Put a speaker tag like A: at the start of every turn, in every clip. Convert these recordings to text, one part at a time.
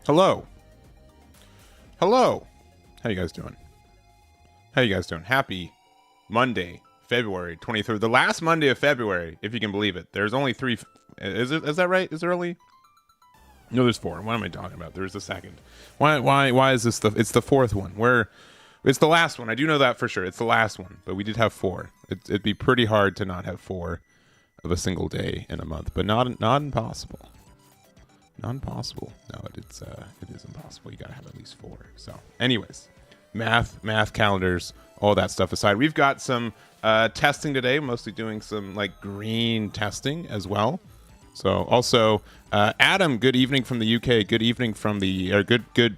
A: Hello. Hello. How you guys doing? How you guys doing? Happy Monday, February 23rd. The last Monday of February, if you can believe it. There's only 3. Is that right? Is there only? No, there's 4. What am I talking about? There's a second. Why is this it's the 4th one? It's the last one. I do know that for sure. It's the last one, but we did have 4. It'd be pretty hard to not have 4 of a single day in a month, but not impossible. Not impossible. No, it is impossible. You gotta have at least 4. So, anyways, math calendars, all that stuff aside, we've got some testing today. Mostly doing some like green testing as well. So, also, Adam, good evening from the UK. Good evening from good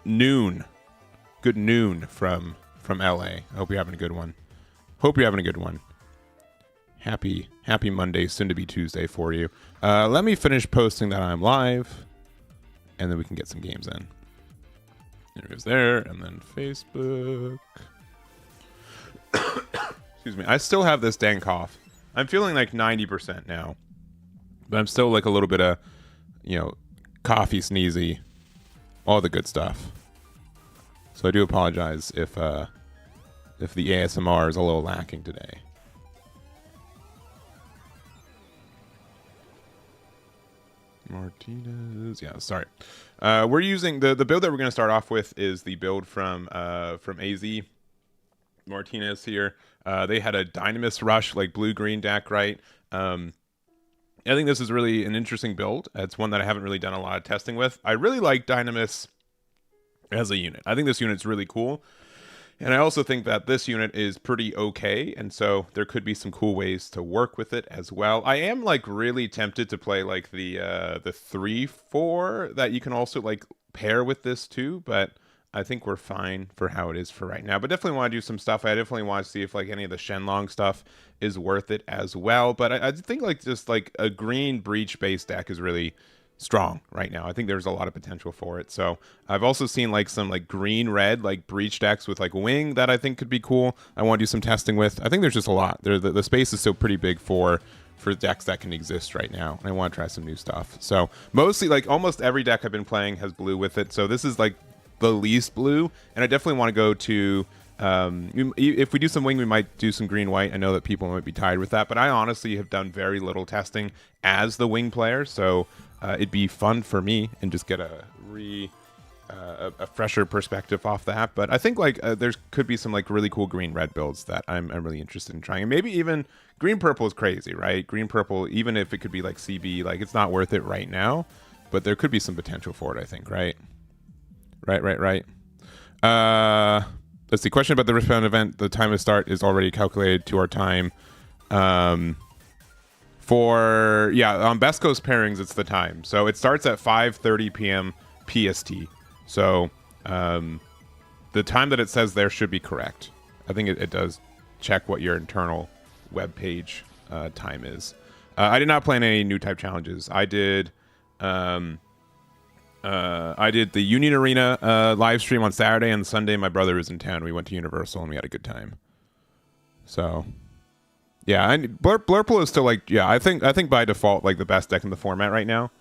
A: noon. Good noon from LA. I hope you're having a good one. Happy Monday, soon to be Tuesday for you. Let me finish posting that I'm live, and then we can get some games in. There it goes there, and then Facebook. Excuse me. I still have this dang cough. I'm feeling like 90% now, but I'm still like a little bit of, coffee, sneezy, all the good stuff. So I do apologize if the ASMR is a little lacking today. Martinez, yeah, sorry. We're using the build that we're going to start off with is the build from AZ. Martinez here. They had a Dynamis Rush, like blue-green deck, right? I think this is really an interesting build. It's one that I haven't really done a lot of testing with. I really like Dynamis as a unit. I think this unit's really cool. And I also think that this unit is pretty okay, and so there could be some cool ways to work with it as well. I am like really tempted to play like the 3/4 that you can also like pair with this too, but I think we're fine for how it is for right now. But definitely want to do some stuff. I definitely want to see if like any of the Shenlong stuff is worth it as well. But I think like just like a green breach based deck is really strong right now. I think there's a lot of potential for it. So I've also seen like some like green red like breach decks with like wing that I think could be cool. I want to do some testing with. I think there's just a lot. The space is still pretty big for decks that can exist right now, and I want to try some new stuff. So mostly like almost every deck I've been playing has blue with it. So this is like the least blue, and I definitely want to go to if we do some wing, we might do some green white. I know that people might be tired with that, but I honestly have done very little testing as the wing player, so it'd be fun for me and just get a fresher perspective off that. But I think like there could be some like really cool green red builds that I'm really interested in trying. And maybe even green purple is crazy, right? Green purple, even if it could be like CB, like it's not worth it right now, but there could be some potential for it, I think, right? Right. Let's see. Question about the wristband event. The time of start is already calculated to our time. On Best Coast pairings, it's the time. So it starts at 5:30 p.m. PST. So the time that it says there should be correct. I think it does check what your internal web page time is. I did not plan any new type challenges. I did the Union Arena live stream on Saturday, and Sunday my brother was in town. We went to Universal and we had a good time. So yeah, and Blurple is still like, yeah, I think by default like the best deck in the format right now.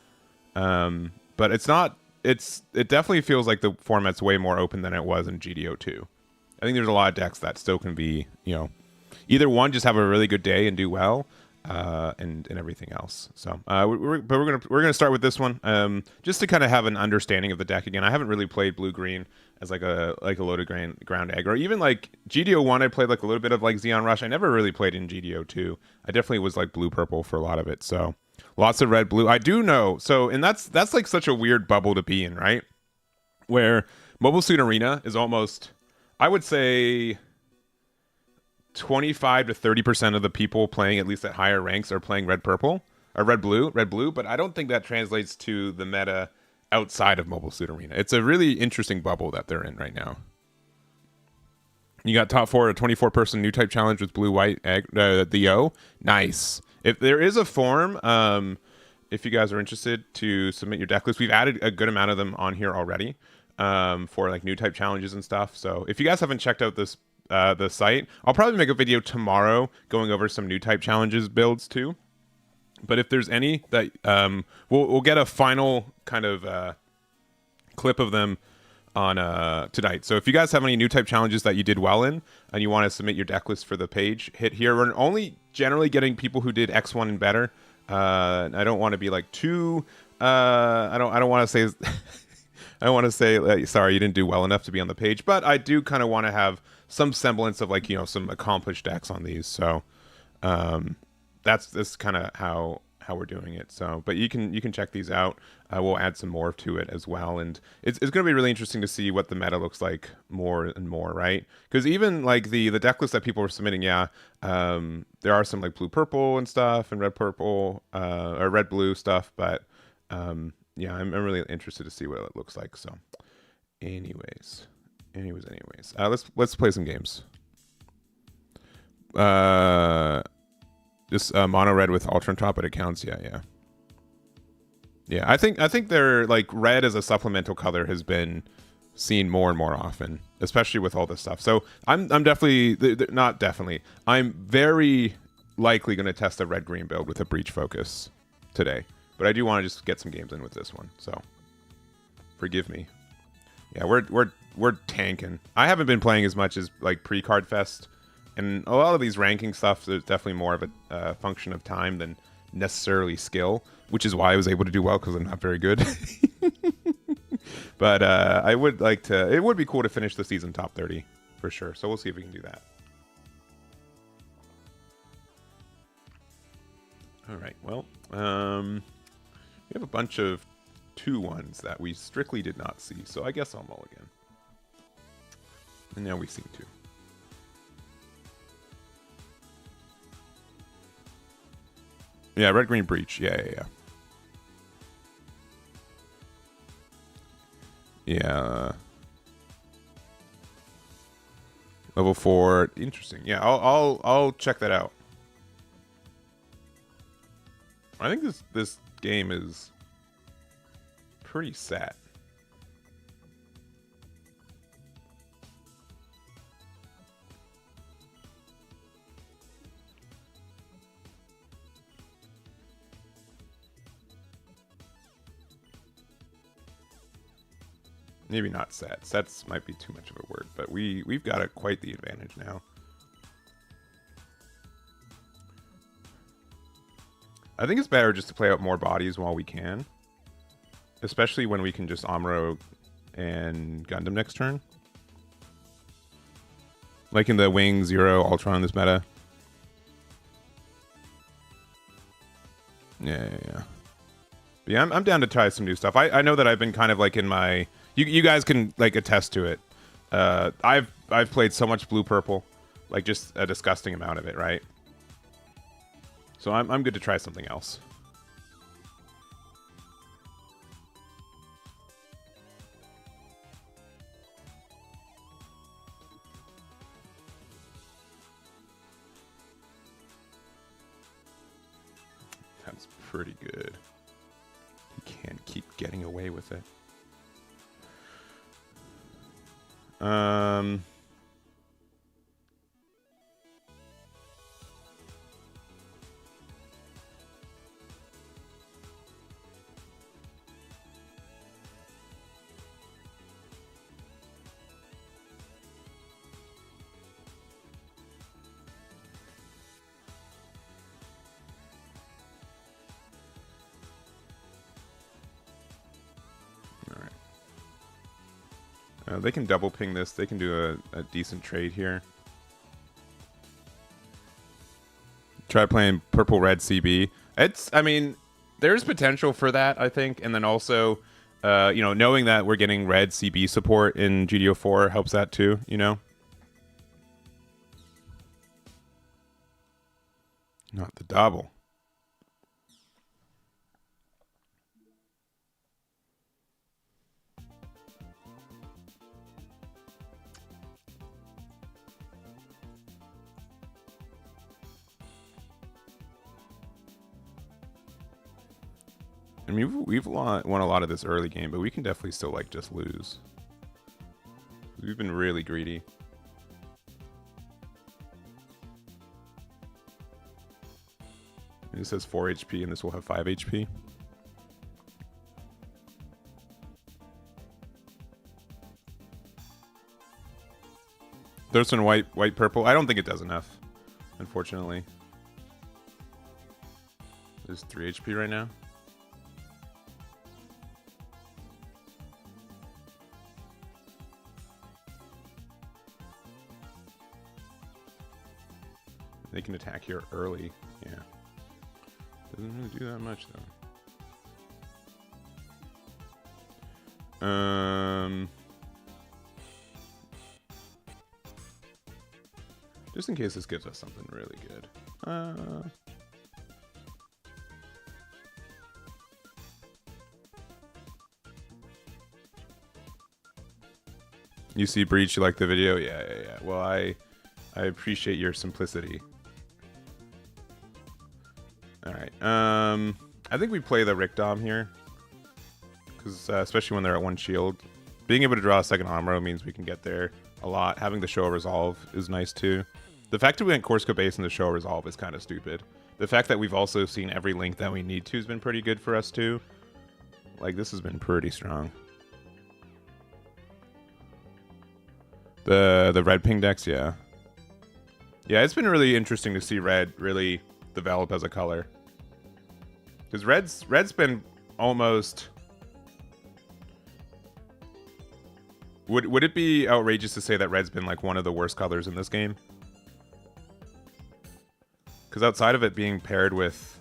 A: But it's not. It definitely feels like the format's way more open than it was in GD02. I think there's a lot of decks that still can be, either one, just have a really good day and do well, and everything else. So we're gonna start with this one, just to kind of have an understanding of the deck again. I haven't really played blue green as like a loaded ground aggro. Even like GD01, I played like a little bit of like Xeon Rush. I never really played in GD02. I definitely was like blue purple for a lot of it. So lots of red blue. I do know. So, and that's like such a weird bubble to be in, right? Where Mobile Suit Arena is almost, I would say, 25 to 30% of the people playing at least at higher ranks are playing red purple or red blue, but I don't think that translates to the meta outside of Mobile Suit Arena. It's a really interesting bubble that they're in right now. You got top 4 a 24-person new type challenge with blue white the O. Nice. If there is a form, if you guys are interested to submit your deck list, we've added a good amount of them on here already for like new type challenges and stuff. So if you guys haven't checked out this the site, I'll probably make a video tomorrow going over some new type challenges builds too. But if there's any that we'll get a final kind of clip of them on tonight. So if you guys have any new type challenges that you did well in and you want to submit your deck list for the page, hit here. We're only generally getting people who did X1 and better. I don't want to be like too I don't want to say I don't want to say sorry you didn't do well enough to be on the page, but I do kind of want to have some semblance of like, you know, some accomplished decks on these. So that's kind of how we're doing it. So, but you can check these out. We'll add some more to it as well, and it's going to be really interesting to see what the meta looks like more and more, right? Because even like the deck list that people were submitting, there are some like blue purple and stuff, and red purple or red blue stuff, but yeah, I'm really interested to see what it looks like. So, anyways, let's play some games. This mono red with ultra on top, but it counts. Yeah. I think they're like red as a supplemental color has been seen more and more often, especially with all this stuff. So I'm definitely not definitely. I'm very likely going to test a red green build with a breach focus today, but I do want to just get some games in with this one. So forgive me. Yeah, we're tanking. I haven't been playing as much as like pre-card fest. And a lot of these ranking stuff is definitely more of a function of time than necessarily skill, which is why I was able to do well because I'm not very good. But I would like to. It would be cool to finish the season top 30 for sure. So we'll see if we can do that. All right. Well, we have a bunch of 2-1s that we strictly did not see. So I guess I'll mulligan. And now we seem to. Yeah, red green breach. Yeah. Level 4. Interesting. Yeah, I'll check that out. I think this game is pretty sad. Maybe not set. Sets might be too much of a word, but we've got quite the advantage now. I think it's better just to play out more bodies while we can, especially when we can just Amuro and Gundam next turn. Like in the Wing Zero Ultron this meta. Yeah. But yeah, I'm down to try some new stuff. I know that I've been kind of like in my. You guys can like attest to it. I've played so much blue purple, like just a disgusting amount of it, right? So I'm good to try something else. That's pretty good. You can't keep getting away with it. They can double ping this. They can do a decent trade here. Try playing purple red CB. I mean, there's potential for that, I think. And then also, knowing that we're getting red CB support in GD04 helps that too, you know? Not the double. I mean, we've won a lot of this early game, but we can definitely still like just lose. We've been really greedy. This says 4 HP, and this will have 5 HP. There's some white, purple. I don't think it does enough, unfortunately. There's 3 HP right now. They can attack here early. Yeah. Doesn't really do that much though. Just in case this gives us something really good. You see Breach, you like the video? Yeah. Well, I appreciate your simplicity. All right. I think we play the Rickdom here, because especially when they're at 1 shield, being able to draw a second Amuro means we can get there a lot. Having the Show Resolve is nice too. The fact that we went Corsica base and the Show Resolve is kind of stupid. The fact that we've also seen every link that we need to has been pretty good for us too. Like, this has been pretty strong. The red ping decks, yeah. Yeah, it's been really interesting to see red really develop as a color. Because red's been almost... Would it be outrageous to say that red's been like one of the worst colors in this game? Because outside of it being paired with...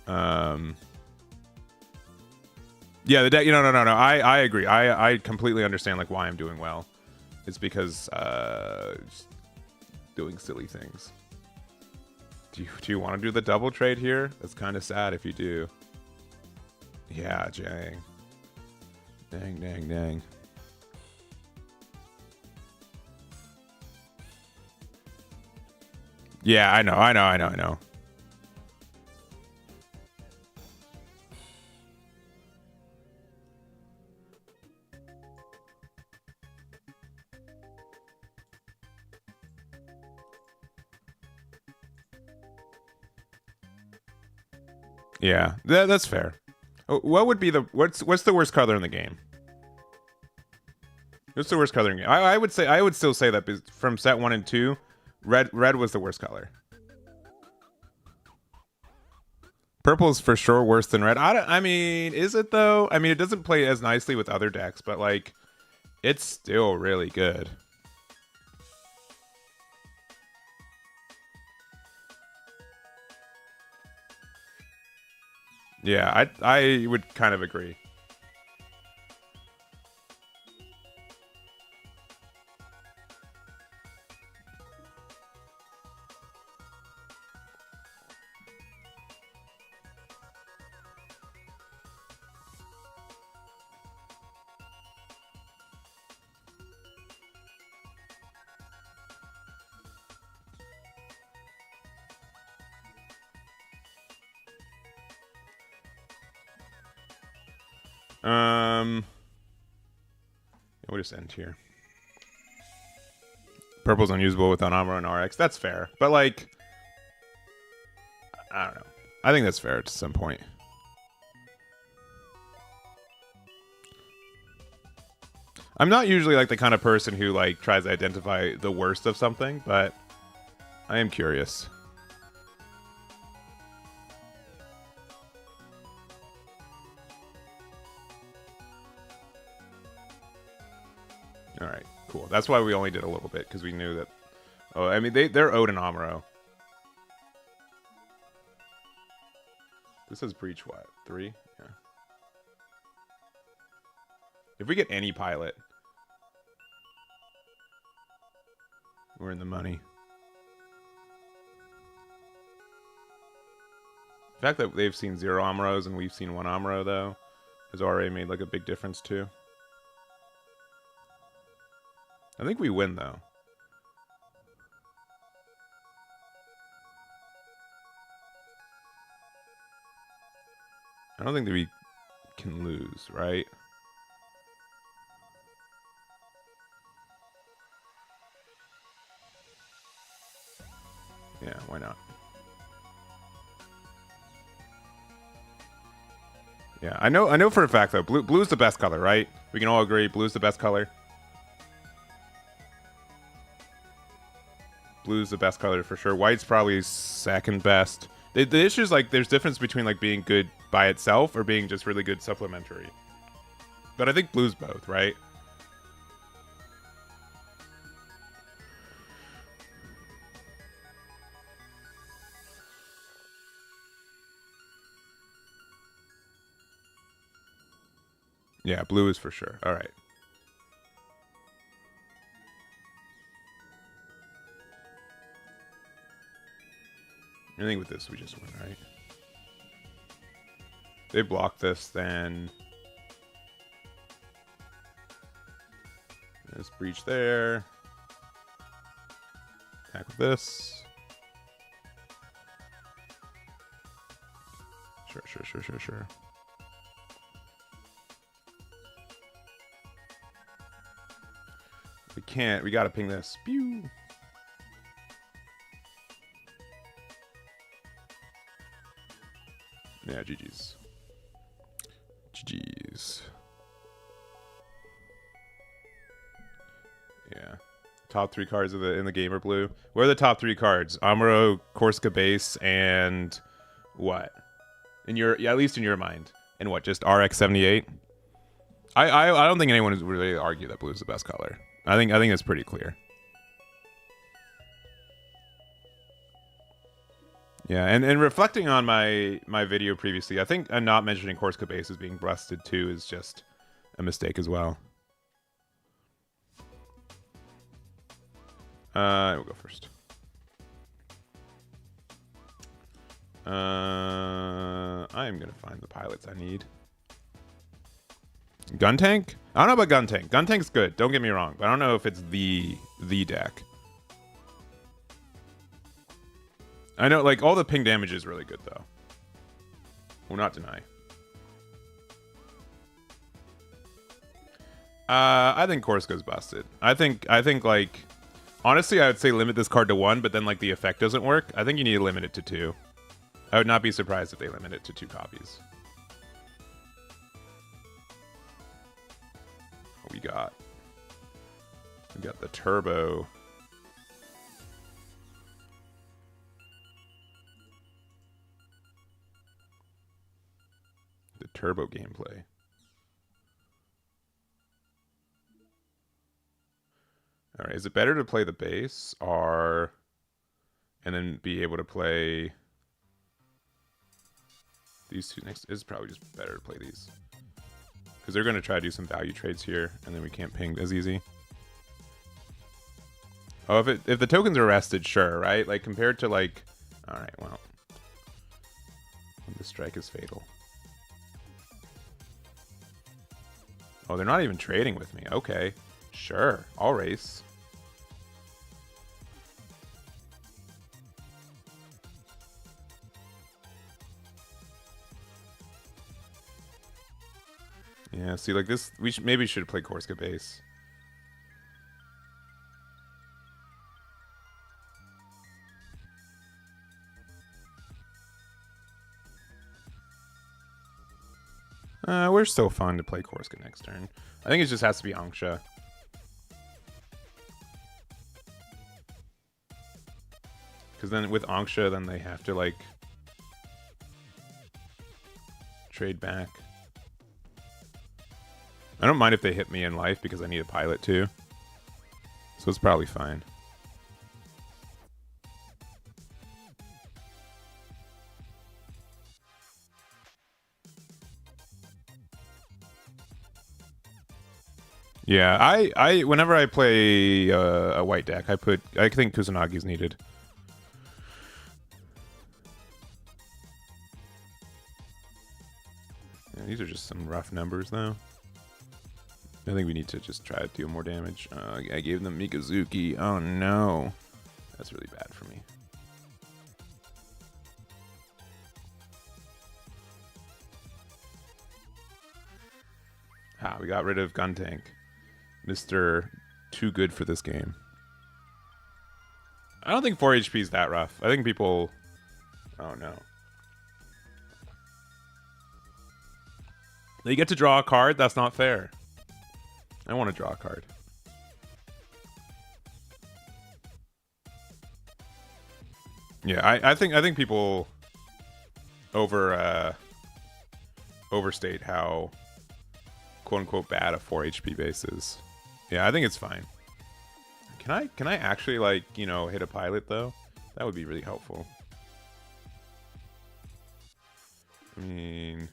A: Yeah, the deck... No. I agree. I completely understand like why I'm doing well. It's because just doing silly things. Do you want to do the double trade here? That's kind of sad if you do. Yeah, dang. Dang. Yeah, I know. Yeah, that's fair. What would be what's the worst color in the game? What's the worst color in the game? I would still say that from set 1 and 2, red was the worst color. Purple is for sure worse than red. I mean, is it though? I mean, it doesn't play as nicely with other decks, but like, it's still really good. Yeah, I would kind of agree. We'll just end here. Purple's unusable without Amuro and RX. That's fair. But, like, I don't know. I think that's fair to some point. I'm not usually, like, the kind of person who, like, tries to identify the worst of something, but I am curious. All right, cool. That's why we only did a little bit, because we knew that... Oh, I mean, they're owed an Amuro. This is Breach, what? 3? Yeah. If we get any pilot, we're in the money. The fact that they've seen 0 Amuros and we've seen 1 Amuro, though, has already made, like, a big difference, too. I think we win, though. I don't think that we can lose, right? Yeah, why not? Yeah, I know for a fact, though, blue's the best color, right? We can all agree blue's the best color. Blue's the best color for sure. White's probably second best. The issue is like there's difference between like being good by itself or being just really good supplementary. But I think blue's both, right? Yeah, blue is for sure. All right. I think with this we just win, right? They block this, then there's breach there. Attack with this. Sure. We can't. We gotta ping this. Pew. Yeah, GG's. GG's. Yeah. Top 3 cards in the game are blue. What are the top 3 cards? Amuro, Korska base, and what? At least in your mind. And what? Just RX-78? I don't think anyone would really argue that blue is the best color. I think it's pretty clear. Yeah, and reflecting on my video previously, I think not mentioning Korska base as being busted too is just a mistake as well. We'll go first. I am gonna find the pilots I need. Gun tank? I don't know about gun tank. Gun tank's good. Don't get me wrong, but I don't know if it's the deck. I know, like, all the ping damage is really good, though. Will not deny. I think Korska's busted. I think, like, honestly, I would say limit this card to 1, but then, like, the effect doesn't work. I think you need to limit it to 2. I would not be surprised if they limit it to 2 copies. What we got? We got the turbo. The turbo gameplay. All right, is it better to play the base or and then be able to play these two next? It's probably just better to play these because they're going to try to do some value trades here, and then we can't ping as easy. Oh, if the tokens are arrested, sure, right? Like compared to like, all right, well, the strike is fatal. Oh, they're not even trading with me. Okay, sure, I'll race. Yeah, see, like this, maybe should play Korska base. We're still fun to play Korska next turn. I think it just has to be Angsha. Because then with Angsha, then they have to, like, trade back. I don't mind if they hit me in life because I need a pilot too. So it's probably fine. Yeah, I whenever I play a white deck, I think Kusunagi's needed. Yeah, these are just some rough numbers though. I think we need to just try to deal more damage. I gave them Mikazuki. Oh no. That's really bad for me. We got rid of Gun Tank. Mr. Too good for this game. I don't think 4 HP is that rough. I think people... Oh no. They get to draw a card? That's not fair. I want to draw a card. Yeah, I think people overstate how quote unquote bad a 4 HP base is. Yeah, I think it's fine. Can I actually, like, you know, hit a pilot though? That would be really helpful. I mean,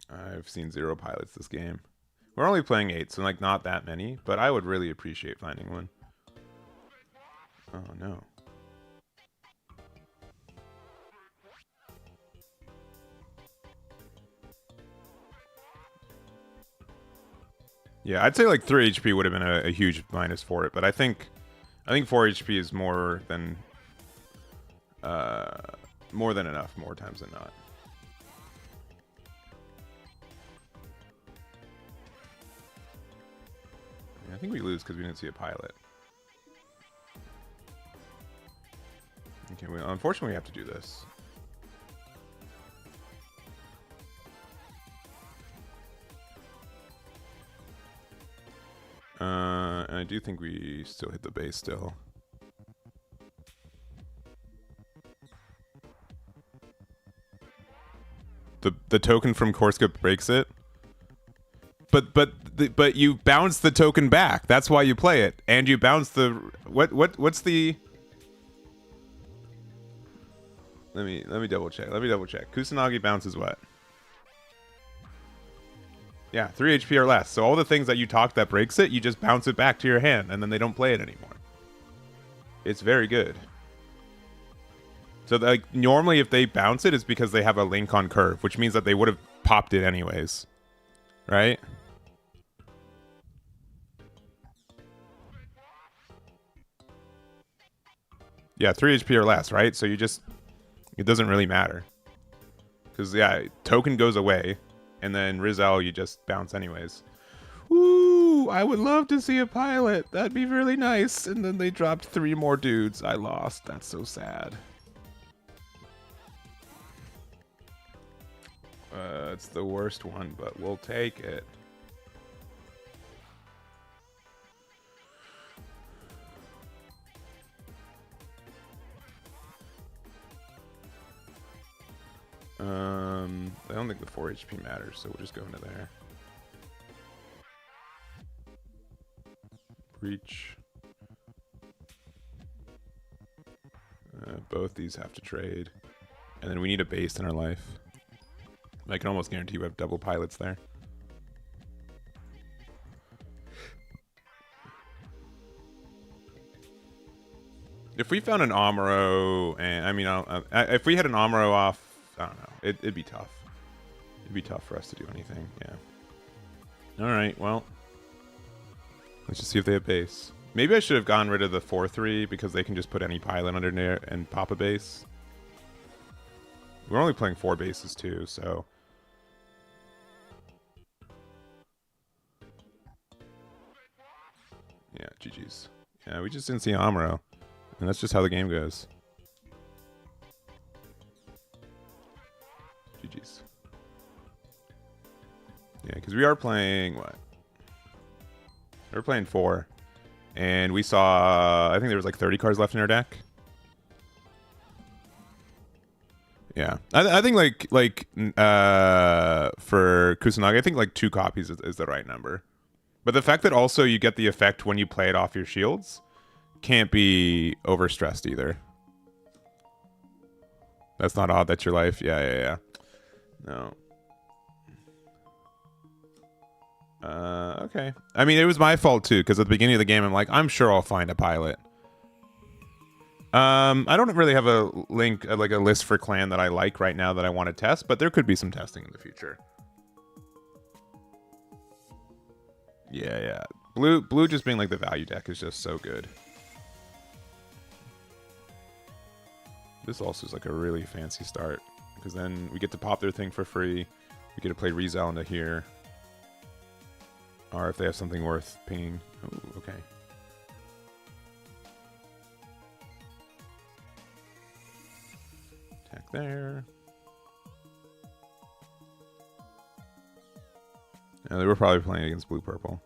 A: I've seen 0 pilots this game. We're only playing 8, so like not that many, but I would really appreciate finding one. Oh no. Yeah, I'd say like 3 HP would have been a huge minus for it, but I think 4 HP is more than enough, more times than not. Yeah, I think we lose because we didn't see a pilot. Okay, well, unfortunately we have to do this. And I do think we still hit the base still. The token from Korska breaks it. But you bounce the token back. That's why you play it. And you bounce the what's the Let me double check. Kusanagi bounces what? Yeah, 3 HP or less. So all the things that you talk that breaks it, you just bounce it back to your hand, and then they don't play it anymore. It's very good. So like normally if they bounce it, it's because they have a link on curve, which means that they would have popped it anyways. Right? Yeah, 3 HP or less, right? So you just... It doesn't really matter. Because, yeah, token goes away. And then Rizal, you just bounce anyways. Ooh, I would love to see a pilot. That'd be really nice. And then they dropped 3 more dudes. I lost. That's so sad. It's the worst one, but we'll take it. I don't think the 4 HP matters, so we'll just go into there. Breach. Both these have to trade. And then we need a base in our life. I can almost guarantee we have double pilots there. If we found an Amuro, and I mean, if we had an Amuro off, I don't know. It'd be tough. It'd be tough for us to do anything. Yeah. All right. Well, let's just see if they have base. Maybe I should have gotten rid of the 4-3 because they can just put any pilot under there and pop a base. We're only playing 4 bases too, so. Yeah, GG's. Yeah, we just didn't see Amuro. And that's just how the game goes. GG's. Yeah, because we are playing, what? We're playing 4. And we saw, I think there was like 30 cards left in our deck. Yeah. I think for Kusanagi, I think like 2 copies is the right number. But the fact that also you get the effect when you play it off your shields can't be overstressed either. That's not odd. That's your life. Yeah. No. Okay. I mean, it was my fault too, because at the beginning of the game, I'm like, I'm sure I'll find a pilot. I don't really have a link, like a list for clan that I like right now that I want to test, but there could be some testing in the future. Yeah. Blue just being like the value deck is just so good. This also is like a really fancy start, because then we get to pop their thing for free. We get to play Rizal into here. Or if they have something worth pinging. Oh, okay. Attack there. They were probably playing against blue-purple.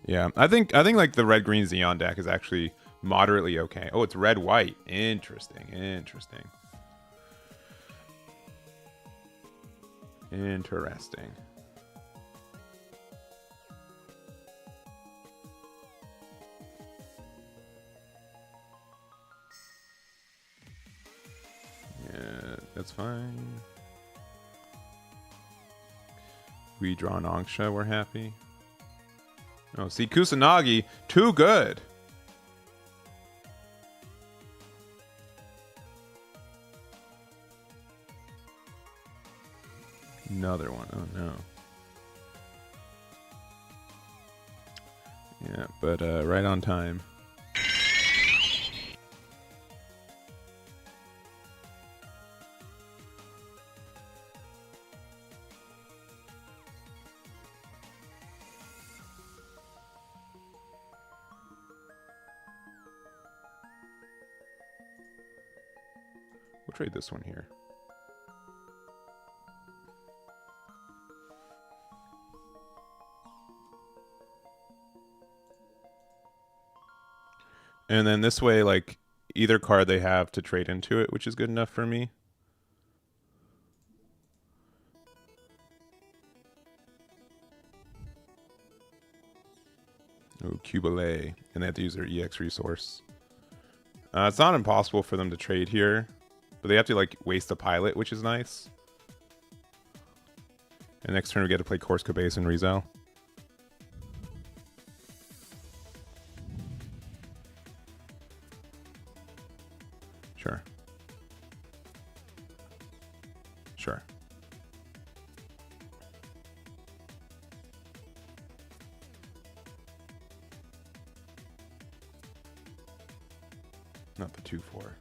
A: Yeah, I think like the red-green Xeon deck is actually moderately okay. Oh, it's red-white. Interesting. Interesting. Yeah, that's fine. We draw an Angsha, we're happy. Oh, see, Kusanagi, too good. Another one. Oh, no. Yeah, but right on time. We'll trade this one here. And then this way, like, either card they have to trade into it, which is good enough for me. Oh, Cubale. And they have to use their EX resource. It's not impossible for them to trade here, but they have to, like, waste a pilot, which is nice. And next turn we get to play Korska Base and Rizal. Sure. Sure. Not the 2/4.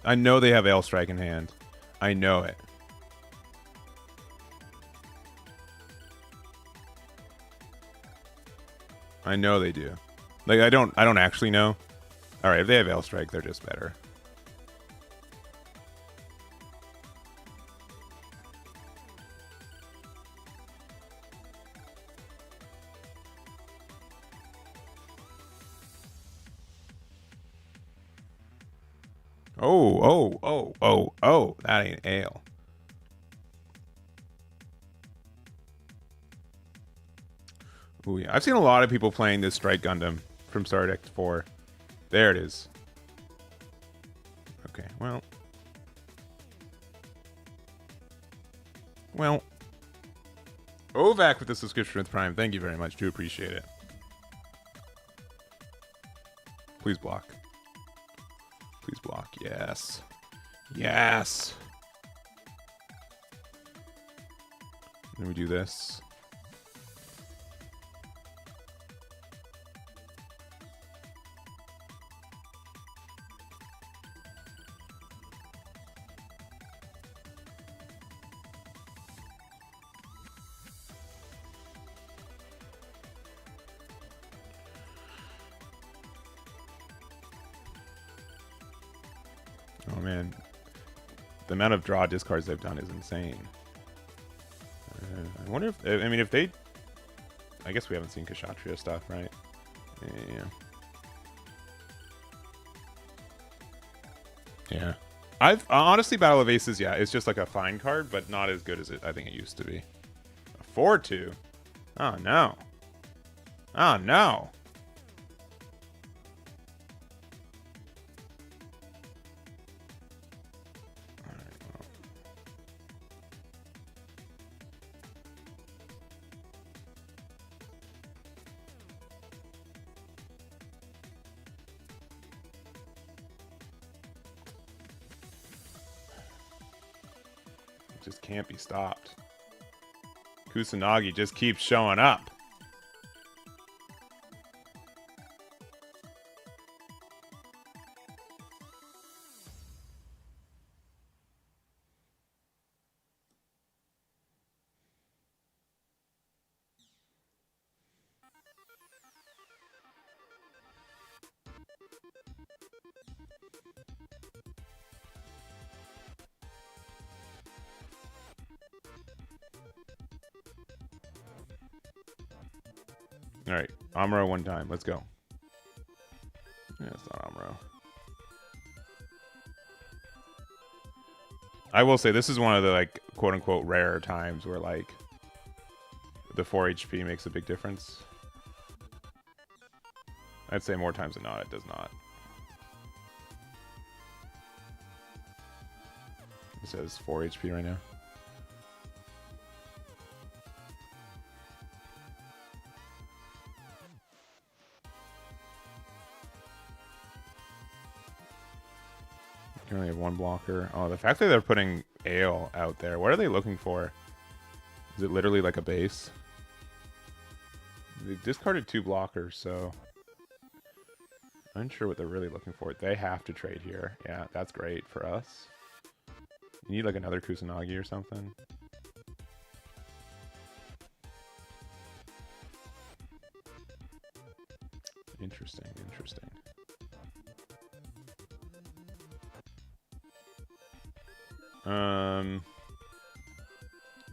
A: I know they have Ailstrike in hand. I know it. I know they do. Like I don't actually know. All right, if they have Ailstrike, they're just better. Oh, that ain't ale. Oh yeah, I've seen a lot of people playing this Strike Gundam from Star Trek 4. There it is. Okay, well. Ovac with the subscription with Prime. Thank you very much. Do appreciate it. Please block. Please block. Yes. Yes. Then we do this. Oh man, the amount of draw discards they've done is insane. I wonder if, I mean, if they, I guess we haven't seen Kshatriya stuff, right? Yeah. Yeah. I've honestly, Battle of Aces, yeah, it's just like a fine card, but not as good as I think it used to be. A 4/2. Oh no. Oh no. Just can't be stopped. Kusanagi just keeps showing up. All right, Amuro one time. Let's go. Yeah, it's not Amuro. I will say this is one of the like quote unquote rare times where like the 4 HP makes a big difference. I'd say more times than not, it does not. It says 4 HP right now. You only have one blocker. Oh, the fact that they're putting Ale out there. What are they looking for? Is it literally like a base? They discarded 2 blockers, so unsure what they're really looking for. They have to trade here. Yeah, that's great for us. You need like another Kusanagi or something. Interesting, interesting.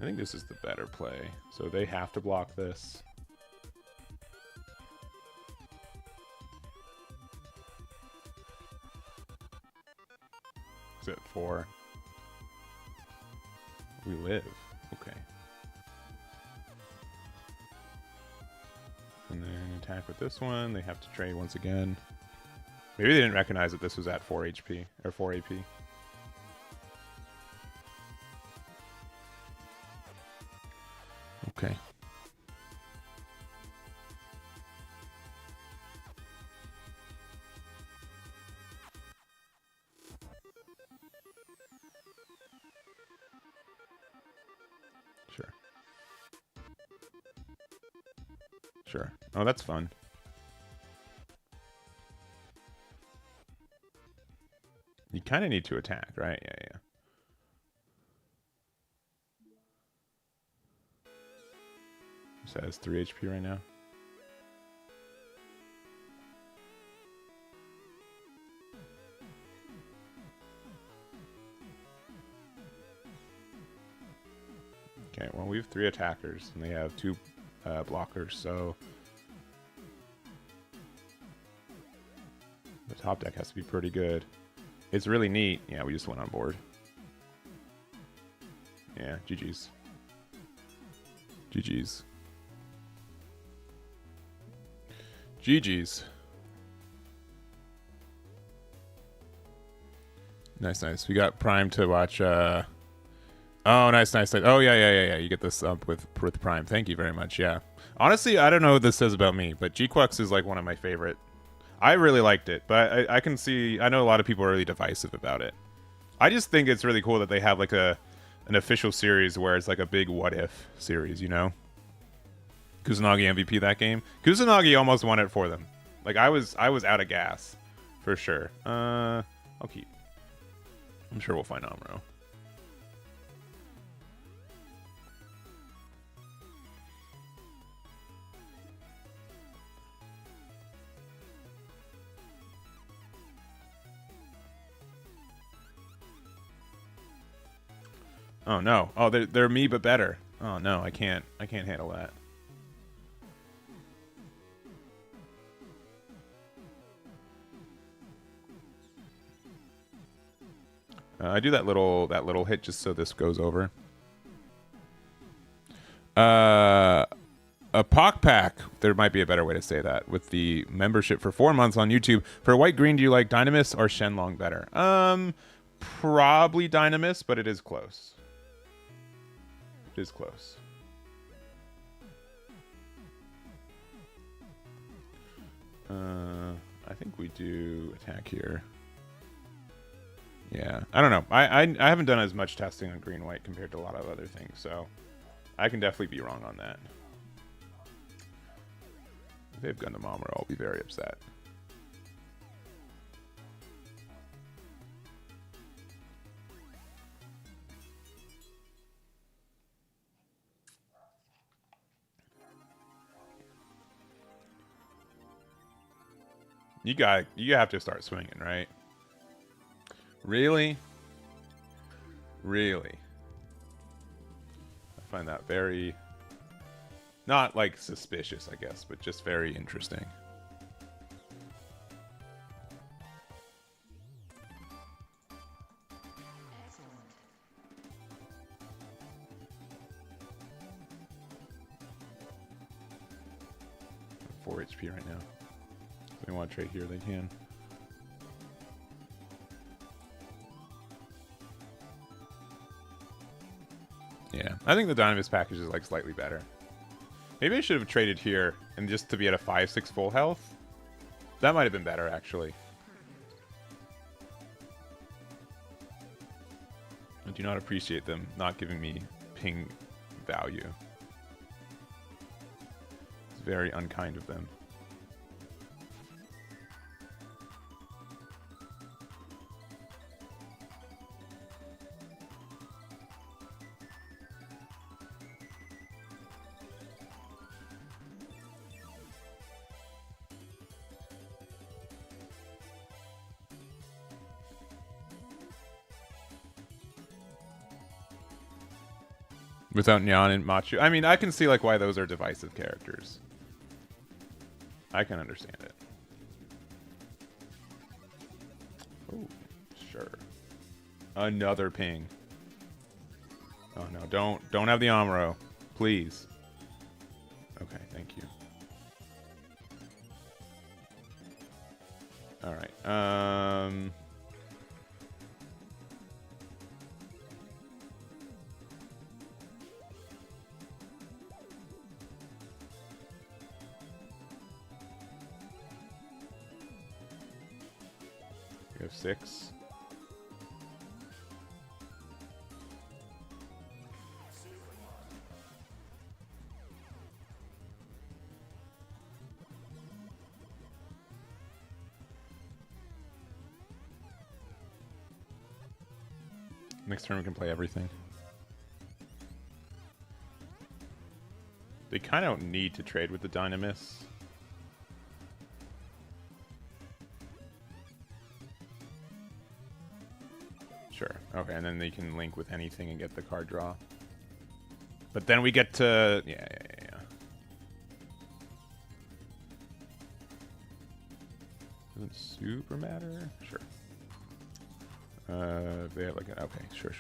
A: I think this is the better play. So they have to block this. Is it 4? We live. Okay. And then attack with this one. They have to trade once again. Maybe they didn't recognize that this was at 4 HP or 4 AP. Okay. Sure. Sure. Oh, that's fun. You kind of need to attack, right? Yeah, yeah. So has 3 HP right now. Okay, well, we have 3 attackers, and they have 2 blockers, so the top deck has to be pretty good. It's really neat. Yeah, we just went on board. Yeah, GG's. GG's. GG's. Nice, nice. We got Prime to watch. Oh, nice, nice, nice. Oh, yeah. You get this up with Prime. Thank you very much. Yeah. Honestly, I don't know what this says about me, but G-Quux is like one of my favorite. I really liked it, but I can see. I know a lot of people are really divisive about it. I just think it's really cool that they have like an official series where it's like a big what if series, you know? Kusanagi MVP that game. Kusanagi almost won it for them. Like I was out of gas for sure. I'll keep. I'm sure we'll find Amuro. Oh no. Oh, they're me but better. Oh no, I can't handle that. I do that little hit just so this goes over. A Pock Pack. There might be a better way to say that. With the membership for 4 months on YouTube. For White Green, do you like Dynamis or Shenlong better? Probably Dynamis, but it is close. It is close. I think we do attack here. Yeah, I don't know. I haven't done as much testing on green white compared to a lot of other things, so I can definitely be wrong on that. If they have Gundam Amuro, I'll be very upset. You have to start swinging, right? Really? Really? I find that very... Not like suspicious, I guess, but just very interesting. I'm 4 HP right now. If they want to trade here, they can. Yeah, I think the Dynamis package is like slightly better. Maybe I should have traded here and just to be at a 5-6 full health. That might have been better, actually. I do not appreciate them not giving me ping value. It's very unkind of them. Without Nyan and Machu. I mean, I can see like why those are divisive characters. I can understand it. Oh, sure. Another ping. Oh no, don't have the Amuro. Please. Okay, thank you. Alright. We have 6. Next turn we can play everything. They kind of don't need to trade with the Dynamis. Sure. Okay, and then they can link with anything and get the card draw. But then we get to... Yeah. Doesn't super matter? Sure. They have like an... Okay, sure.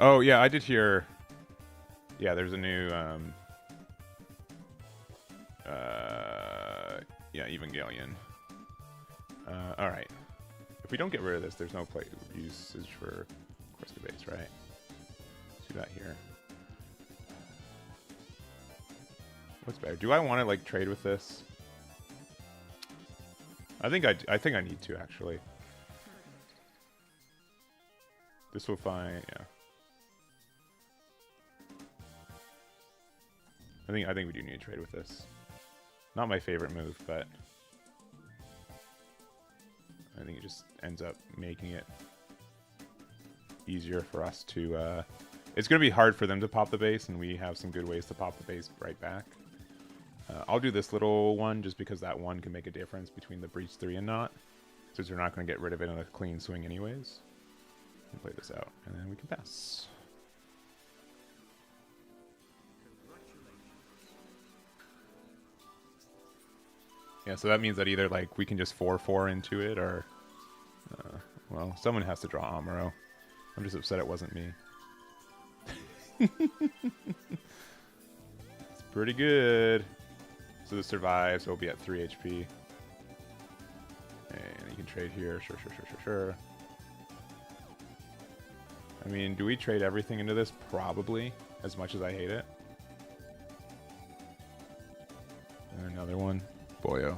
A: Oh, yeah, I did hear... Yeah, there's a new, yeah, Evangelion. Alright. If we don't get rid of this, there's no play usage for Corsica base, right? Let's do that here. What's better? Do I want to, like, trade with this? I think I need to, actually. This will find, yeah. I think we do need to trade with this. Not my favorite move, but I think it just ends up making it easier for us to... It's going to be hard for them to pop the base, and we have some good ways to pop the base right back. I'll do this little one just because that one can make a difference between the Breach 3 and not, since we're not going to get rid of it in a clean swing anyways. We'll play this out, and then we can pass. Yeah, so that means that either like we can just 4/4 into it, or well, someone has to draw Amuro. I'm just upset it wasn't me. It's pretty good. So this survives, so we'll be at 3 HP. And you can trade here. Sure. I mean, do we trade everything into this? Probably, as much as I hate it. And another one. Boyo.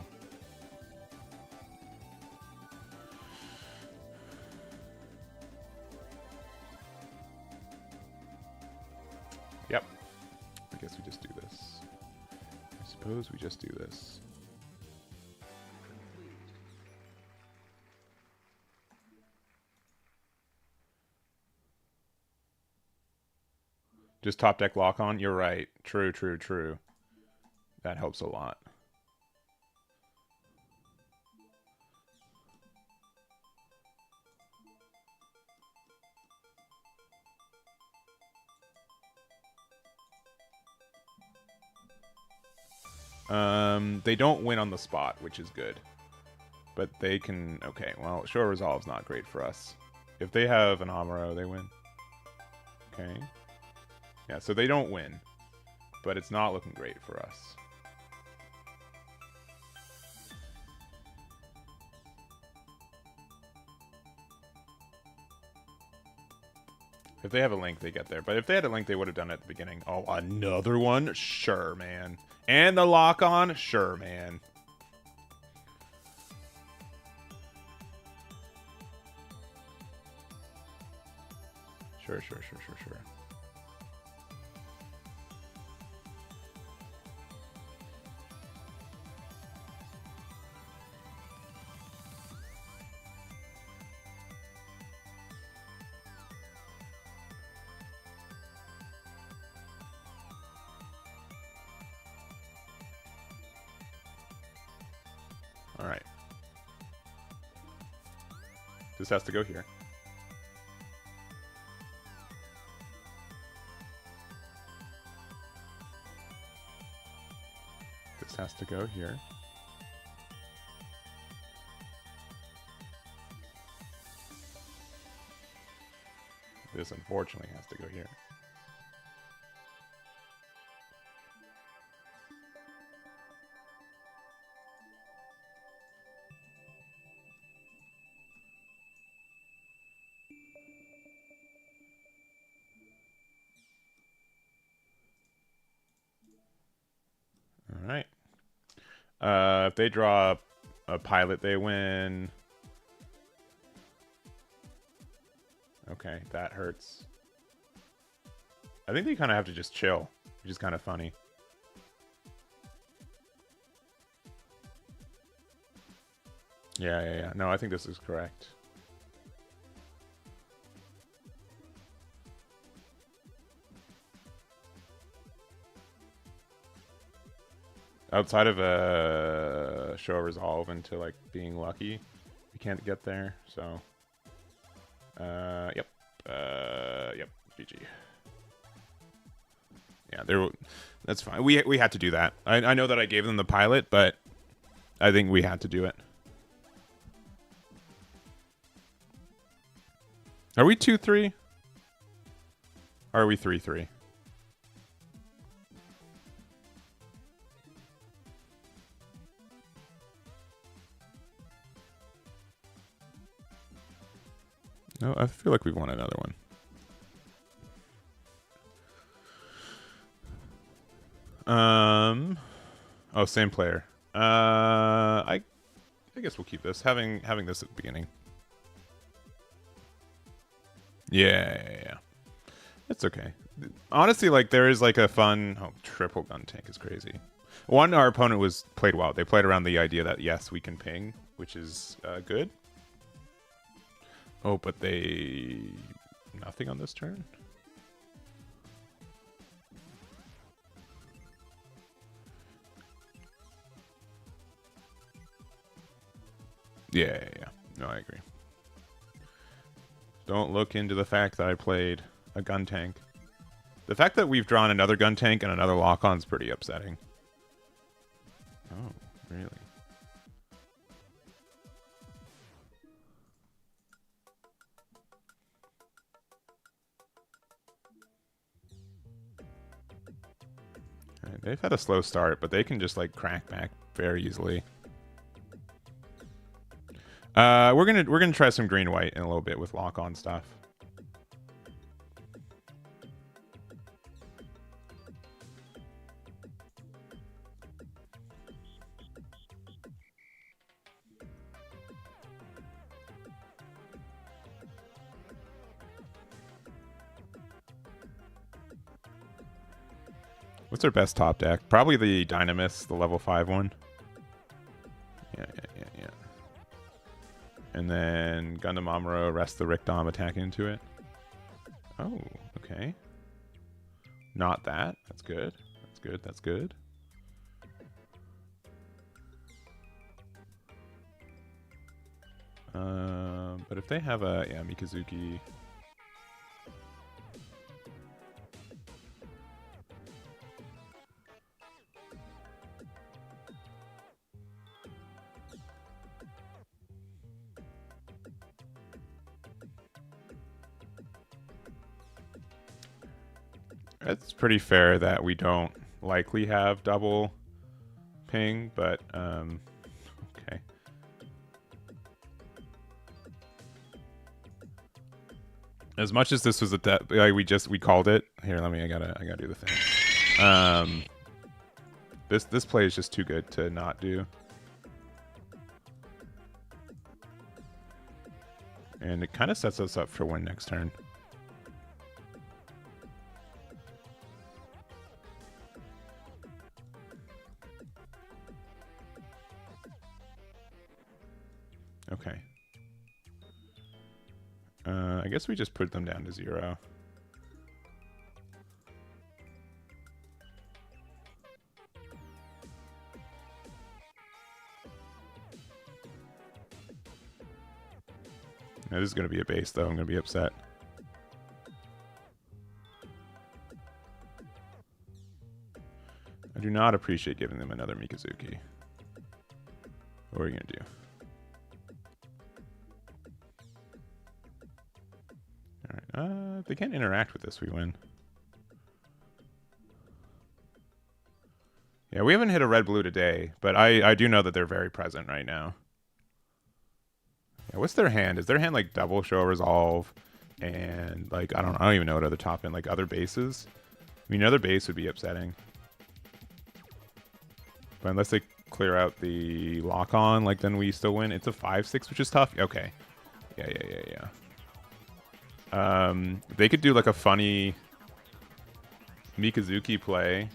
A: Yep. I guess we just do this. I suppose we just do this. Just top deck lock on? You're right. True. That helps a lot. They don't win on the spot, which is good. But they can... Okay, well, Show Resolve's not great for us. If they have an Amuro, they win. Okay. Yeah, so they don't win. But it's not looking great for us. If they have a link, they get there. But if they had a link, they would have done it at the beginning. Oh, another one? Sure, man. And the lock-on? Sure, man. Sure. All right. This has to go here. This has to go here. This unfortunately has to go here. All right. If they draw a pilot, they win. Okay, that hurts. I think they kind of have to just chill, which is kind of funny. Yeah. No, I think this is correct. Outside of a Show Resolve into like being lucky, we can't get there. So, yep, GG. Yeah, that's fine. We had to do that. I know that I gave them the pilot, but I think we had to do it. Are we 2-3? Or are we 3-3? No, I feel like we've won another one. Oh, same player. I guess we'll keep this. Having this at the beginning. Yeah. It's okay. Honestly, like there is like a fun triple gun tank is crazy. One, our opponent played well. They played around the idea that yes, we can ping, which is good. Oh, but nothing on this turn? Yeah. No, I agree. Don't look into the fact that I played a gun tank. The fact that we've drawn another gun tank and another lock-on is pretty upsetting. Oh, really? Right, they've had a slow start, but they can just like crack back very easily. We're gonna try some green-white in a little bit with lock-on stuff. What's our best top deck? Probably the Dynamis, the level 5 one. Yeah. And then Gundam Amuro, rest the Rickdom attack into it. Oh, okay. Not that. That's good. That's good. But if they have a Mikazuki. It's pretty fair that we don't likely have double ping, but okay. As much as this was like we called it. Here, I gotta do the thing. This play is just too good to not do. And it kind of sets us up for win next turn. Okay. I guess we just put them down to 0. Now, this is going to be a base, though. I'm going to be upset. I do not appreciate giving them another Mikazuki. What are you going to do? Alright, if they can't interact with this, we win. Yeah, we haven't hit a red-blue today, but I do know that they're very present right now. Yeah, what's their hand? Is their hand like double show resolve and like I don't even know what other top end, like other bases? I mean, other base would be upsetting. But unless they clear out the lock on, like then we still win. It's a 5-6, which is tough. Okay. Yeah. They could do like a funny Mikazuki play.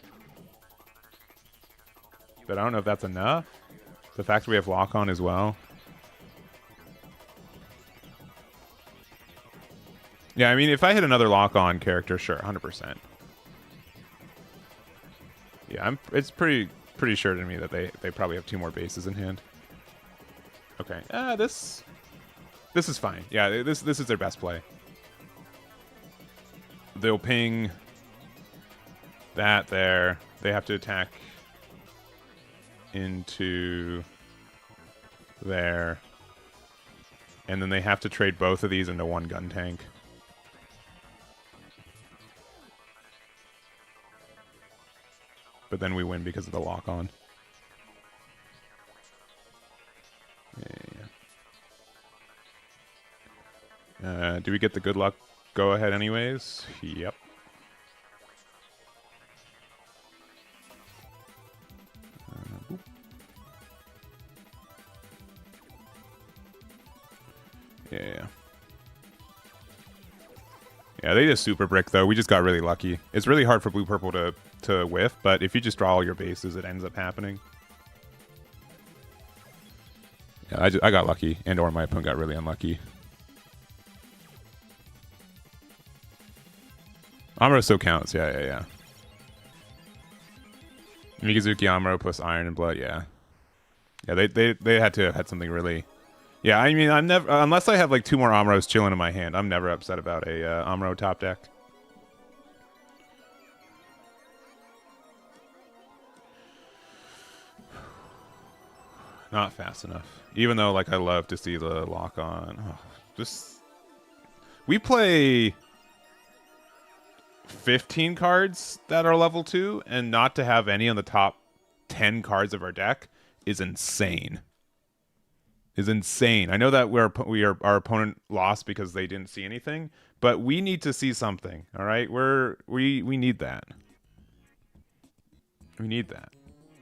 A: But I don't know if that's enough. The fact that we have lock on as well. Yeah, I mean, if I hit another lock on character, sure, 100%. Yeah, it's pretty sure to me that they probably have 2 more bases in hand. Okay. This is fine. Yeah, this is their best play. They'll ping that there. They have to attack into there. And then they have to trade both of these into 1 gun tank. But then we win because of the lock on. Yeah. Do we get the good luck go ahead anyways? Yep. Yeah. Yeah, they just super brick though. We just got really lucky. It's really hard for blue purple to whiff, but if you just draw all your bases, it ends up happening. Yeah, I got lucky, and or my opponent got really unlucky. Amuro still counts. Yeah. Mikazuki Amuro plus Iron and Blood. Yeah. They had to have had something really. Yeah, I mean, I'm never unless I have like 2 more Amuros chilling in my hand. I'm never upset about a Amuro top deck. Not fast enough. Even though, like, I love to see the lock on. Oh, we play 15 cards that are level 2, and not to have any on the top 10 cards of our deck is insane. I know that our opponent lost because they didn't see anything, but we need to see something. All right, we need that. We need that.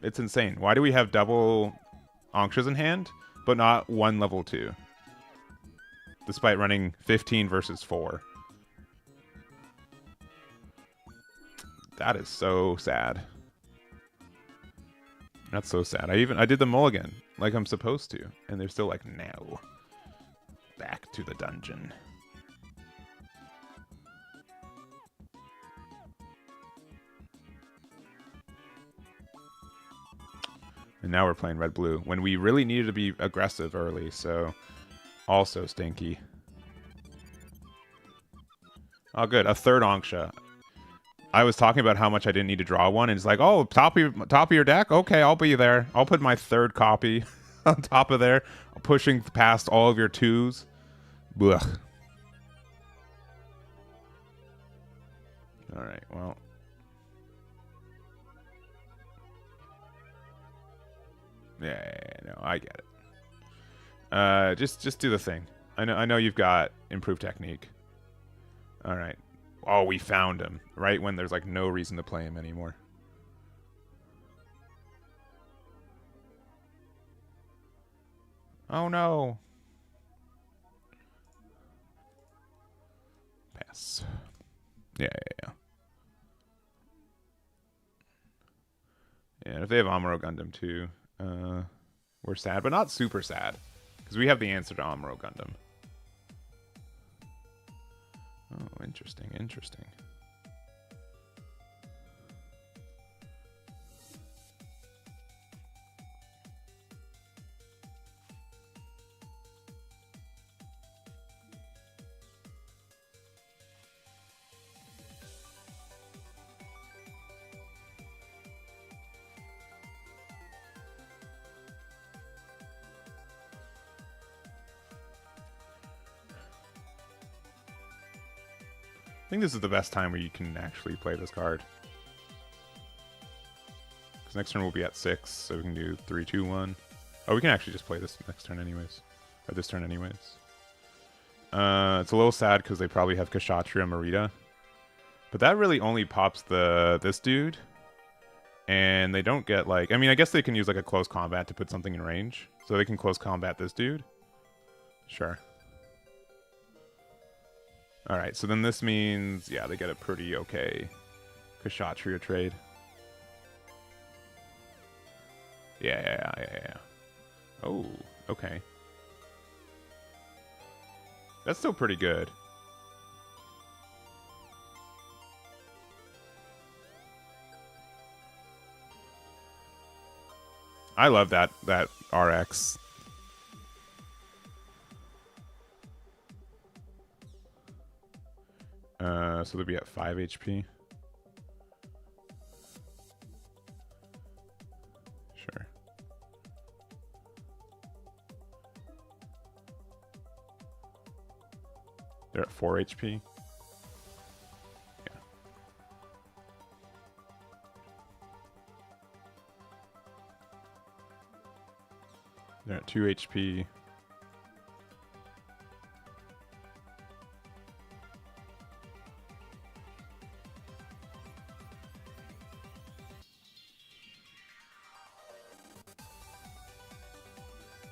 A: It's insane. Why do we have double Ankhras in hand, but not 1 level 2? Despite running 15 versus 4. That is so sad. That's so sad. I did the mulligan like I'm supposed to, and they're still like, no. Back to the dungeon. And now we're playing red-blue when we really needed to be aggressive early, so also stinky. Oh, good. A 3rd Anksha. I was talking about how much I didn't need to draw one, and it's like, oh, top of your deck? Okay, I'll be there. I'll put my 3rd copy on top of there, pushing past all of your 2s. Blech. All right, well, No, I get it. Just do the thing. I know you've got improved technique. All right. Oh, we found him right when there's like no reason to play him anymore. Oh no. Pass. Yeah. And if they have Amuro Gundam too, we're sad, but not super sad, because we have the answer to Amuro Gundam. Oh, interesting. I think this is the best time where you can actually play this card. Because next turn we'll be at 6, so we can do 3, 2, 1. Oh, we can actually just play this next turn anyways. Or this turn anyways. It's a little sad because they probably have Kshatriya Marita. But that really only pops this dude. And they don't get like... I mean, I guess they can use like a close combat to put something in range. So they can close combat this dude. Sure. Alright, so then this means, yeah, they get a pretty okay Kshatriya trade. Yeah. Oh, okay. That's still pretty good. I love that RX. So they'll be at 5 HP. Sure. They're at 4 HP. Yeah. They're at 2 HP.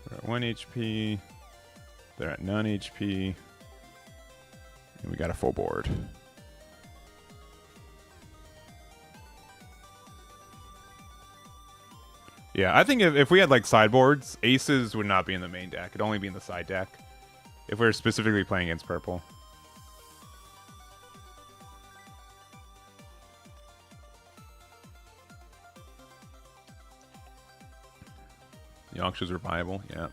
A: They're at 1 HP. They're at none HP. And we got a full board. Yeah, I think if we had like sideboards, aces would not be in the main deck. It'd only be in the side deck. If we were specifically playing against purple. The Yonkshes were viable, yeah.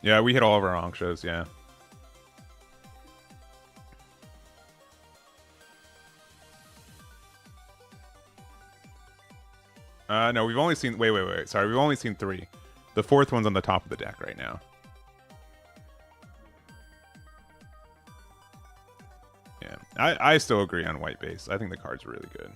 A: Yeah, we hit all of our Yonkshes, yeah. No, we've only seen... Wait. Sorry, we've only seen 3. The 4th one's on the top of the deck right now. Yeah, I still agree on white base. I think the card's really good.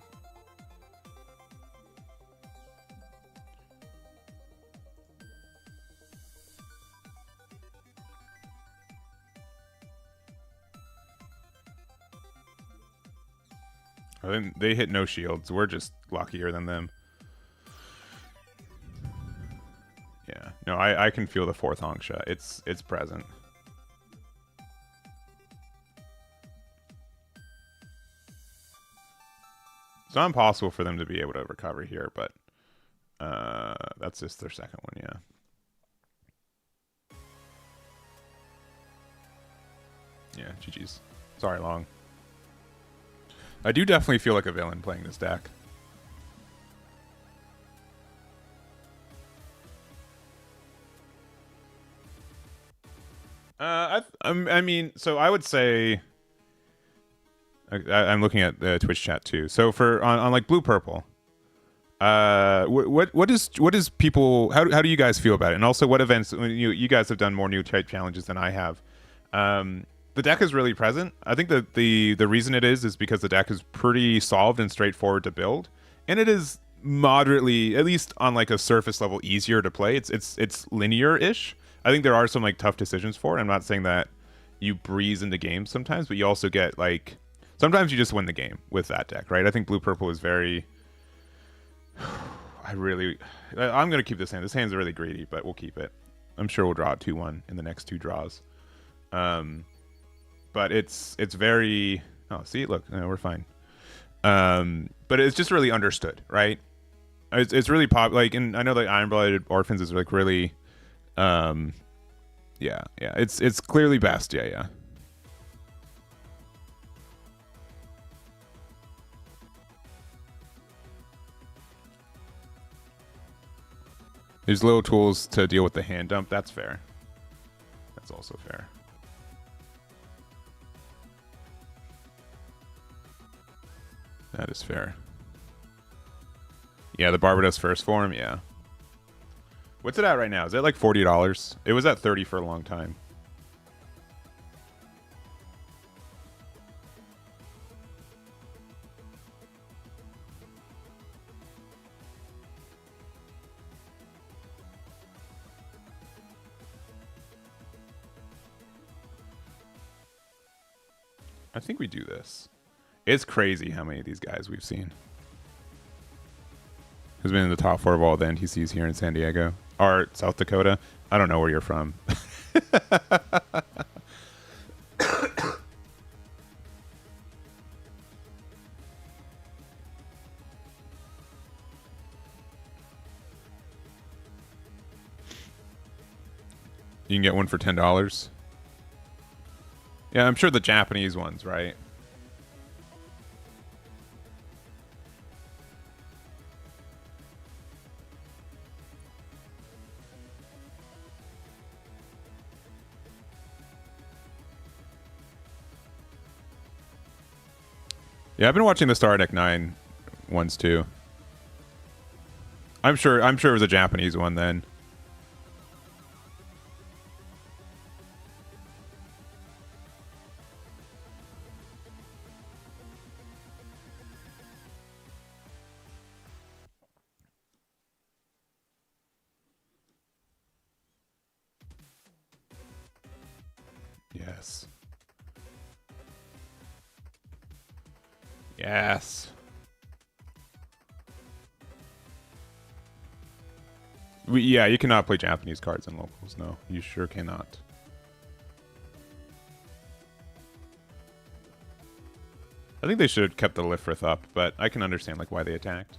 A: They hit no shields. We're just luckier than them. Yeah. No, I can feel the 4th Hongsha. It's present. It's not impossible for them to be able to recover here, but that's just their second one, yeah. Yeah, GG's. Sorry, Long. I do definitely feel like a villain playing this deck. I mean, so I would say I'm looking at the Twitch chat too. So for on like blue purple, what is people? How do you guys feel about it? And also, what events? You guys have done more new type challenges than I have. the deck is really present. I think that the reason it is because the deck is pretty solved and straightforward to build, and it is moderately, at least on like a surface level, easier to play. It's linear-ish. I think there are some like tough decisions for it. I'm not saying that you breeze into games sometimes, but you also get like sometimes you just win the game with that deck, right? I think blue purple is very. I'm gonna keep this hand. This hand's really greedy, but we'll keep it. I'm sure we'll draw it 2-1 in the next 2 draws. But it's very. Oh, see, look, no, we're fine. But it's just really understood, right? It's really pop. Like, and I know that Iron Blooded Orphans is like really. Yeah. It's clearly best. Yeah. There's little tools to deal with the hand dump. That's fair. That's also fair. That is fair. Yeah, the Barbados first form, yeah. What's it at right now? Is it like $40? It was at 30 for a long time. I think we do this. It's crazy how many of these guys we've seen. Who's been in the top 4 of all the NTCs here in San Diego or South Dakota? I don't know where you're from. You can get one for $10. Yeah, I'm sure the Japanese ones, right? Yeah, I've been watching the Star Deck 9 ones too. I'm sure it was a Japanese one then. Yes. Yes. Yeah, you cannot play Japanese cards in locals. No, you sure cannot. I think they should have kept the Lifrith up, but I can understand like why they attacked.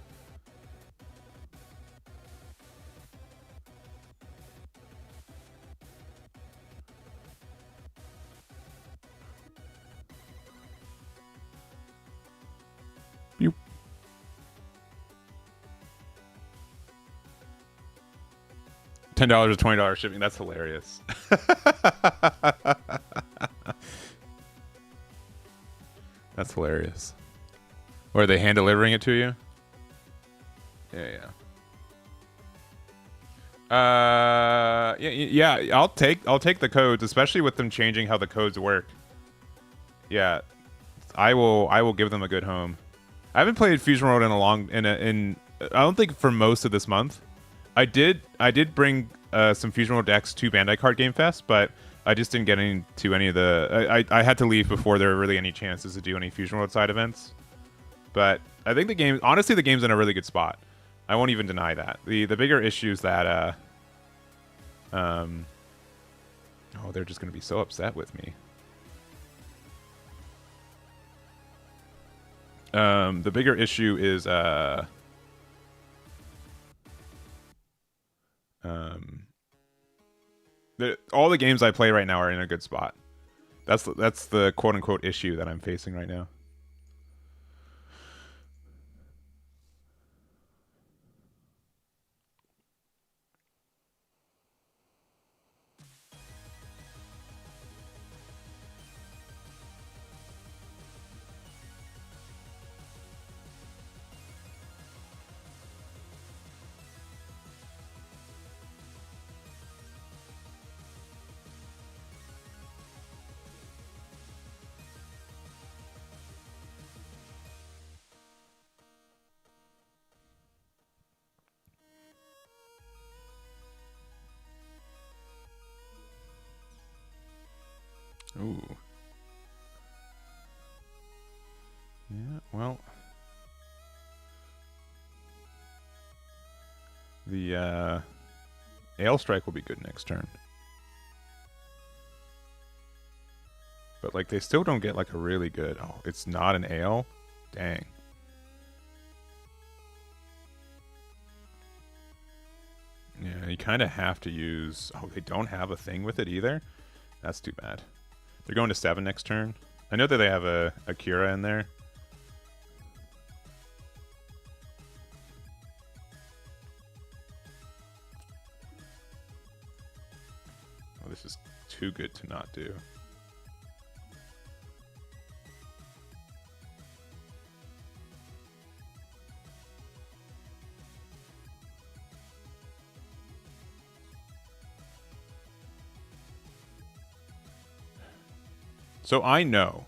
A: Boop. $10 or $20 shipping. That's hilarious. That's hilarious. Or are they hand delivering it to you? Yeah. Yeah. I'll take the codes, especially with them changing how the codes work. Yeah, I will give them a good home. I haven't played Fusion World in I don't think for most of this month. I did bring some Fusion World decks to Bandai Card Game Fest, but I just didn't get into any of the. I had to leave before there were really any chances to do any Fusion World side events. But I think the game's in a really good spot. I won't even deny that. The bigger issue is that oh, they're just gonna be so upset with me. The bigger issue is all the games I play right now are in a good spot. That's the quote unquote issue that I'm facing right now. Well, the Ale Strike will be good next turn. But, like, they still don't get, like, a really good... Oh, it's not an Ale? Dang. Yeah, you kind of have to use... Oh, they don't have a thing with it either? That's too bad. They're going to 7 next turn. I know that they have a Akira in there. Oh, this is too good to not do. So I know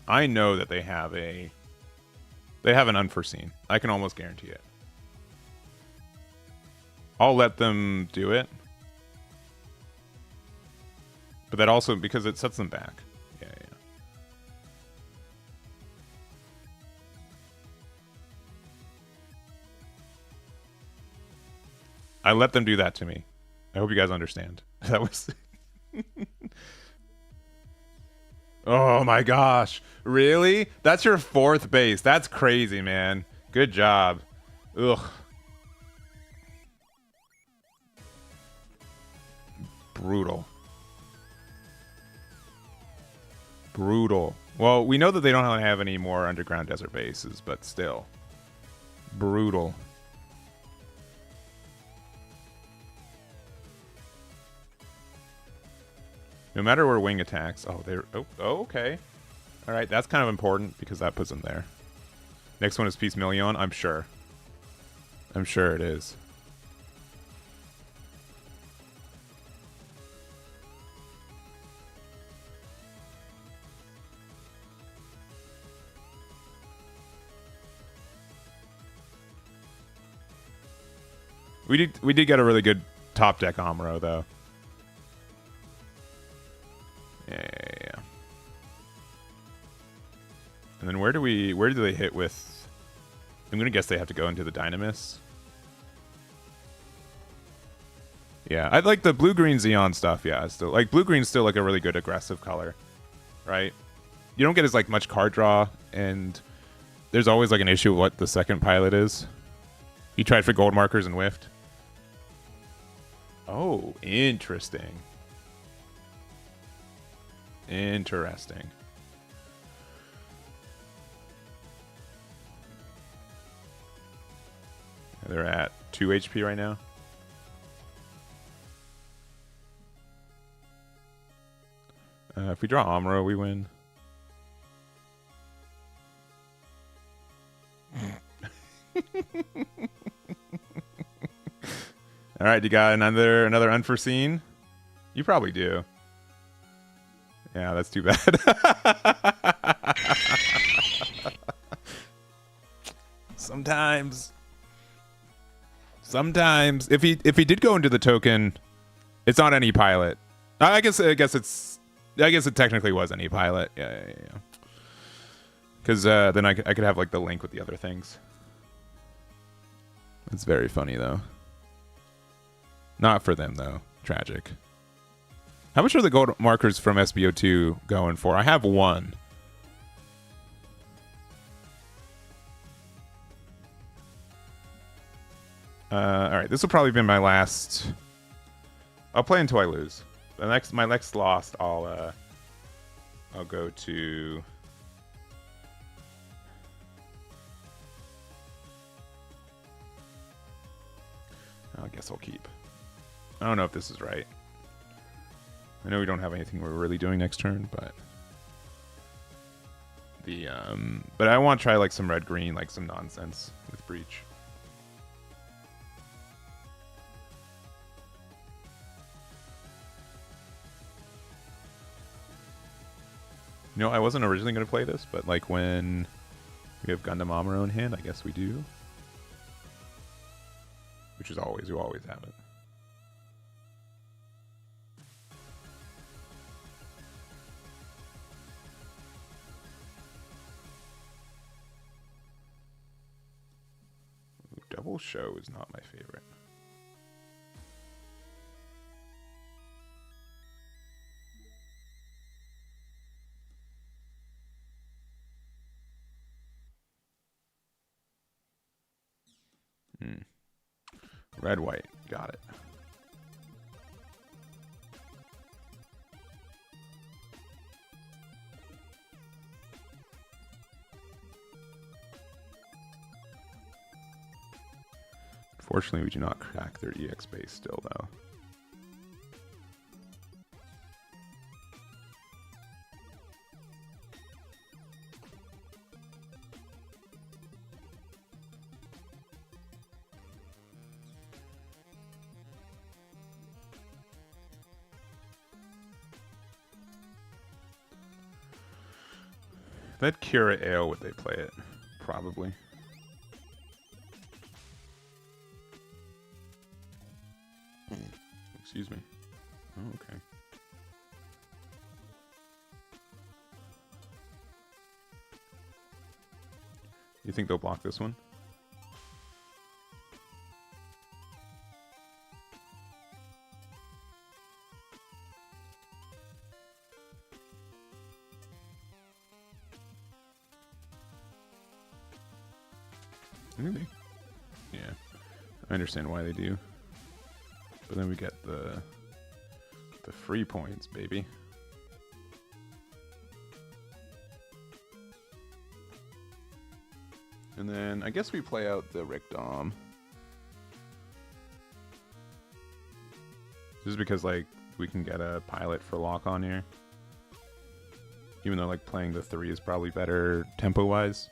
A: that they have an unforeseen. I can almost guarantee it. I'll let them do it. But that also, because it sets them back. Yeah. I let them do that to me. I hope you guys understand. That was... Oh my gosh. Really? That's your 4th base. That's crazy, man. Good job. Ugh. Brutal. Brutal. Well, we know that they don't have any more underground desert bases, but still. Brutal. No matter where wing attacks. Oh, they're... Oh, okay. All right, that's kind of important because that puts them there. Next one is Peace Million, I'm sure. I'm sure it is. We did get a really good top deck Amuro though. Yeah. And then where do they hit with? I'm gonna guess they have to go into the Dynamis. Yeah, I like the blue-green Xeon stuff. Yeah, still like blue-green's still like a really good aggressive color, right? You don't get as like much card draw, and there's always like an issue with what the second pilot is. You tried for gold markers and whiffed. Oh, interesting. Interesting. They're at 2 HP right now. If we draw Amuro, we win. All right, you got another unforeseen? You probably do. Yeah, that's too bad. Sometimes if he did go into the token, it's not any pilot. I guess it technically was any pilot. Yeah. Because then I could have like the link with the other things. It's very funny though. Not for them though. Tragic. How much are the gold markers from SBO2 going for? I have one. All right, this will probably be my last. I'll play until I lose. My next loss, I'll go to. I guess I'll keep. I don't know if this is right. I know we don't have anything we're really doing next turn, but but I want to try like some red green, like some nonsense with Breach. You know, I wasn't originally going to play this, but like when we have Gundam Amuro in hand, I guess we do. Which is always, you always have it. Double show is not my favorite. Red, white. Got it. Unfortunately, we do not crack their EX base still, though. That Kira Ale, would they play it? Probably. Excuse me. Oh, okay. You think they'll block this one? Maybe. Yeah. I understand why they do. But then we get the free points, baby. And then I guess we play out the Rick Dom. Just because like we can get a pilot for lock on here. Even though like playing the 3 is probably better tempo wise.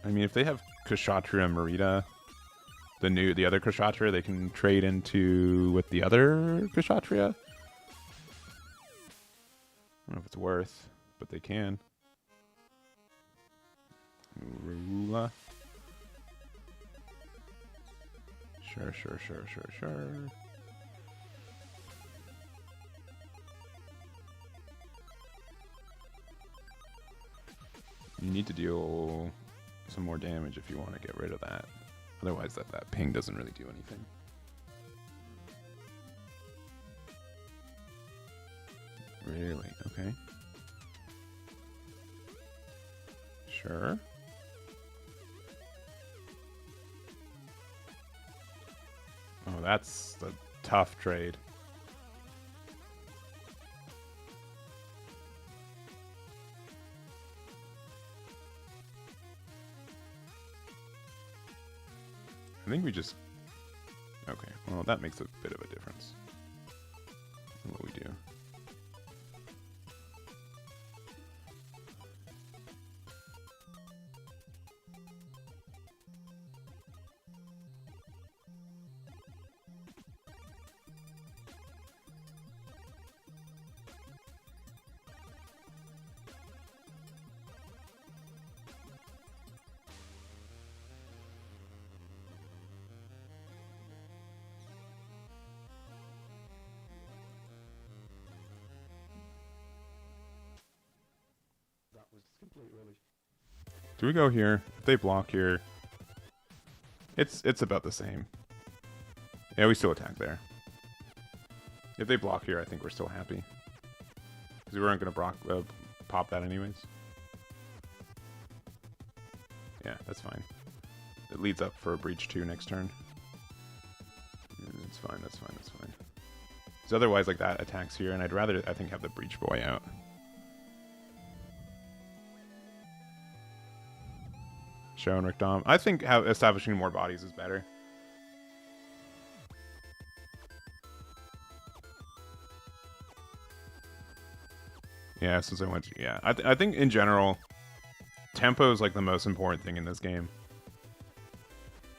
A: I mean, if they have Kshatriya and Marita, the other Kshatriya, they can trade into with the other Kshatriya. I don't know if it's worth, but they can. Rula. Sure. You need to deal some more damage if you want to get rid of that. Otherwise, that ping doesn't really do anything. Really? Okay. Sure. Oh, that's a tough trade. I think we just... Okay, well, that makes a bit of a difference in what we do. Do we go here? If they block here, it's about the same. Yeah, we still attack there. If they block here, I think we're still happy. Because we weren't going to pop that anyways. Yeah, that's fine. It leads up for a breach 2 next turn. That's fine. Because otherwise, like, that attacks here, and I'd rather, I think, have the breach boy out. Show and Rick Dom. I think establishing more bodies is better. Yeah, since I went to... Yeah, I think in general, tempo is like the most important thing in this game.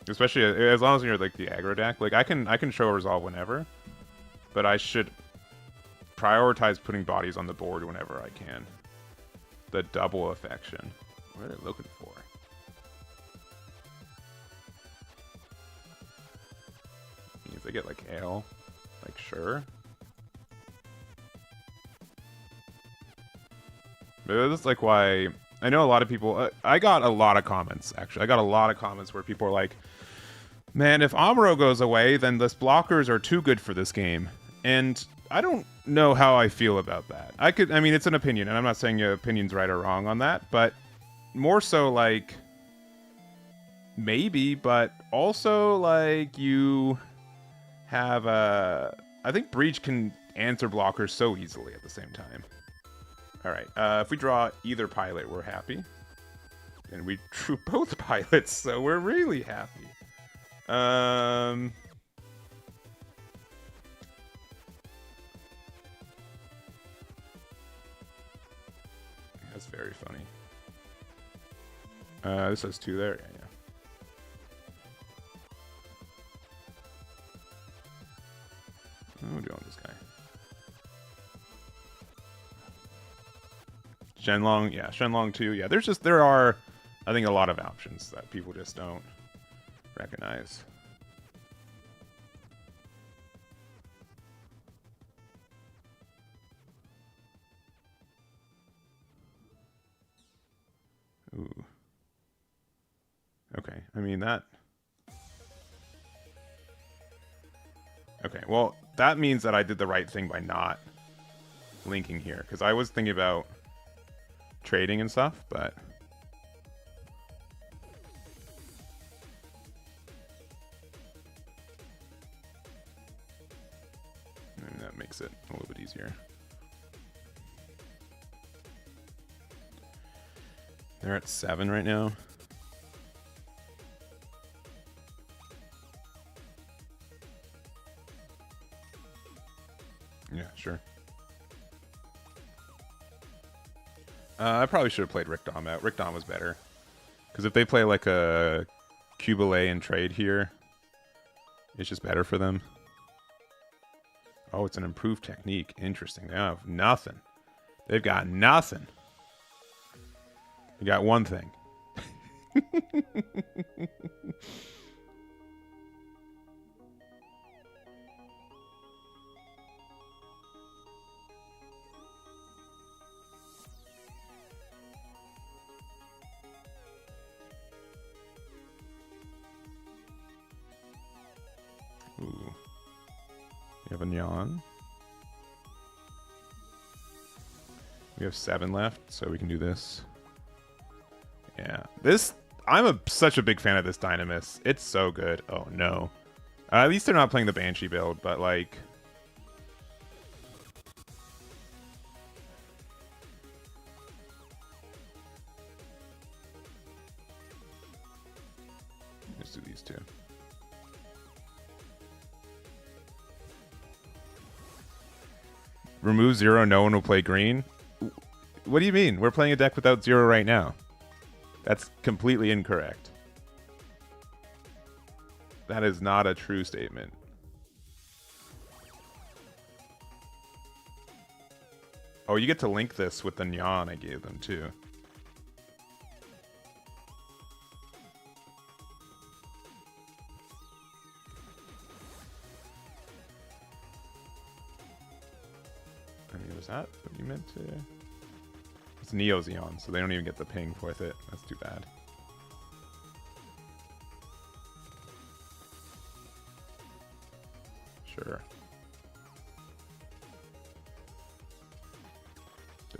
A: Especially as long as you're like the aggro deck. Like I can show resolve whenever, but I should prioritize putting bodies on the board whenever I can. The double affection. What are they looking for? If they get like ale, like sure. That's like why I know a lot of people. I got a lot of comments actually. I got a lot of comments where people are like, "Man, if Amuro goes away, then the blockers are too good for this game." And I don't know how I feel about that. I mean, it's an opinion, and I'm not saying your opinion's right or wrong on that, but more so like maybe, but also like you have I think Breach can answer blockers so easily at the same time. All right, if we draw either pilot, we're happy. And we drew both pilots, so we're really happy. That's very funny. This has 2 there. Yeah. What are we doing with this guy? Shenlong, yeah, Shenlong 2. Yeah, there are, I think, a lot of options that people just don't recognize. Ooh. Okay, I mean that. Okay, well, that means that I did the right thing by not linking here, because I was thinking about trading and stuff, but and that makes it a little bit easier. They're at 7 right now. Yeah, sure. I probably should have played Rick Dom out. Rick Dom was better. Because if they play like a Cubalay and trade here, it's just better for them. Oh, it's an improved technique. Interesting. They have nothing. They've got nothing. You got one thing. Ooh. We have a Nyan. We have 7 left, so we can do this. Yeah. I'm such a big fan of this Dynamis. It's so good. Oh, no. At least they're not playing the Banshee build, but like... Let's do these 2. Remove 0, no one will play green? What do you mean? We're playing a deck without 0 right now. That's completely incorrect. That is not a true statement. Oh, you get to link this with the Nyan I gave them, too. I mean, was that what you meant to... It's Neo Xeon, so they don't even get the ping with it. That's too bad. Sure.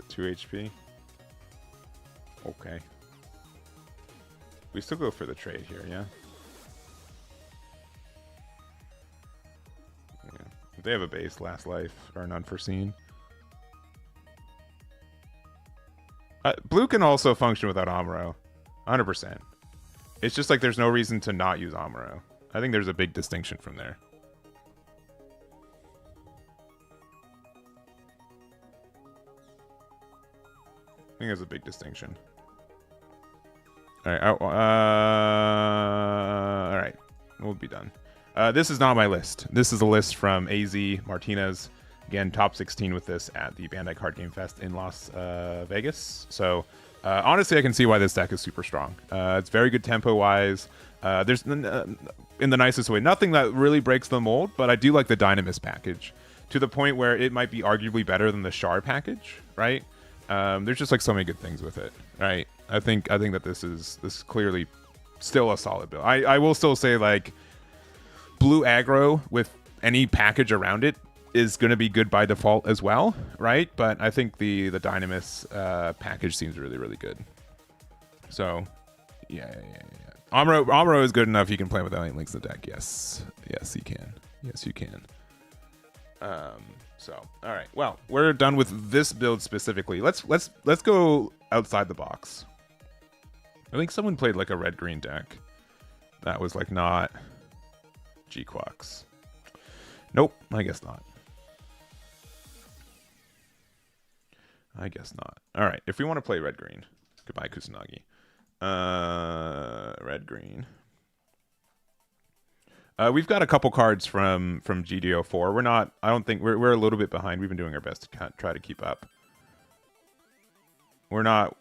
A: 2 HP. Okay. We still go for the trade here, yeah? Yeah. If they have a base, last life, or an unforeseen. Blue can also function without Amuro. 100%. It's just like there's no reason to not use Amuro. I think there's a big distinction from there. I think there's a big distinction. Alright, alright. We'll be done. This is not my list. This is a list from AZ Martinez. Again, top 16 with this at the Bandai Card Game Fest in Las Vegas. So, honestly, I can see why this deck is super strong. It's very good tempo-wise. There's, in the nicest way, nothing that really breaks the mold, but I do like the Dynamis package to the point where it might be arguably better than the Char package, right? There's just like so many good things with it, right? I think that this is clearly still a solid build. I will still say like blue aggro with any package around it is going to be good by default as well, right? But I think the Dynamis package seems really, really good. So, yeah. Amuro is good enough. You can play without any links in the deck. Yes, you can. Yes, you can. So, all right. Well, we're done with this build specifically. Let's go outside the box. I think someone played like a red-green deck that was like not G-Quox. Nope, I guess not. All right, if we want to play red-green, goodbye Kusanagi. Red-green. We've got a couple cards from GD04. We're not. I don't think we're a little bit behind. We've been doing our best to try to keep up. We're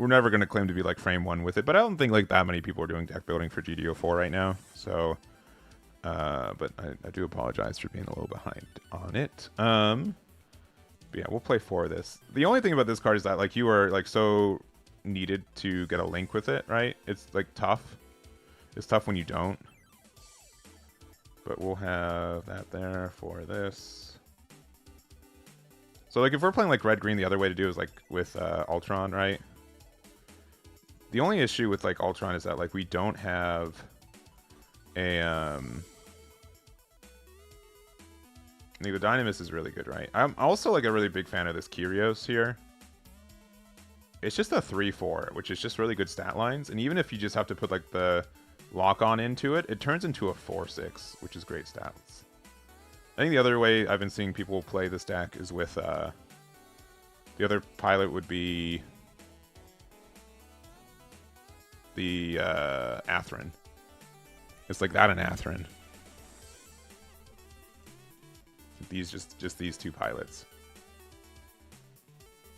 A: never going to claim to be like frame one with it, but I don't think like that many people are doing deck building for GD04 right now. So, but I do apologize for being a little behind on it. But yeah, we'll play 4 of this. The only thing about this card is that like you are like so needed to get a link with it, right? It's like tough. It's tough when you don't. But we'll have that there for this. So like if we're playing like red-green, the other way to do is like with Ultron, right? The only issue with like Ultron is that like we don't have a like the Dynamis is really good, right? I'm also like a really big fan of this Kyrios here. It's just a 3/4, which is just really good stat lines, and even if you just have to put like the lock on into it, it turns into a 4/6, which is great stats. I think the other way I've been seeing people play this deck is with the other pilot would be the Atherin. It's like that and Atherin. These just these 2 pilots,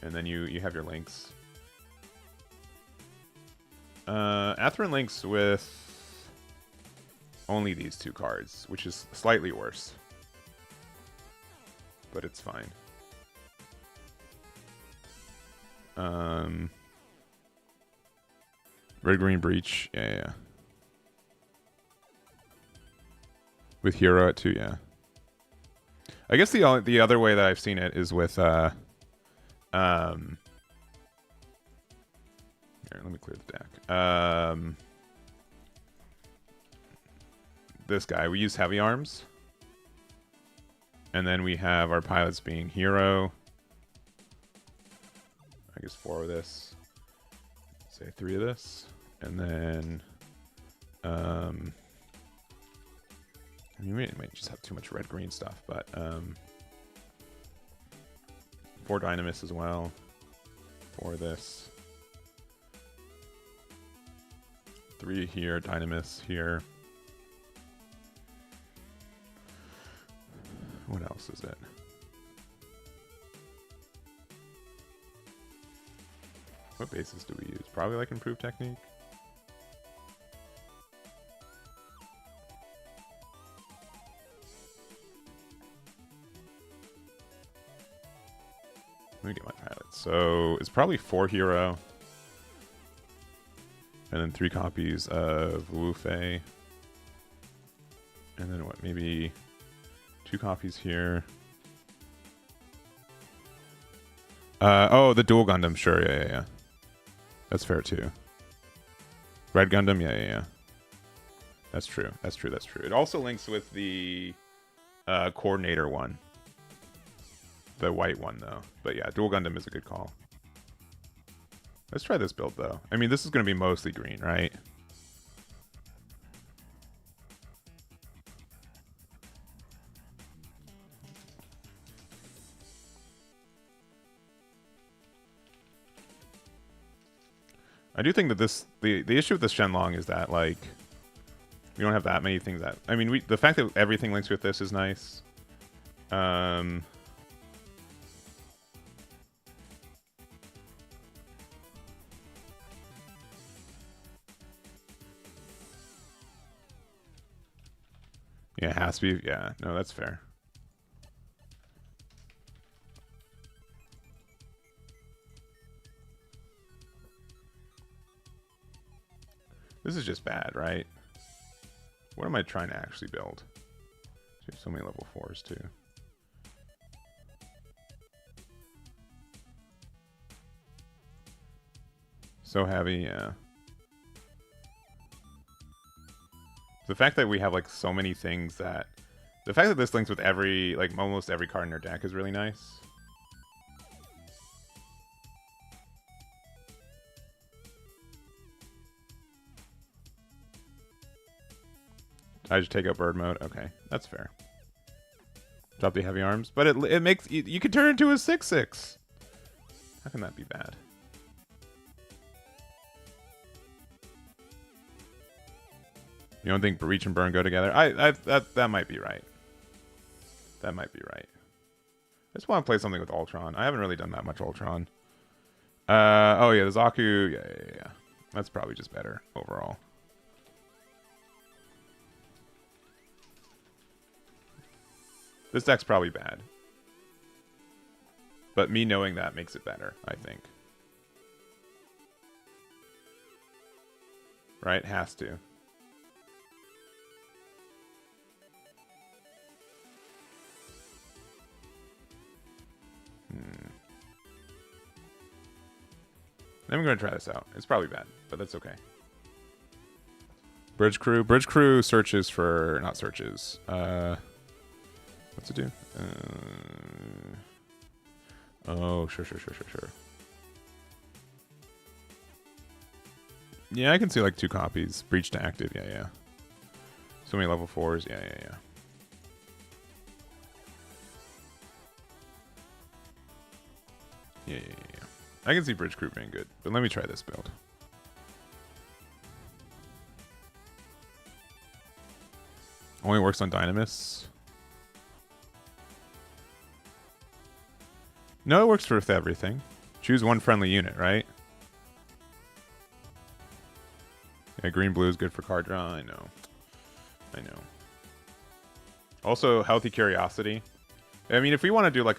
A: and then you have your links. Atherin links with only these 2 cards, which is slightly worse, but it's fine. Red-green breach, yeah. With hero at 2, yeah. I guess the other way that I've seen it is with here, let me clear the deck. This guy, we use heavy arms, and then we have our pilots being hero. I guess 4 of this, say 3 of this, and then I mean, we might just have too much red-green stuff, but 4 Dynamis as well for this. 3 here, Dynamis here. What else is it? What bases do we use? Probably like improved technique. Let me get my pilots. So it's probably 4 hero. And then 3 copies of Wu Fei. And then what? Maybe 2 copies here. Oh, the dual Gundam. Sure, yeah. That's fair too. Red Gundam, yeah. That's true. It also links with the coordinator one. The white one, though. But yeah, dual Gundam is a good call. Let's try this build, though. I mean, this is going to be mostly green, right? I do think that the issue with this Shenlong is that, like, we don't have that many things that... I mean, the fact that everything links with this is nice. Yeah, it has to be. Yeah, no, that's fair. This is just bad, right? What am I trying to actually build? There's so many level 4s too. So heavy, yeah. The fact that we have like so many things that... The fact that this links with every, like almost every card in our deck is really nice. I just take out bird mode. Okay, that's fair. Drop the heavy arms, but it makes you can turn it into a 6/6. How can that be bad? You don't think Breach and Burn go together? That might be right. That might be right. I just want to play something with Ultron. I haven't really done that much Ultron. Oh yeah, the Zaku. Yeah. That's probably just better overall. This deck's probably bad. But me knowing that makes it better, I think. Right? Has to. I'm going to try this out. It's probably bad, but that's okay. Bridge Crew. Bridge Crew searches for... Not searches. What's it do? Oh, sure. Yeah, I can see like 2 copies. Breach to active. Yeah. So many level 4s. Yeah. Yeah. I can see Bridge Crew being good, but let me try this build. Only works on Dynamis. No, it works for everything. Choose one friendly unit, right? Yeah, green-blue is good for card draw. I know. Also, Healthy Curiosity. I mean, if we want to do like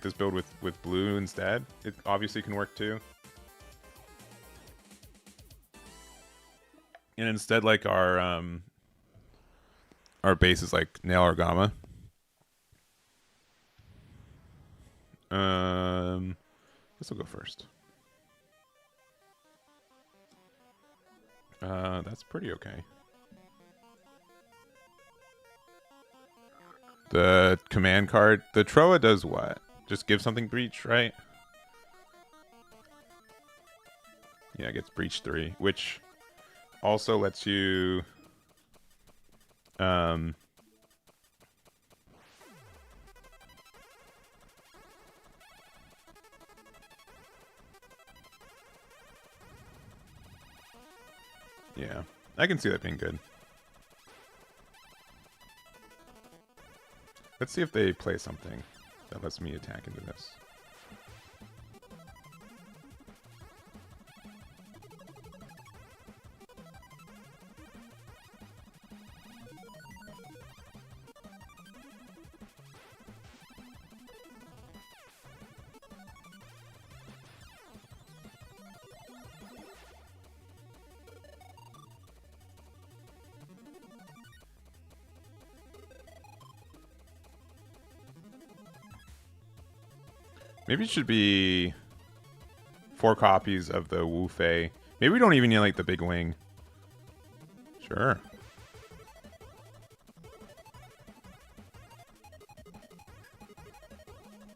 A: this build with blue instead, it obviously can work too. And instead, like our base is like Nail or Gamma. This will go first. That's pretty okay. The command card, the Troa does what? Just give something breach, right? Yeah, it gets breach 3, which also lets you yeah, I can see that being good. Let's see if they play something that lets me attack into this. Maybe it should be 4 copies of the Wu Fei. Maybe we don't even need like the big wing. Sure.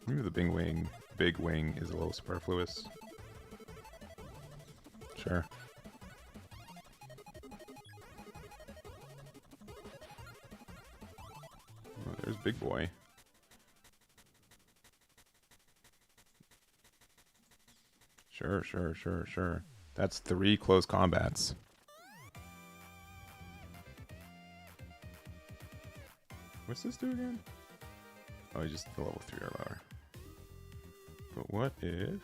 A: Maybe the big wing is a little superfluous. Sure. Oh, there's Big Boy. Sure. That's 3 close combats. What's this do again? Oh, he's just the level 3 or lower. But what if...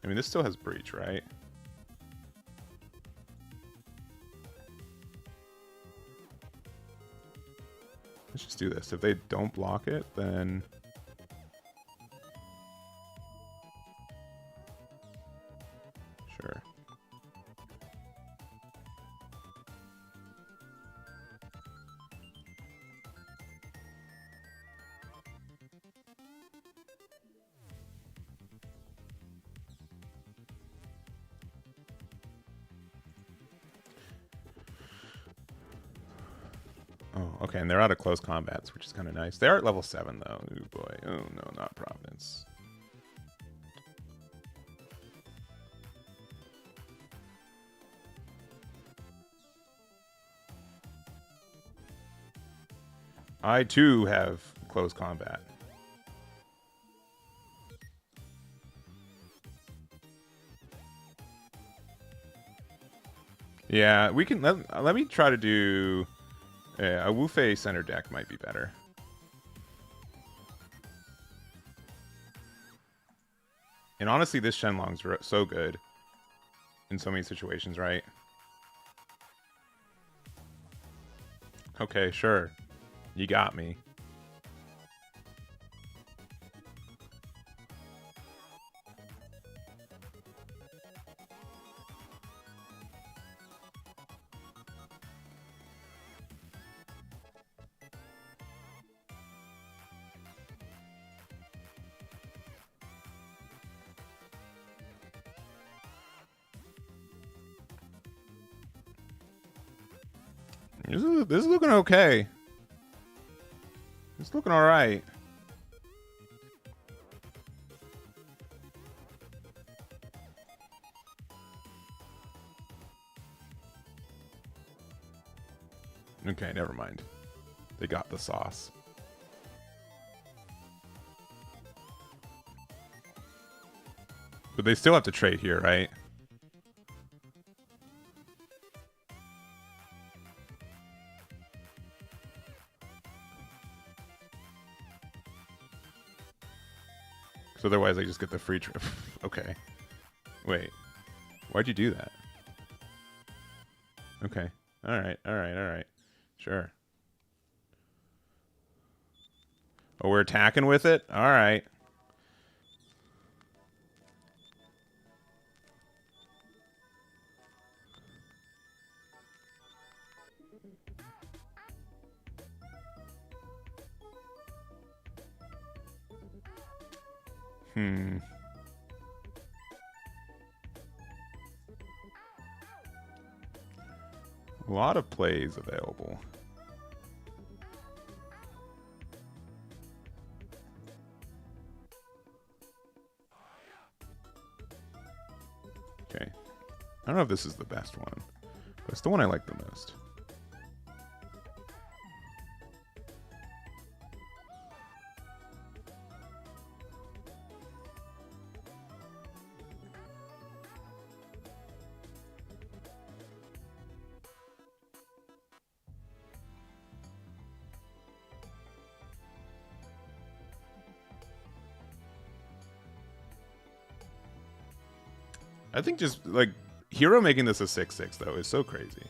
A: I mean, this still has breach, right? Let's just do this. If they don't block it, then... Sure. Okay, and they're out of close combats, which is kind of nice. They are at level 7, though. Oh, boy. Oh, no, not Providence. I, too, have close combat. Yeah, we can... Let me try to do... a Wufei center deck might be better. And honestly, this Shenlong's so good in so many situations, right? Okay, sure. You got me. This is looking okay. It's looking all right. Okay, never mind. They got the sauce. But they still have to trade here, right? Because otherwise I just get the free trip. Okay. Wait. Why'd you do that? Okay. Alright, alright, alright. Sure. Oh, we're attacking with it? Alright. A lot of plays available. Okay. I don't know if this is the best one, but it's the one I like the most. I think just, like, Hero making this a 6/6, though, is so crazy.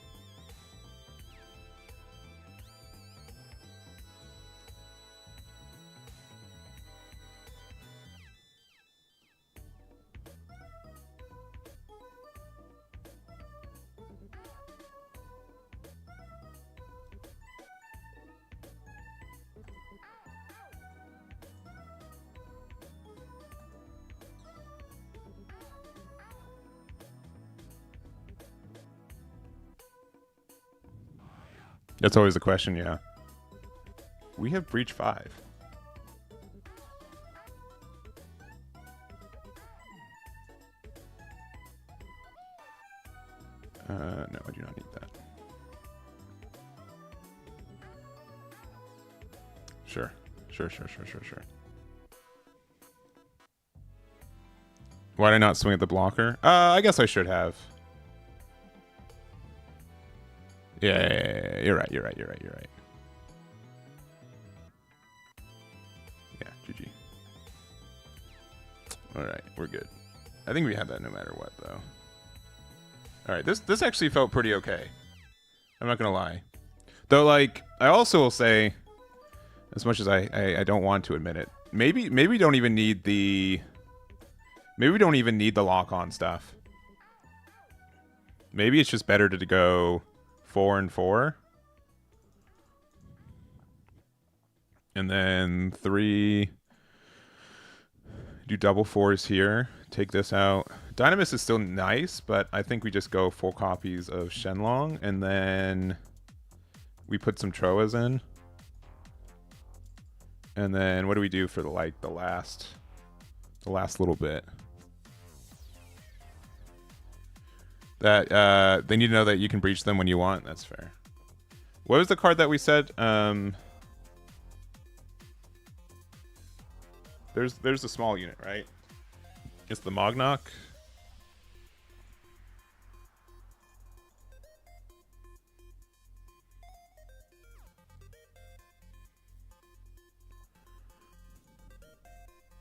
A: That's always the question, yeah. We have Breach 5. No, I do not need that. Sure. Sure. Why did I not swing at the blocker? I guess I should have. Yeah, you're right. Yeah, GG. Alright, we're good. I think we have that no matter what, though. Alright, this actually felt pretty okay. I'm not gonna lie. Though, like, I also will say, as much as I don't want to admit it, maybe we don't even need the... Maybe we don't even need the lock-on stuff. Maybe it's just better to go 4 and 4. And then 3... Do double 4s here. Take this out. Dynamis is still nice, but I think we just go 4 copies of Shenlong. And then we put some Troas in. And then what do we do for the last little bit? That they need to know that you can breach them when you want. That's fair. What was the card that we said? There's a small unit, right? It's the Mognok.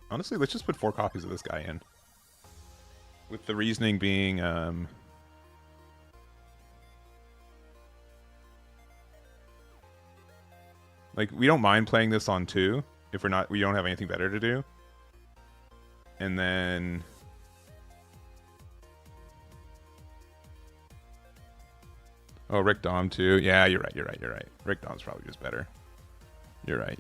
A: Honestly, let's just put 4 copies of this guy in. With the reasoning being, like, we don't mind playing this on 2 if we don't have anything better to do. And then oh, Rick Dom too. Yeah, you're right. Rick Dom's probably just better. You're right.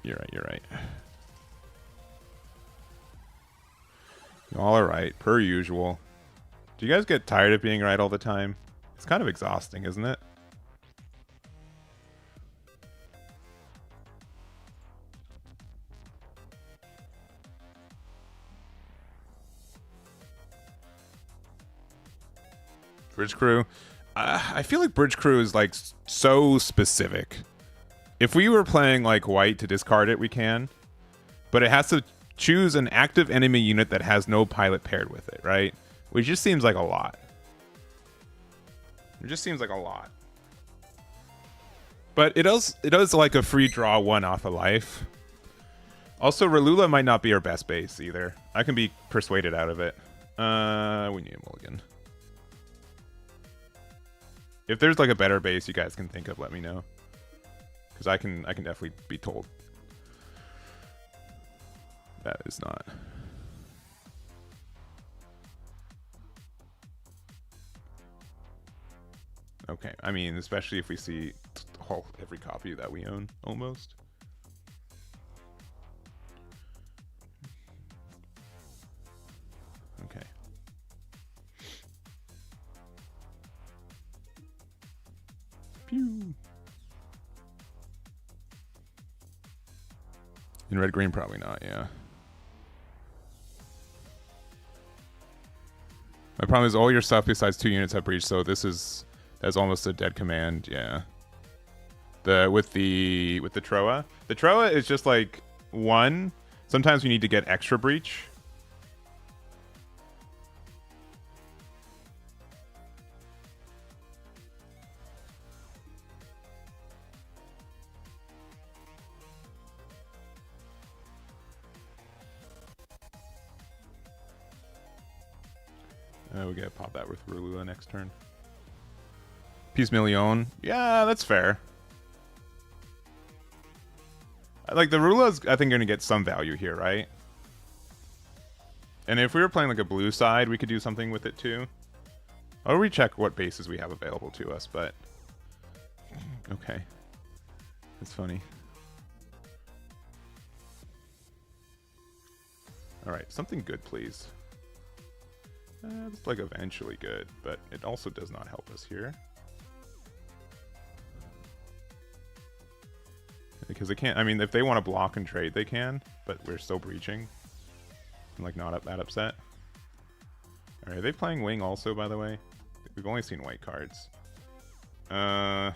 A: All right, per usual. Do you guys get tired of being right all the time? It's kind of exhausting, isn't it? Bridge Crew. I feel like Bridge Crew is like so specific. If we were playing like white to discard it, we can. But it has to choose an active enemy unit that has no pilot paired with it, right? Which just seems like a lot. It just seems like a lot. But it does like a free draw 1 off of life. Also, Relula might not be our best base either. I can be persuaded out of it. We need a mulligan. If there's like a better base you guys can think of, let me know. Because I can definitely be told. That is not. Okay, I mean, especially if we see every copy that we own, almost. Okay. Pew. In red green, probably not. Yeah. My problem is all your stuff besides 2 units have breach, so that's almost a dead command. Yeah. With the Troa. The Troa is just like 1. Sometimes we need to get extra breach. We gotta pop that with Relula next turn. Peace Million. Yeah, that's fair. Like, the Relula's, I think, gonna get some value here, right? And if we were playing, like, a blue side, we could do something with it, too. I'll recheck what bases we have available to us, but... Okay. That's funny. Alright, something good, please. It's like eventually good, but it also does not help us here. Because they can't, I mean, if they want to block and trade, they can, but we're still breaching. I'm like not that upset. Alright, are they playing wing also, by the way? We've only seen white cards. I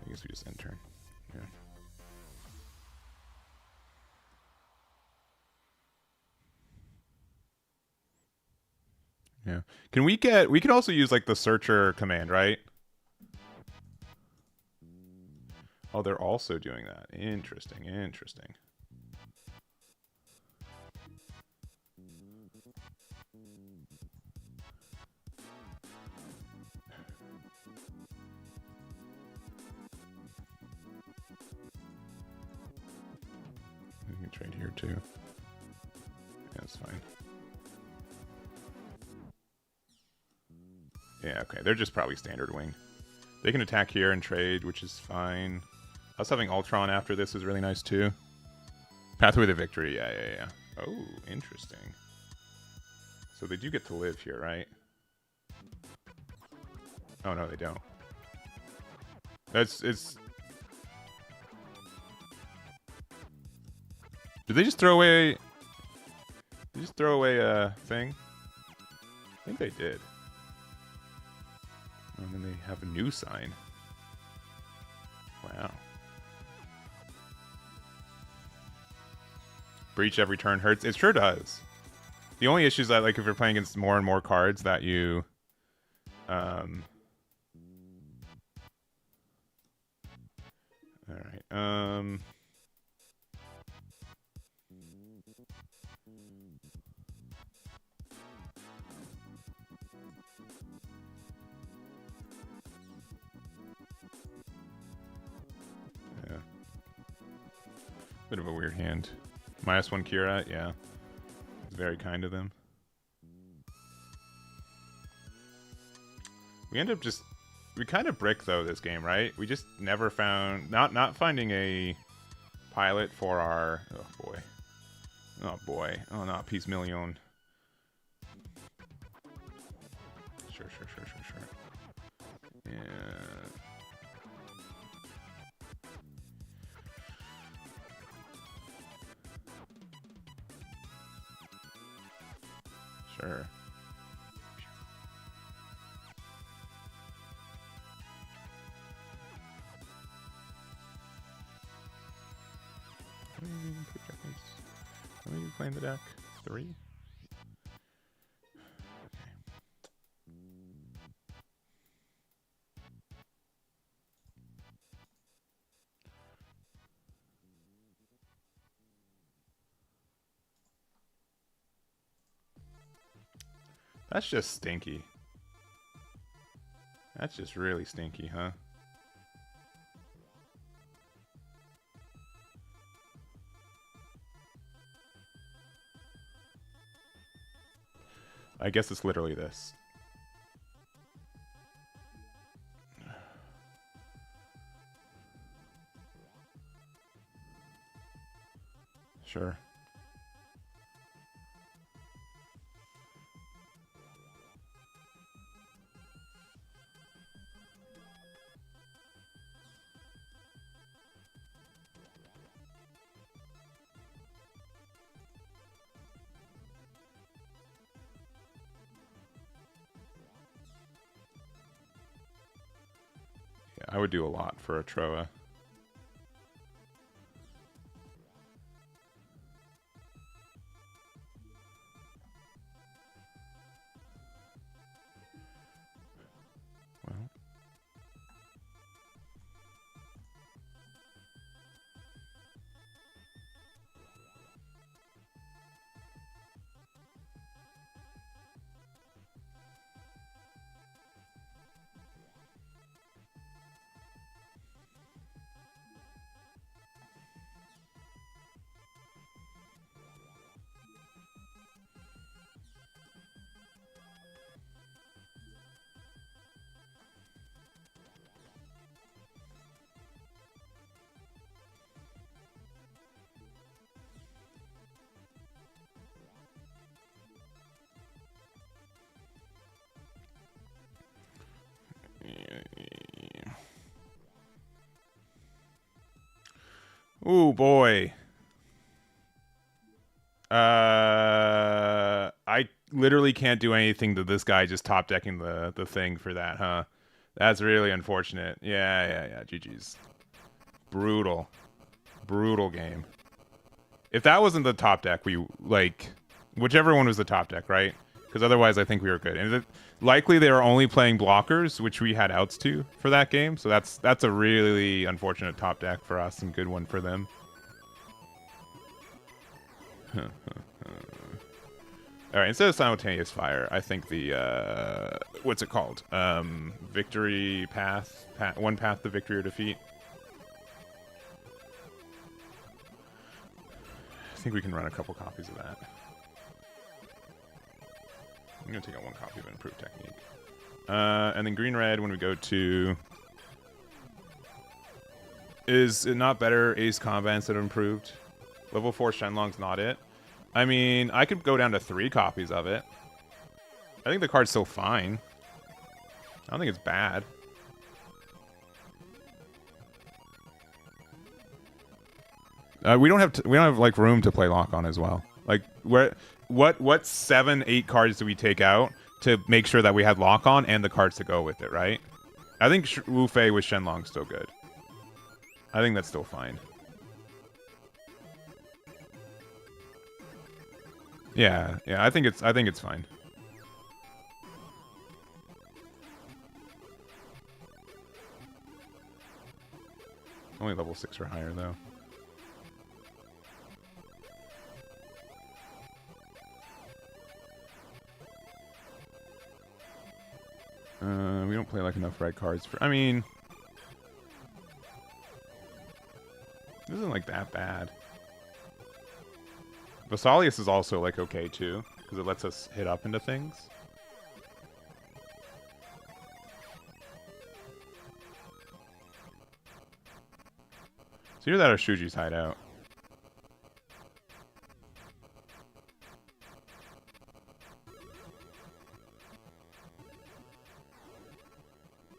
A: guess we just end turn. Yeah. Yeah. We could also use like the searcher command, right? Oh, they're also doing that. Interesting. We can trade here too. Yeah, that's fine. Yeah, okay. They're just probably standard wing. They can attack here and trade, which is fine. Us having Ultron after this is really nice too. Pathway to Victory. Yeah. Oh, interesting. So they do get to live here, right? Oh no, they don't. It's. Did they just throw away? Did they just throw away a thing? I think they did. And then they have a new sign. Wow. Breach every turn hurts. It sure does. The only issue is that, like, if you're playing against more and more cards that you, all right. Yeah. Bit of a weird hand. -1 Kira, yeah. It's very kind of them. We end up just... We kind of brick, though, this game, right? We just never found... Not finding a pilot for our... Oh, boy. Oh, boy. Oh, not Peace Million. Sure. Yeah... Sure. How many are you playing the deck? 3? Okay. That's just stinky. That's just really stinky, huh? I guess it's literally this. Sure. I would do a lot for a Troa. Well. Ooh, boy. I literally can't do anything to this guy just top decking the thing for that, huh? That's really unfortunate. Yeah. GG's. Brutal. Brutal game. If that wasn't the top deck, we, like, whichever one was the top deck, right? Because otherwise I think we were good. And likely they were only playing blockers, which we had outs to for that game. So that's a really unfortunate top deck for us and good one for them. Alright, instead of simultaneous fire, I think the, what's it called? Victory path, one path to victory or defeat. I think we can run a couple copies of that. I'm going to take out one copy of Improved Technique. And then green-red, when we go to... Is it not better Ace Combat instead of Improved? Level 4 Shenlong's not it. I mean, I could go down to 3 copies of it. I think the card's still fine. I don't think it's bad. We don't have like room to play lock on as well. Like what 7, 8 cards do we take out to make sure that we had lock on and the cards to go with it, right? I think Wu Fei with Shenlong's still good. I think that's still fine. Yeah, I think it's fine. Only level 6 or higher though. We don't play like enough red cards for. I mean, this isn't like that bad. Vesalius is also like okay too, because it lets us hit up into things. So you're that or Shuji's hideout.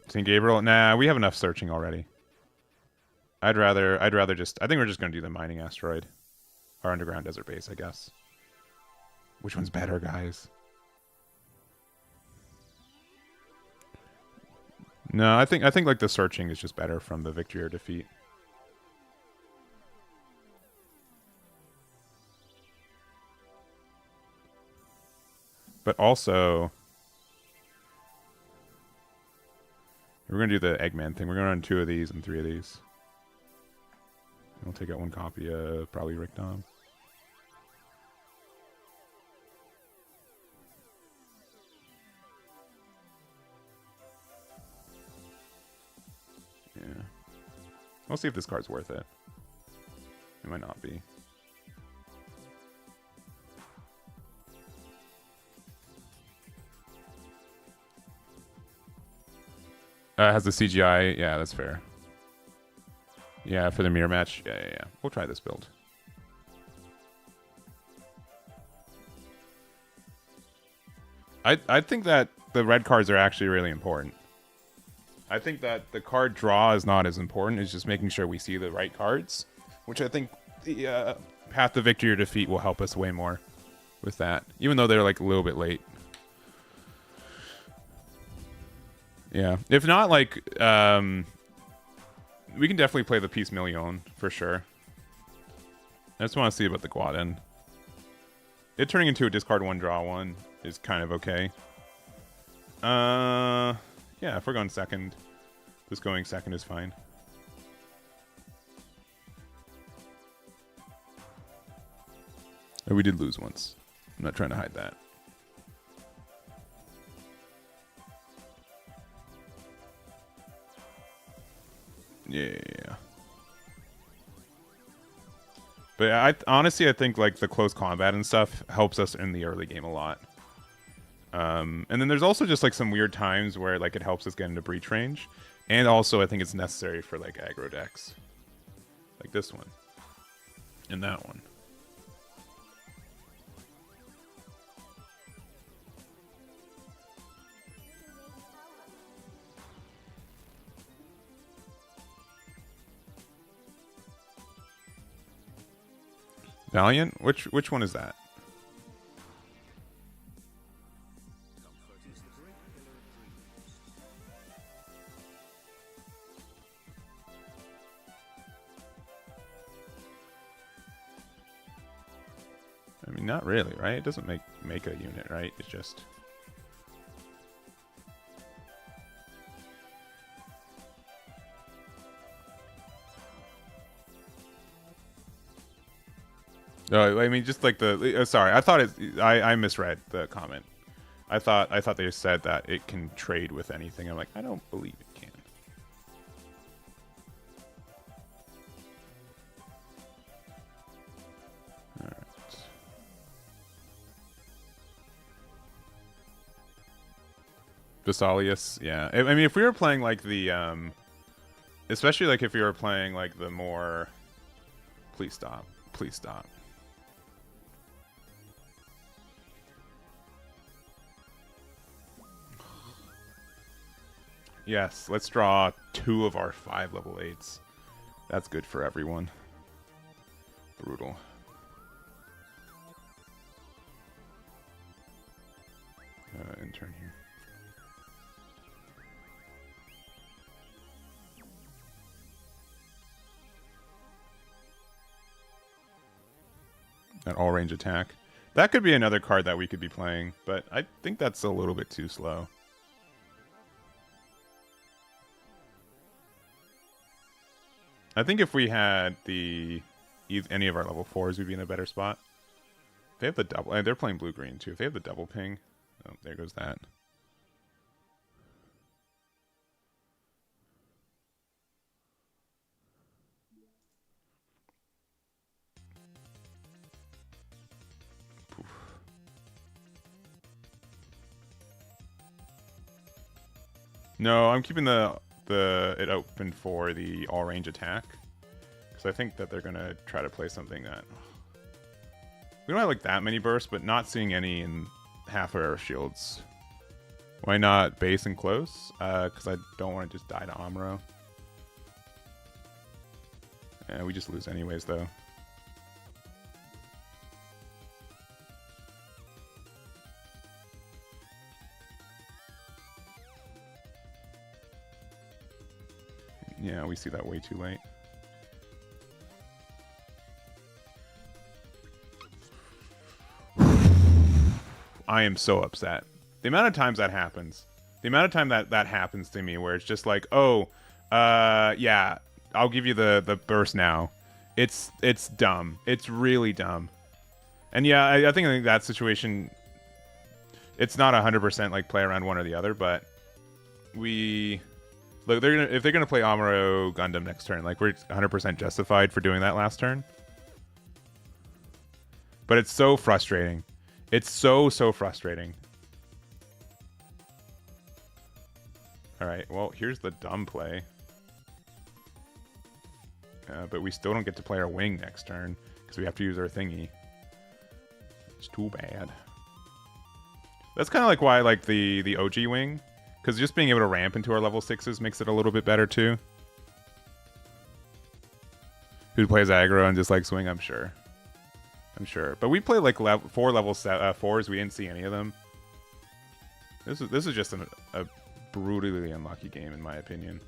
A: St. Gabriel? Nah, we have enough searching already. I'd rather just. I think we're just gonna do the mining asteroid, our underground desert base, I guess. Which one's better, guys? No, I think like the searching is just better from the victory or defeat. But also, we're going to do the Eggman thing. We're going to run 2 of these and 3 of these. We'll take out 1 copy of probably Rick Dom. Yeah. We'll see if this card's worth it. It might not be. Has the CGI. Yeah, that's fair. Yeah, for the mirror match. Yeah. We'll try this build. I think that the red cards are actually really important. I think that the card draw is not as important. It's just making sure we see the right cards, which I think the path to victory or defeat will help us way more with that, even though they're like a little bit late. Yeah, if not, like, we can definitely play the Peace Million for sure. I just want to see about the Guaden. It turning into a discard 1, draw 1 is kind of okay. Yeah, if we're going second, just going second is fine. And we did lose once. I'm not trying to hide that. Yeah. But honestly, I think like the close combat and stuff helps us in the early game a lot. And then there's also just like some weird times where like it helps us get into breach range. And also I think it's necessary for like aggro decks. Like this one. And that one. Valiant? Which one is that? I mean, not really, right? It doesn't make a unit, right? It's just... No, I mean, just like the... sorry, I thought it... I misread the comment. I thought they said that it can trade with anything. I'm like, I don't believe it can. Alright. Vesalius, yeah. I mean, if we were playing like the... especially like if we were playing like the more... Please stop. Please stop. Yes, let's draw 2 of our 5 level 8s. That's good for everyone. Brutal. Intern here. That all range attack. That could be another card that we could be playing, but I think that's a little bit too slow. I think if we had any of our level 4s, we'd be in a better spot. They have the double. They're playing blue-green too. If they have the double ping, oh, there goes that. Poof. No, I'm keeping it open for the all range attack because I think that they're gonna try to play something that we don't have like that many bursts, but not seeing any in half of our shields. Why not base and close? Because I don't want to just die to Amuro. Yeah, we just lose anyways though. Yeah, we see that way too late. I am so upset. The amount of times that happens. The amount of time that happens to me where it's just like, oh, yeah, I'll give you the burst now. It's dumb. It's really dumb. And yeah, I think in that situation, it's not 100% like play around one or the other, but look, if they're gonna play Amuro Gundam next turn, like we're 100% justified for doing that last turn. But it's so frustrating. It's so frustrating. All right, well here's the dumb play. But we still don't get to play our wing next turn because we have to use our thingy. It's too bad. That's kind of like why I like the OG wing. Because just being able to ramp into our level 6s makes it a little bit better, too. Who plays aggro and just like swing? I'm sure. I'm sure. But we play like 4 level 4s. We didn't see any of them. This is just a brutally unlucky game, in my opinion.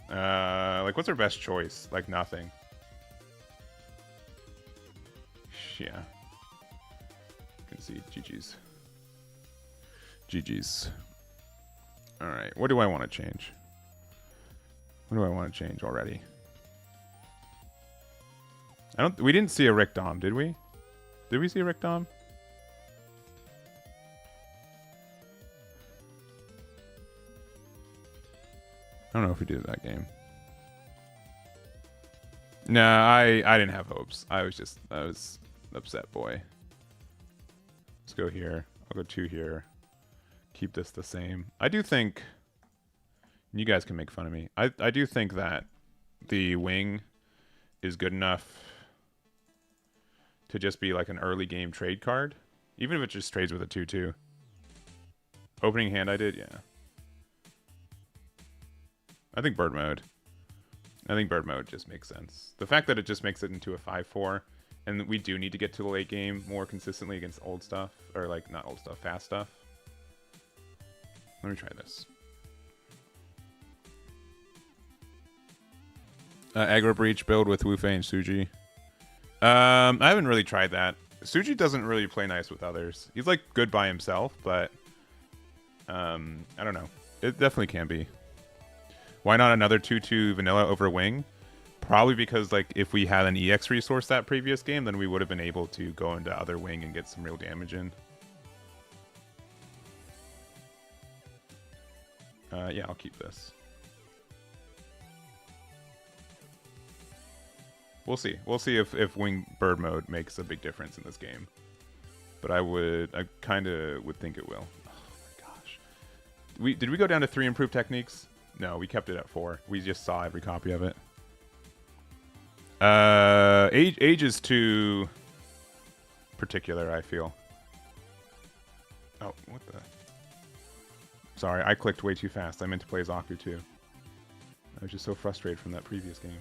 A: Like, what's our best choice? Like, nothing. Yeah. You can see GG's. GG's. Alright, what do I want to change? What do I want to change already? We didn't see a Rick Dom, did we? Did we see a Rick Dom? I don't know if we did that game. Nah, I didn't have hopes. I was upset boy. Let's go here. I'll go 2 here. Keep this the same. I do think, you guys can make fun of me. I do think that the wing is good enough to just be like an early game trade card, even if it just trades with a 2/2. Opening hand I did, yeah. I think bird mode. I think bird mode just makes sense. The fact that it just makes it into a 5/4, and we do need to get to the late game more consistently against old stuff, or like not old stuff, fast stuff. Let me try this. Aggro Breach build with Wu Fei and Suji. I haven't really tried that. Suji doesn't really play nice with others. He's like good by himself, but I don't know. It definitely can be. Why not another 2/2 vanilla over wing? Probably because like if we had an EX resource that previous game, then we would have been able to go into other wing and get some real damage in. Yeah, I'll keep this. We'll see. We'll see if wing bird mode makes a big difference in this game. But I kind of would think it will. Oh my gosh. Did we go down to 3 improved techniques? No, we kept it at 4. We just saw every copy of it. Age is too particular, I feel. Oh, what the? Sorry, I clicked way too fast. I meant to play Zaku too. I was just so frustrated from that previous game.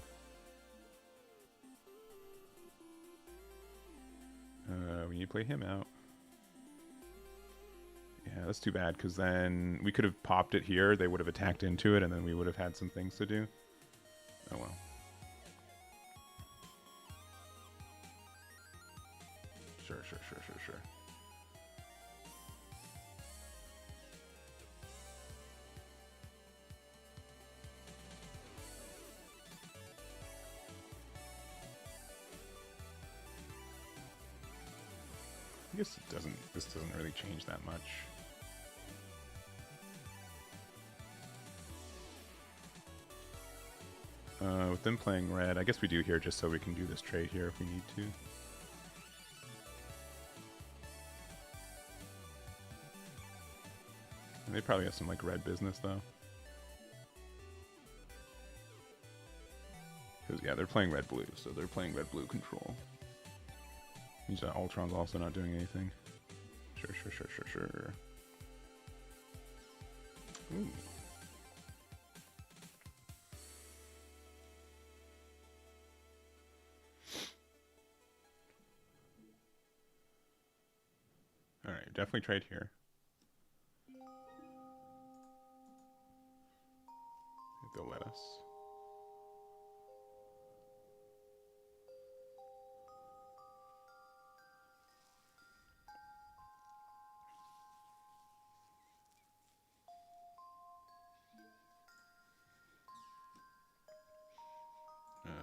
A: We need to play him out. Yeah, that's too bad, because then we could have popped it here, they would have attacked into it, and then we would have had some things to do. Oh well. Sure. I guess this doesn't really change that much. With them playing red, I guess we do here just so we can do this trade here if we need to. And they probably have some like red business though. Because yeah, they're playing red-blue, so they're playing red-blue control. Means that Ultron's also not doing anything. Sure. Ooh. Alright, definitely trade here. They'll let us.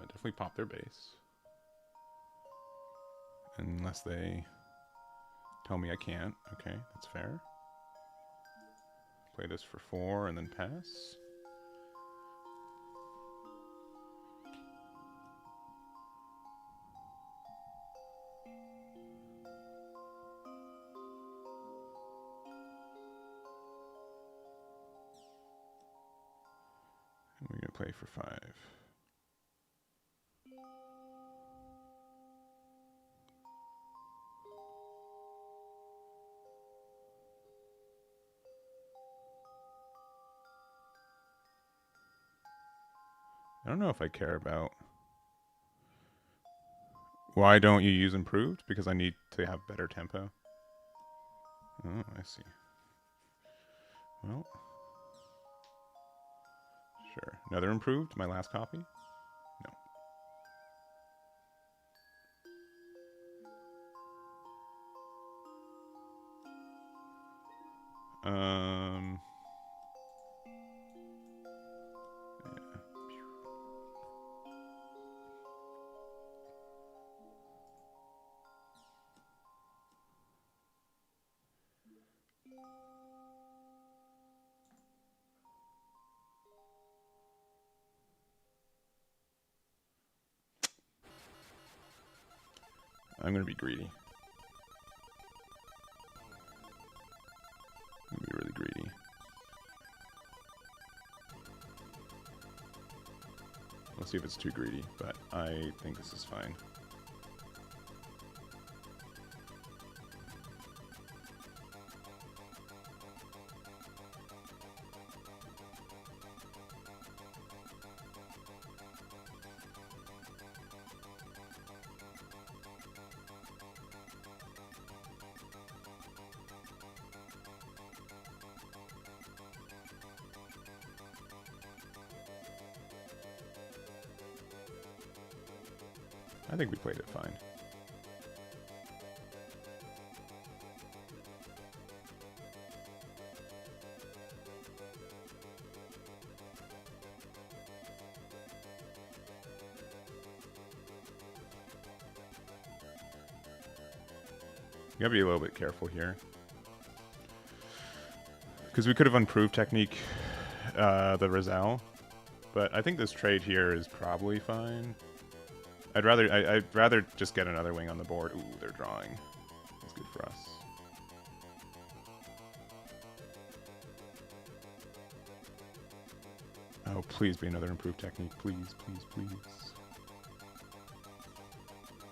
A: Definitely pop their base. Unless they tell me I can't. Okay, that's fair. Play this for 4 and then pass. And we're going to play for 5. I don't know if I care about... Why don't you use improved? Because I need to have better tempo. Oh, I see. Well... Sure. Another improved? My last copy? No. Yeah. I'm gonna be greedy. I'm gonna be really greedy. We'll see if it's too greedy, but I think this is fine. I think we played it fine. You gotta be a little bit careful here. Because we could have improved technique the Rizal. But I think this trade here is probably fine. I'd rather just get another wing on the board. Ooh, they're drawing. That's good for us. Oh, please be another improved technique. Please.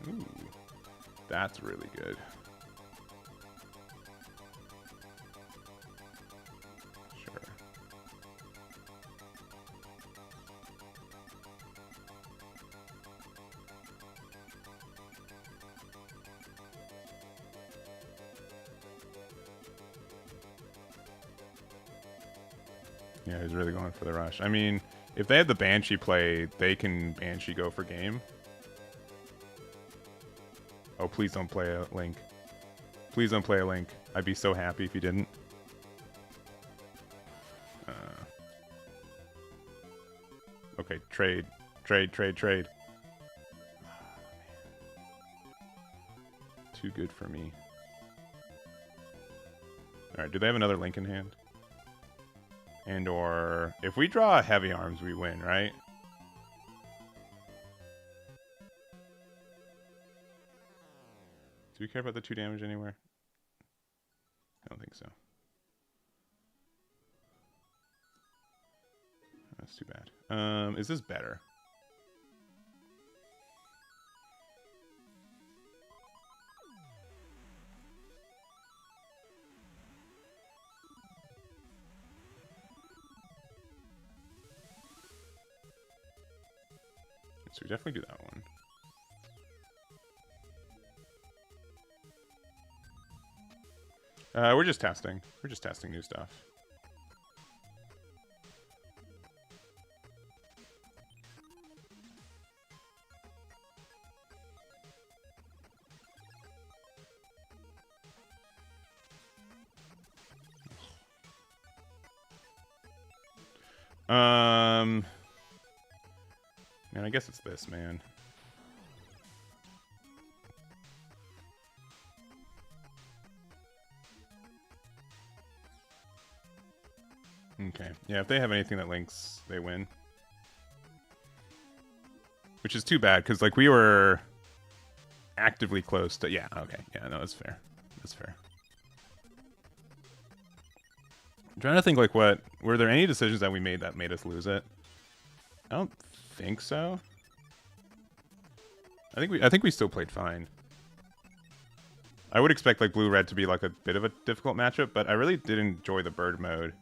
A: Ooh, that's really good. Sure. Yeah, he's really going for the rush. I mean, if they have the Banshee play, they can Banshee go for game. Oh, please don't play a Link. Please don't play a Link. I'd be so happy if you didn't. Okay, trade. Trade, trade, trade. Too good for me. Alright, do they have another Link in hand? And or... If we draw heavy arms, we win, right? Do we care about the 2 damage anywhere? I don't think so. That's too bad. Is this better? So we definitely do that one. We're just testing. We're just testing new stuff. Man, I guess it's this, man. Okay. Yeah, if they have anything that links, they win. Which is too bad, because, like, we were actively close to... Yeah, okay. Yeah, no, that's fair. That's fair. I'm trying to think, like, what... Were there any decisions that we made that made us lose it? I don't think so. I think we still played fine. I would expect, like, blue-red to be, like, a bit of a difficult matchup, but I really did enjoy the bird mode.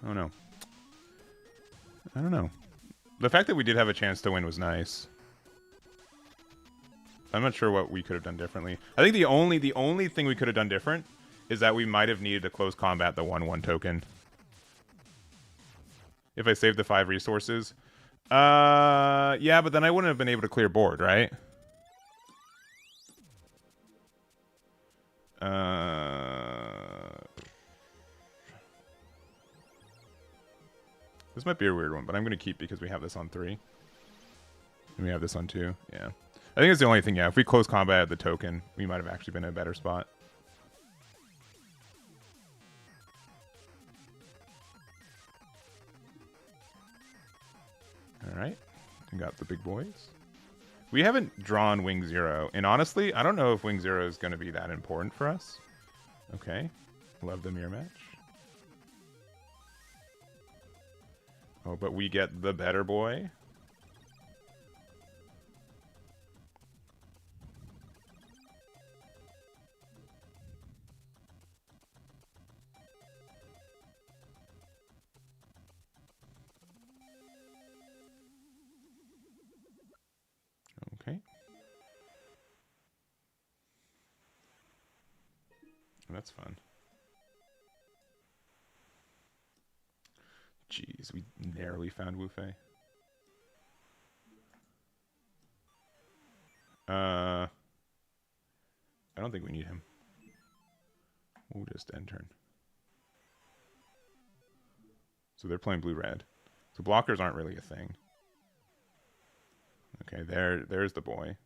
A: Oh, no. I don't know. The fact that we did have a chance to win was nice. I'm not sure what we could have done differently. I think the only thing we could have done different is that we might have needed to close combat the 1/1 token. If I saved the 5 resources. Yeah, but then I wouldn't have been able to clear board, right? This might be a weird one, but I'm going to keep because we have this on 3. And we have this on 2. Yeah. I think it's the only thing, yeah. If we close combat at the token, we might have actually been in a better spot. Alright. We got the big boys. We haven't drawn Wing 0. And honestly, I don't know if Wing 0 is going to be that important for us. Okay. Love the mirror match. Oh, but we get the better boy. Okay. That's fun. Jeez, we narrowly found Wu Fei. I don't think we need him. We'll just end turn. So they're playing blue-red. So blockers aren't really a thing. Okay, there's the boy.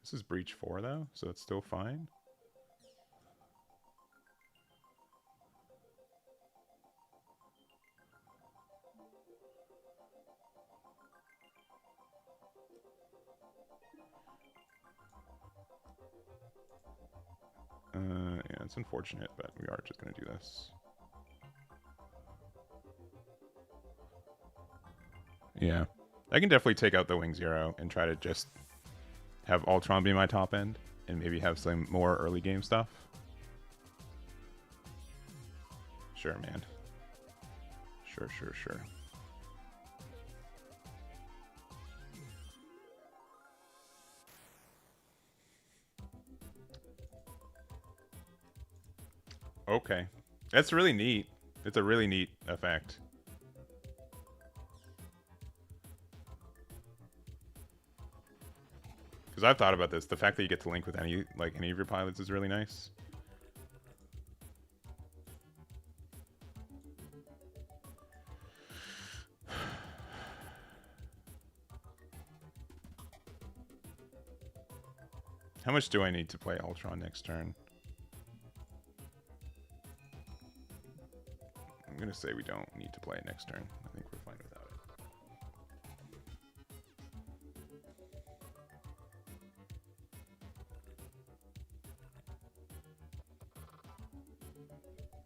A: This is breach 4 though, so it's still fine. Yeah, it's unfortunate, but we are just gonna do this. Yeah. I can definitely take out the Wing 0 and try to just have Ultron be my top end and maybe have some more early game stuff. Sure, man. Sure, sure, sure. Okay. That's really neat. It's a really neat effect. Because I've thought about this. The fact that you get to link with any of your pilots is really nice. How much do I need to play Ultron next turn? I'm going to say we don't need to play it next turn. I think we're fine without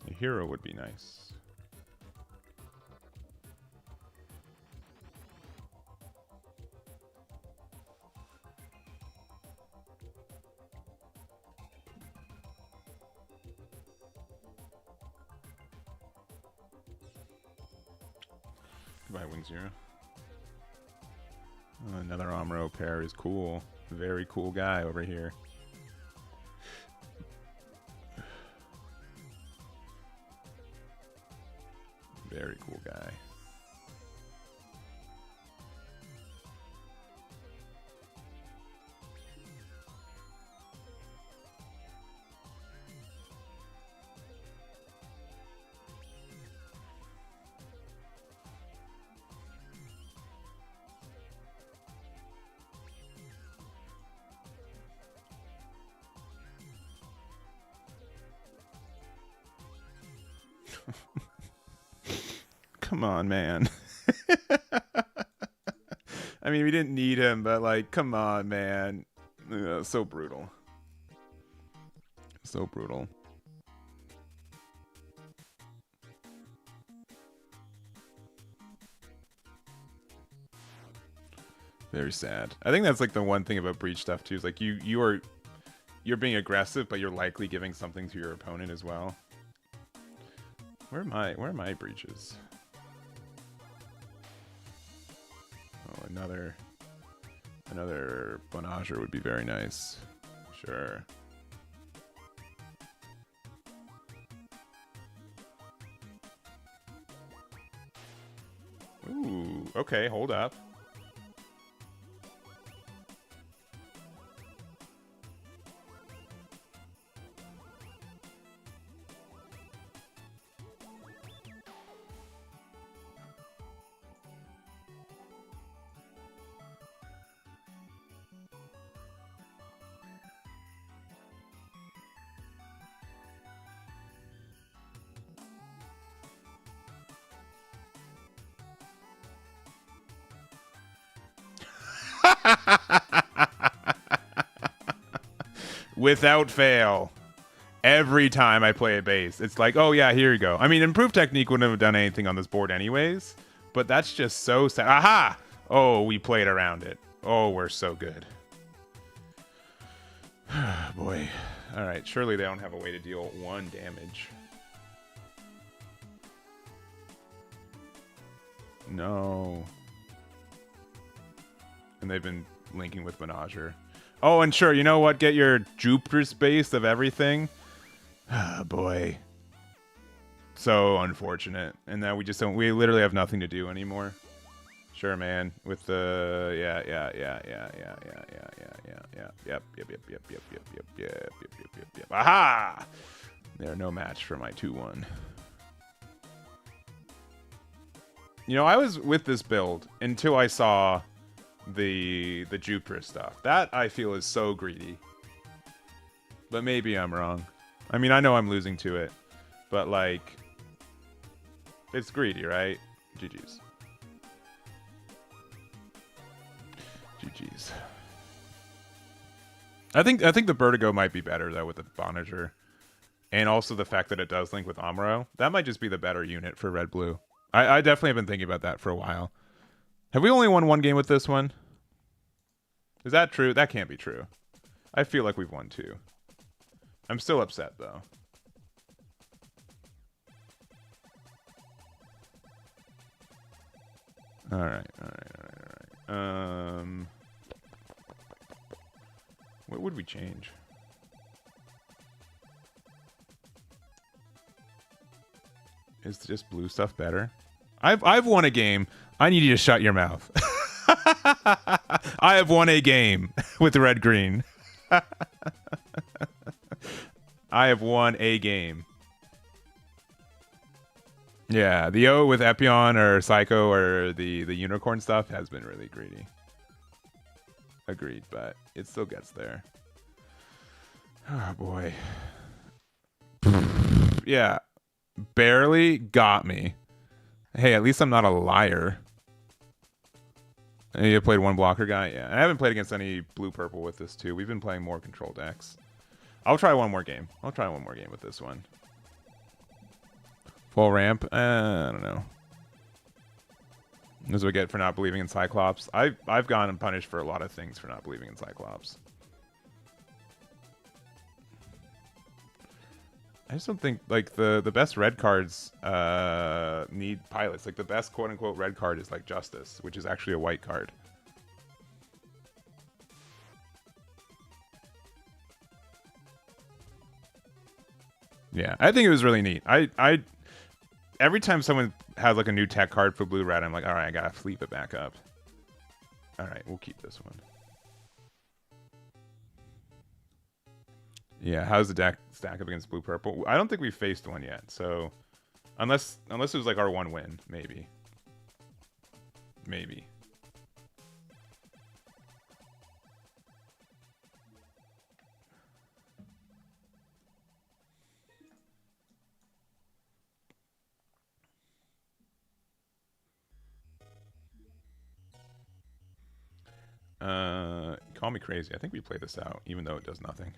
A: it. A hero would be nice. Goodbye, Wing Zero. Oh, another Amuro pair is cool. Very cool guy over here. Very cool guy. Come on, man. I mean, we didn't need him, but like, come on, man. So brutal. So brutal. Very sad. I think that's like the one thing about Breach stuff too. Is like you're being aggressive, but you're likely giving something to your opponent as well. Where are my breaches? Oh, another Bonager would be very nice. Sure. Ooh, okay, hold up. Without fail. Every time I play a base, it's like, oh yeah, here you go. I mean, improved technique wouldn't have done anything on this board anyways, but that's just so sad. Aha! Oh, we played around it. Oh, we're so good. Boy. Alright, surely they don't have a way to deal 1 damage. No. And they've been linking with Menager. Oh, and sure, you know what? Get your Jupiter space of everything. Ah, boy. So unfortunate. And now we literally have nothing to do anymore. Sure, man. With the yep. Aha! They're no match for my 2-1. You know, I was with this build until I saw the Jupiter stuff. That I feel is so greedy. But maybe I'm wrong. I mean, I know I'm losing to it, but like, it's greedy, right? GG's. GG's. I think the Vertigo might be better though with the Bonager, and also the fact that it does link with Amuro. That might just be the better unit for Red Blue. I definitely have been thinking about that for a while. Have we only won 1 game with this one? Is that true? That can't be true. I feel like we've won 2. I'm still upset, though. Alright. What would we change? Is just blue stuff better? I've won a game. I need you to shut your mouth. I have won a game with red green. I have won a game. Yeah, the O with Epion or Psycho or the unicorn stuff has been really greedy. Agreed, but it still gets there. Oh boy. Yeah. Barely got me. Hey, at least I'm not a liar. You played one blocker guy? Yeah. I haven't played against any blue-purple with this, too. We've been playing more control decks. I'll try one more game. I'll try one more game with this one. Full ramp? I don't know. This is what I get for not believing in Cyclops. I've gone and punished for a lot of things for not believing in Cyclops. I just don't think, like, the best red cards need pilots. Like, the best quote-unquote red card is, like, Justice, which is actually a white card. Yeah, I think it was really neat. Every time someone has, like, a new tech card for blue-red, I'm like, all right, I gotta sleep it back up. All right, we'll keep this one. Yeah, how's the deck stack up against blue-purple? I don't think we faced one yet, so unless it was like our one win, maybe. Maybe. Call me crazy. I think we play this out, even though it does nothing.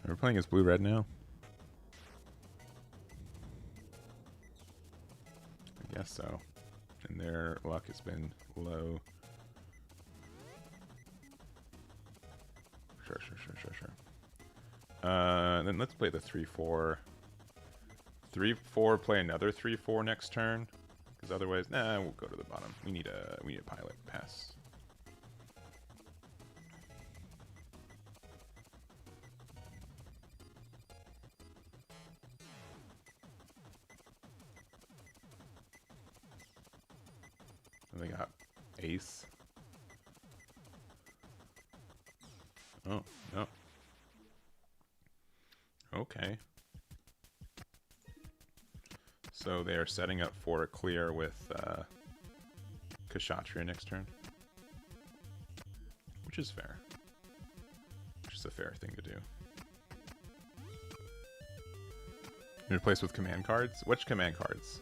A: We're playing as blue-red now. I guess so. And their luck has been low. Sure. Then let's play the 3-4. 3-4, play another 3-4 next turn. Because otherwise, nah, we'll go to the bottom. We need a pilot pass. And they got ace. Oh, no. Okay. So they are setting up for a clear with Kshatriya next turn. Which is fair. Which is a fair thing to do. You replace with command cards? Which command cards?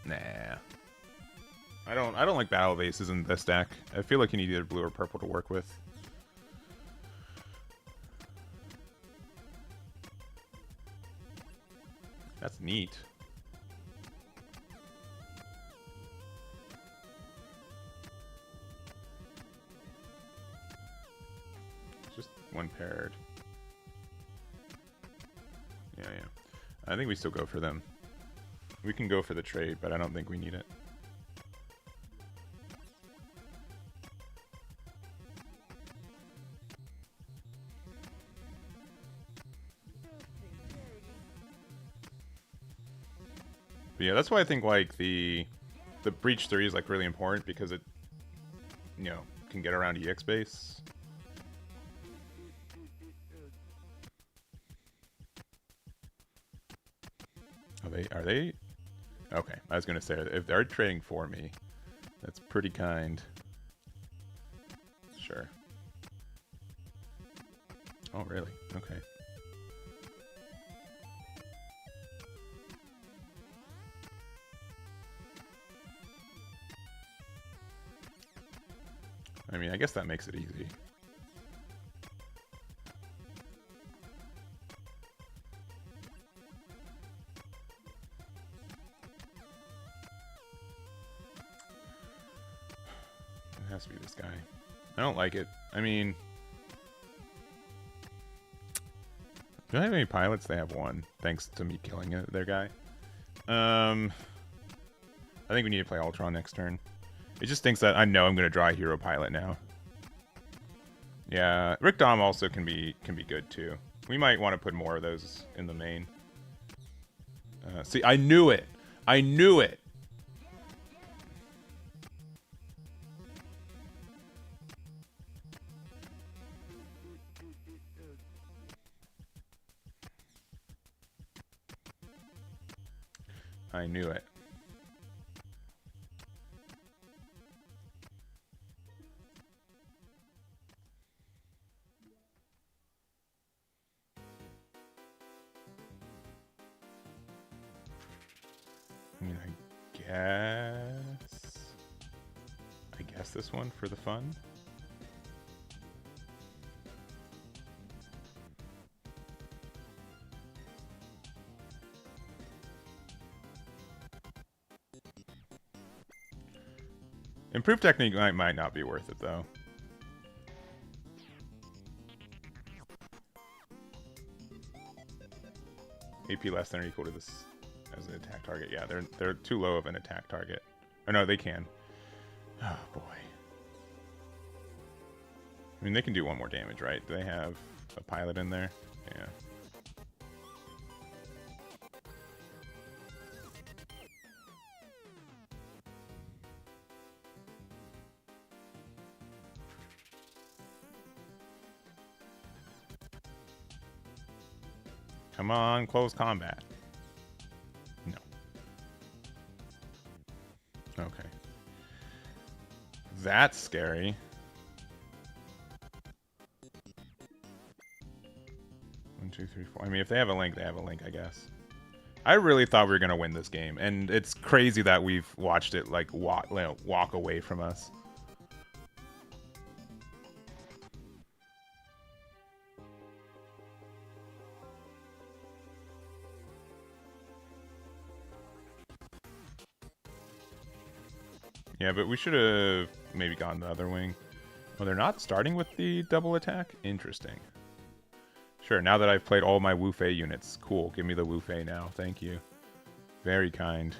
A: Nah. I don't like Battle of Aces in this deck. I feel like you need either blue or purple to work with. That's neat. Just one paired. Yeah. I think we still go for them. We can go for the trade, but I don't think we need it. But yeah, that's why I think like the breach 3 is like really important because it, you know, can get around EX base. Are they? Okay, I was gonna say if they're trading for me, that's pretty kind. Sure. Oh really? Okay. I mean, I guess that makes it easy. It has to be this guy. I don't like it. I mean, do I have any pilots? They have one, thanks to me killing their guy. I think we need to play Ultron next turn. It just thinks that I know I'm going to draw a hero pilot now. Yeah, Rick Dom also can be good too. We might want to put more of those in the main. See, I knew it. I knew it. I knew it. I mean, I guess this one for the fun. Improved technique might not be worth it though. AP less than or equal to this as an attack target. Yeah, they're too low of an attack target. Or no, they can. Oh boy. I mean, they can do one more damage, right? Do they have a pilot in there? Yeah. Come on, close combat. No. Okay. That's scary. 1, 2, 3, 4. I mean, if they have a link, they have a link, I guess. I really thought we were gonna win this game, and it's crazy that we've watched it like walk away from us. Yeah, but we should have maybe gone the other wing. Oh, they're not starting with the double attack? Interesting. Sure, now that I've played all my Wu Fei units. Cool, give me the Wu Fei now. Thank you. Very kind.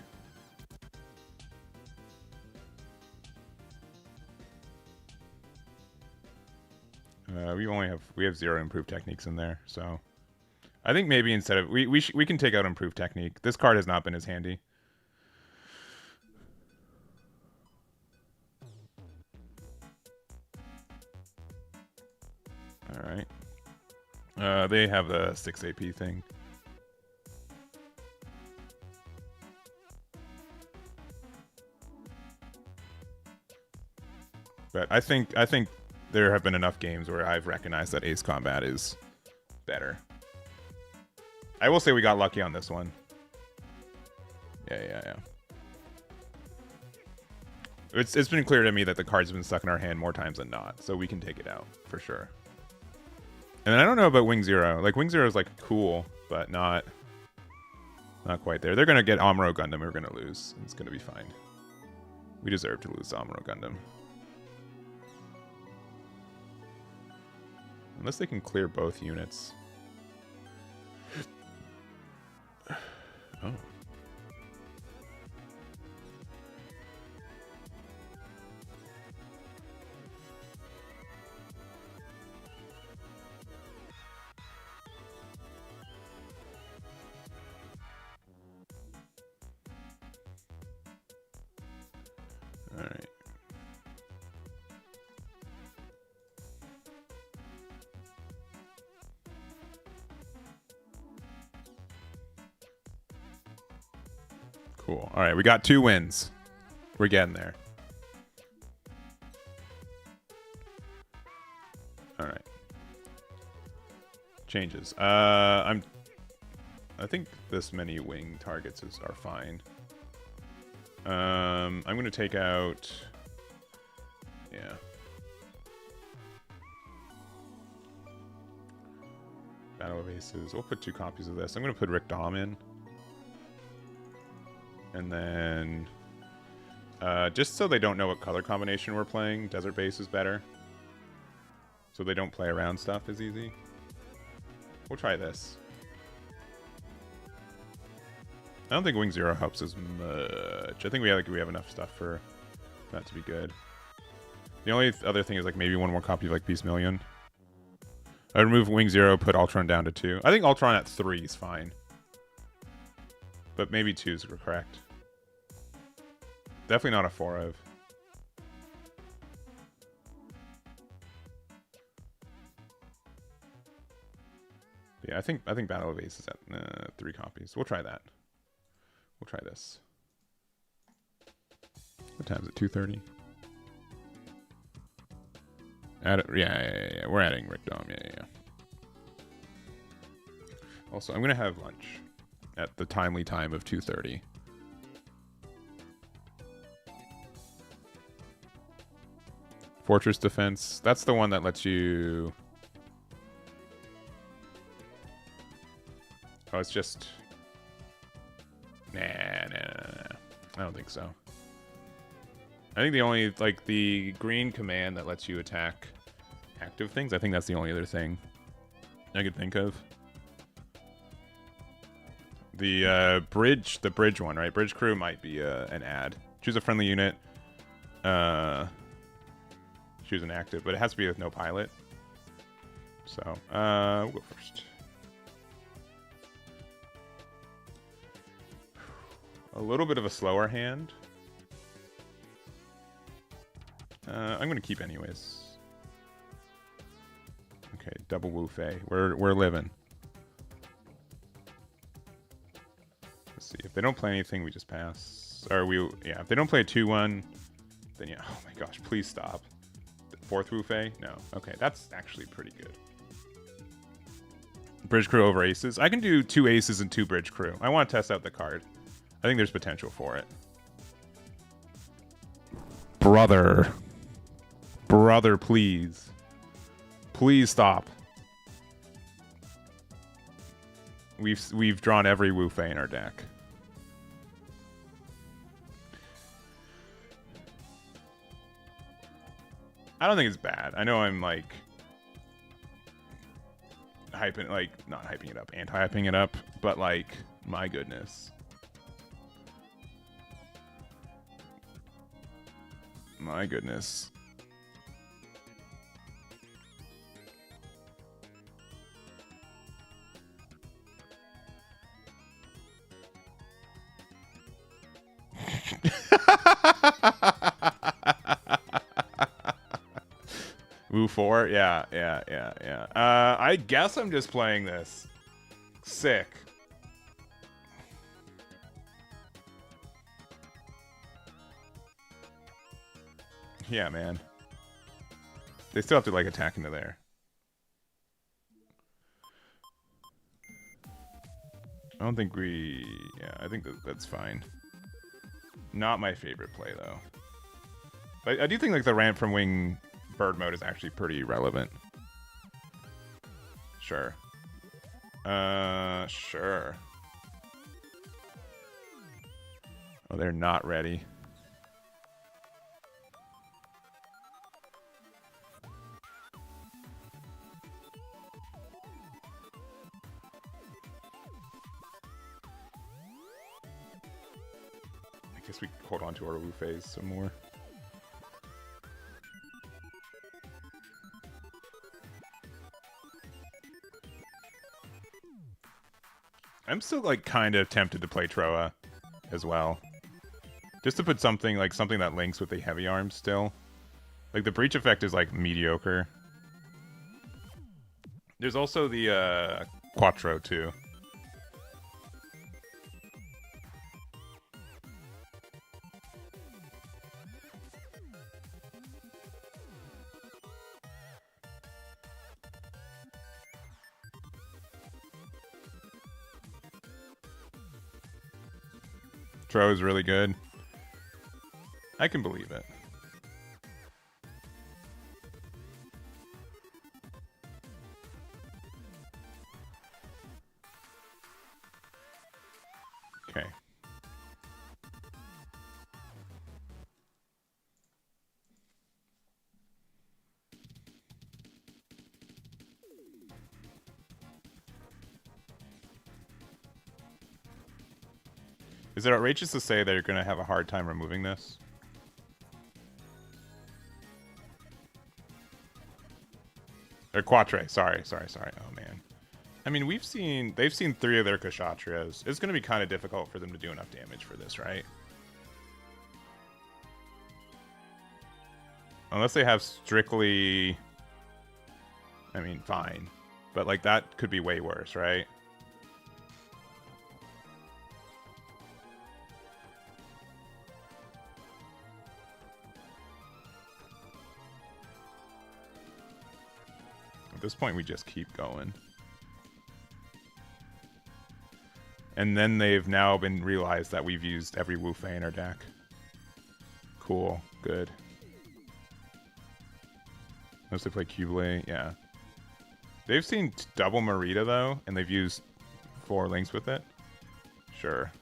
A: We have 0 improved techniques in there, so I think maybe instead of we can take out improved technique. This card has not been as handy. All right. They have the 6 AP thing. But I think there have been enough games where I've recognized that Ace Combat is better. I will say we got lucky on this one. Yeah. It's been clear to me that the card's been stuck in our hand more times than not, so we can take it out for sure. And then I don't know about Wing Zero. Like Wing Zero is like cool, but not quite there. They're gonna get Amuro Gundam. We're gonna lose. It's gonna be fine. We deserve to lose Amuro Gundam. Unless they can clear both units. Oh. All right. Cool. All right, we got 2 wins. We're getting there. All right. Changes. I think this many wing targets are fine. I'm going to take out... Yeah. Battle of Aces. We'll put 2 copies of this. I'm going to put Rick Dom in. And then... just so they don't know what color combination we're playing, Desert Base is better. So they don't play around stuff as easy. We'll try this. I don't think Wing Zero helps as much. I think we have enough stuff for that to be good. The only other thing is like maybe one more copy of like Beast Million. I remove Wing Zero, put Ultron down to 2. I think Ultron at 3 is fine. But maybe 2 is correct. Definitely not a 4 of. Yeah, I think Battle of Ace is at 3 copies. We'll try that. We'll try this. What time is it? 2:30. Yeah. We're adding Rick Dom. Yeah. Also, I'm gonna have lunch at the timely time of 2:30. Fortress Defense. That's the one that lets you. Oh, it's just. Nah. I don't think so. I think the only, like, the green command that lets you attack active things, I think that's the only other thing I could think of. The bridge one, right? Bridge crew might be an ad. Choose a friendly unit. Choose an active, but it has to be with no pilot. So, we'll go first. A little bit of a slower hand. I'm gonna keep anyways. Okay, double Wu Fei. We're living. Let's see. If they don't play anything, we just pass. Or yeah. If they don't play a 2/1, then yeah. Oh my gosh, please stop. 4th Wu Fei? No. Okay, that's actually pretty good. Bridge crew over aces. I can do 2 aces and 2 bridge crew. I want to test out the card. I think there's potential for it. Brother, please. Please stop. We've drawn every Wu Fei in our deck. I don't think it's bad. I know I'm like hyping, like not hyping it up, anti-hyping it up, but like my goodness. My goodness. Woo 4? Yeah. I guess I'm just playing this. Sick. Yeah, man. They still have to, like, attack into there. I don't think we... Yeah, I think that's fine. Not my favorite play, though. But I do think, like, the ramp from wing bird mode is actually pretty relevant. Sure. Sure. Oh, they're not ready. I guess we hold on to our Wu phase some more. I'm still like kind of tempted to play Troa as well. Just to put something like something that links with the heavy arms still. Like the breach effect is like mediocre. There's also the Quattro too. Tro is really good. I can believe it. Okay. Is it outrageous to say that you're going to have a hard time removing this? Or Quatre, sorry. Oh, man. I mean, they've seen 3 of their Kshatriyas. It's going to be kind of difficult for them to do enough damage for this, right? Unless they have strictly... I mean, fine. But, like, that could be way worse, right? At this point, we just keep going. And then they've now been realized that we've used every Wu Fei in our deck. Cool. Good. Unless they play Cublé, yeah. They've seen double Marita, though, and they've used 4 links with it. Sure.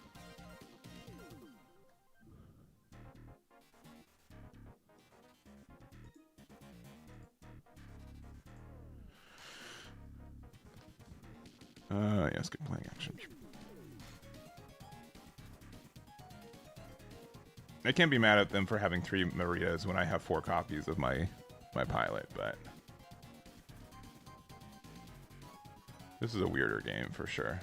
A: Yes, good playing action. I can't be mad at them for having 3 Maritas when I have 4 copies of my pilot, but this is a weirder game for sure.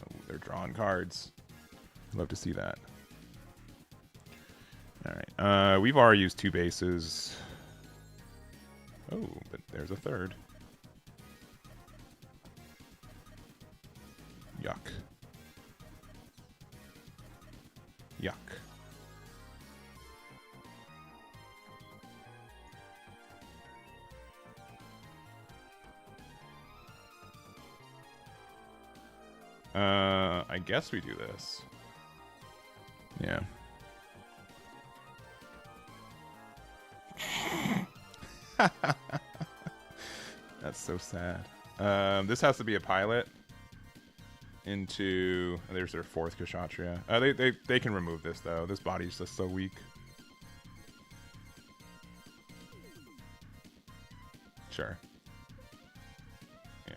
A: Oh, they're drawing cards. I'd love to see that. All right, we've already used 2 bases. Oh, but there's a 3rd. Yuck. Yuck. I guess we do this. Yeah. That's so sad. This has to be a pilot into... There's their 4th Kshatriya. They can remove this, though. This body's just so weak. Sure. Yeah.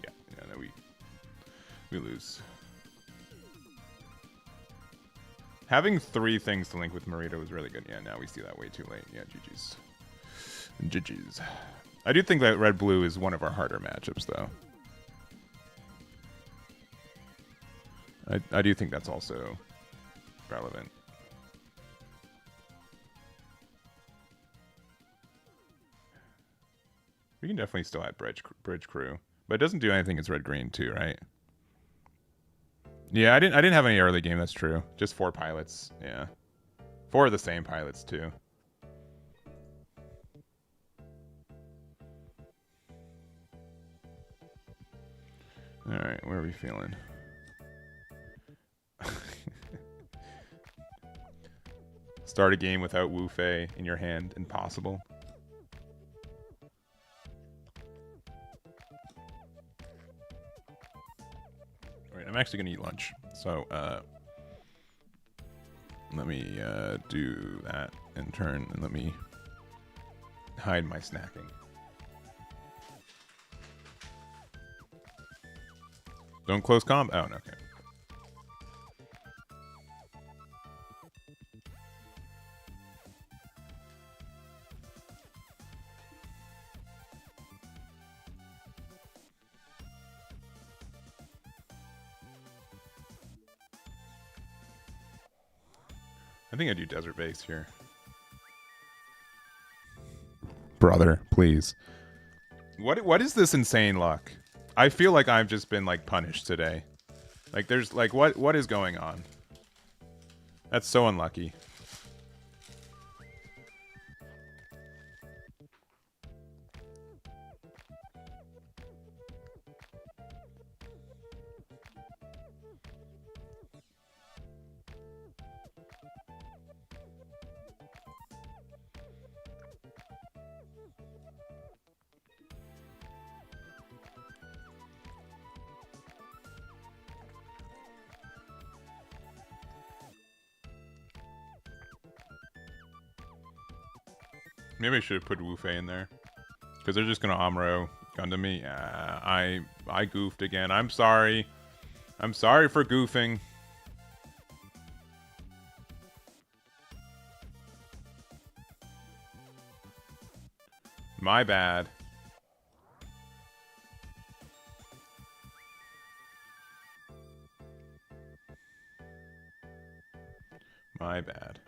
A: Yeah, no, we lose. Having 3 things to link with Marita was really good. Yeah, now we see that way too late. Yeah, GG's. GG's. I do think that red-blue is one of our harder matchups, though. I do think that's also relevant. We can definitely still add bridge crew, but it doesn't do anything. It's red-green too, right? Yeah, I didn't have any early game. That's true. Just 4 pilots. Yeah, 4 of the same pilots too. All right, where are we feeling? Start a game without Wu Fei in your hand. Impossible. All right, I'm actually gonna eat lunch. So let me do that in turn, and let me hide my snacking. Don't close comp. Oh, no, okay. I think I do desert base here. Brother, please. What is this insane luck? I feel like I've just been like punished today. Like there's like what is going on? That's so unlucky. Maybe I should have put Wu Fei in there. Because they're just going to Amuro Gundam me. I goofed again. I'm sorry. I'm sorry for goofing. My bad. My bad.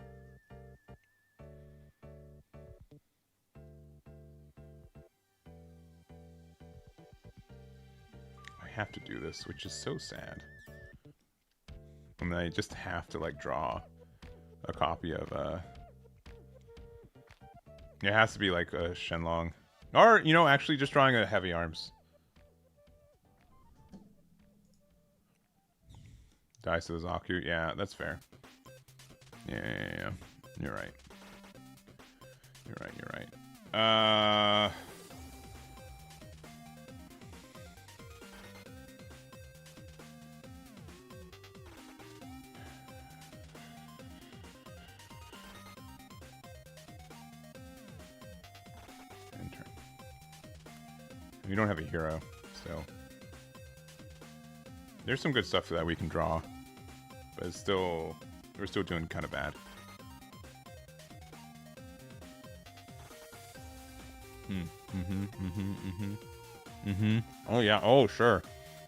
A: I have to do this, which is so sad. And then I just have to, like, draw a copy of, It has to be, like, a Shenlong. Or, you know, actually just drawing a Heavy Arms. Dice of the Zaku. Yeah, that's fair. Yeah. You're right. You're right. Enter. We don't have a hero, so there's some good stuff that we can draw, but it's still, we're still doing kind of bad. Oh yeah. Oh sure.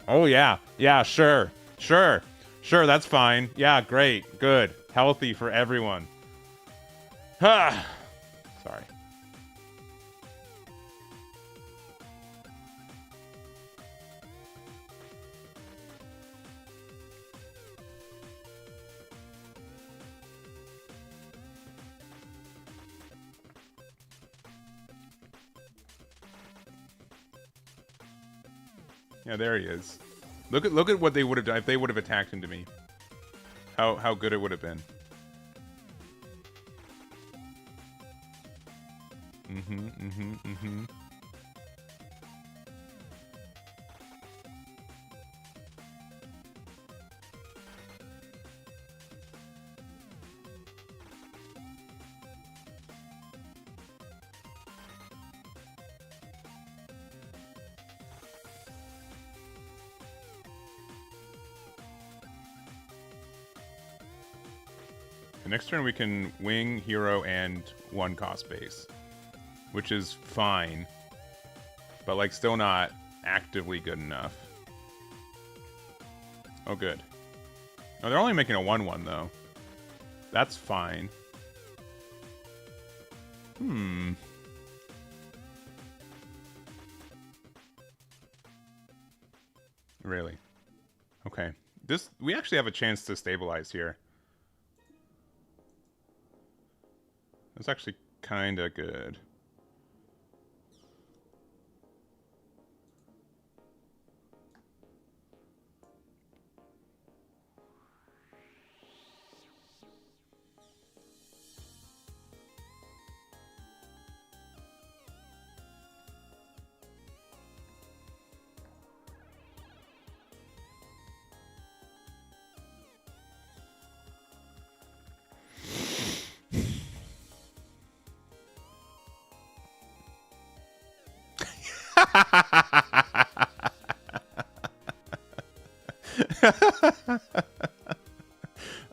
A: Oh yeah. Yeah. Sure. Sure. Sure. That's fine. Yeah. Great. Good. Healthy for everyone. Ha. Sorry. Yeah, there he is. Look at what they would have done if they would have attacked into me. How good it would have been. Next turn we can wing, hero, and 1 cost base, which is fine, but like still not actively good enough. Oh, good. Oh, they're only making a 1/1 though. That's fine. Really? Okay. We actually have a chance to stabilize here. That's actually kind of good.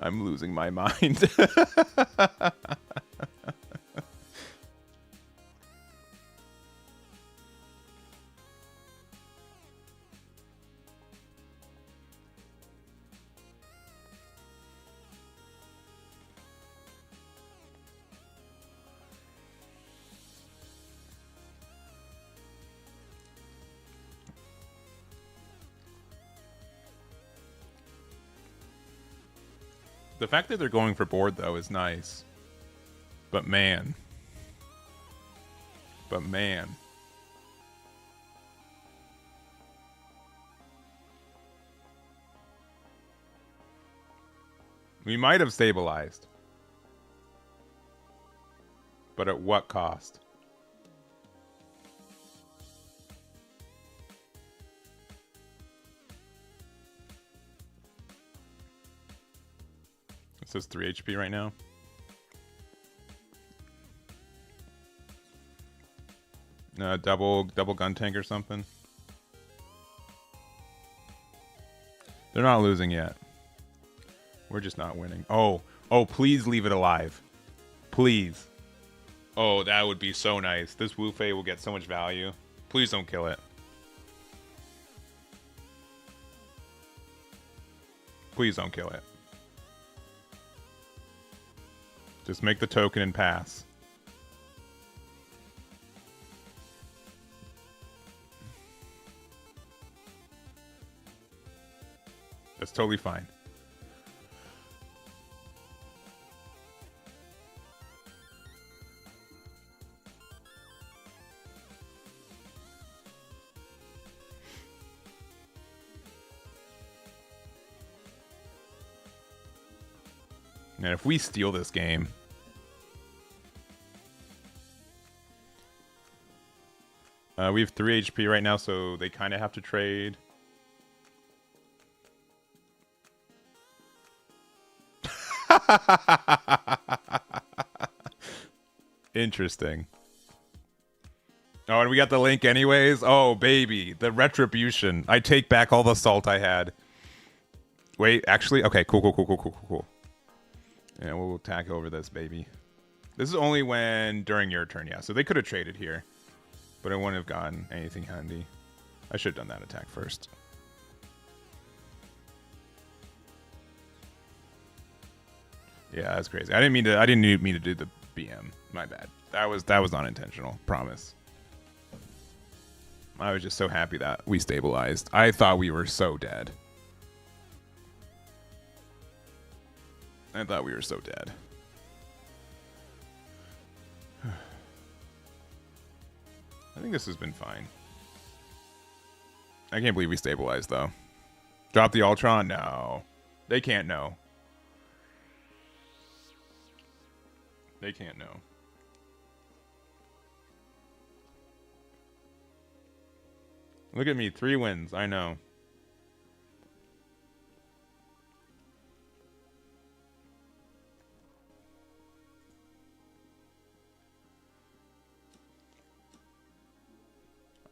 A: I'm losing my mind. The fact that they're going for board, though, is nice. But man. We might have stabilized. But at what cost? It says 3 HP right now. Double gun tank or something. They're not losing yet. We're just not winning. Oh, please leave it alive. Please. Oh, that would be so nice. This Wu Fei will get so much value. Please don't kill it. Please don't kill it. Just make the token and pass. That's totally fine. And if we steal this game... we have 3 HP right now, so they kind of have to trade. Interesting. Oh, and we got the link anyways? Oh, baby. The retribution. I take back all the salt I had. Wait, actually? Okay, cool. Yeah, we'll attack over this, baby. This is only when during your turn, yeah. So they could have traded here. But I wouldn't have gotten anything handy. I should have done that attack first. Yeah, that's crazy. I didn't mean to do the BM. My bad. That was not intentional. Promise. I was just so happy that we stabilized. I thought we were so dead. I think this has been fine. I can't believe we stabilized, though. Drop the Ultron? No. They can't know. They can't know. Look at me. 3 wins. I know.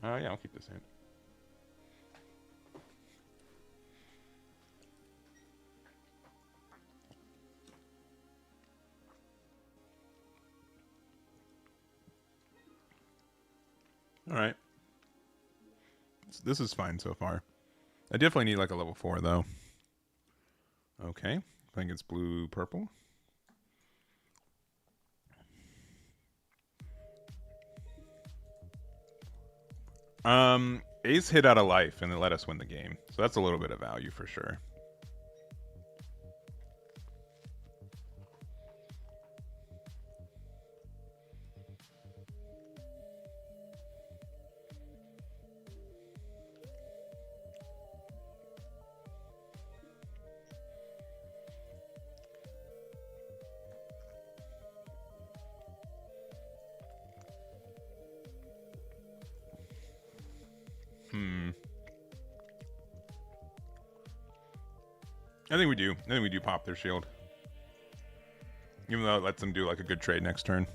A: Yeah, I'll keep this in. All right. This is fine so far. I definitely need like a level 4 though. Okay. I think it's blue purple. Ace hit out of life and it let us win the game. So that's a little bit of value for sure. I think we do. I think we do pop their shield. Even though it lets them do like a good trade next turn.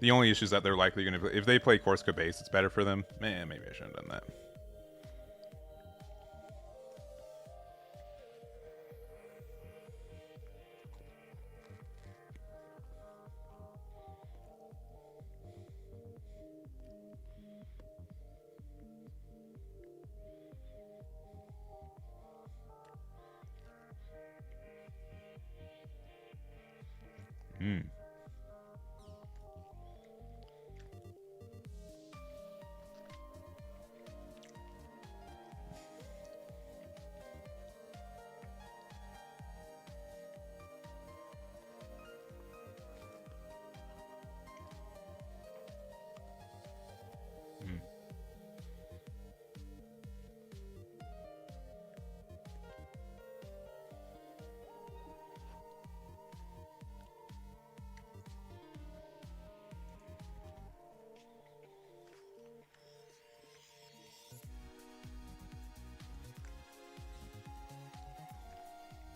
A: The only issue is that they're likely going to... If they play Corsica base, it's better for them. Man, maybe I shouldn't have done that.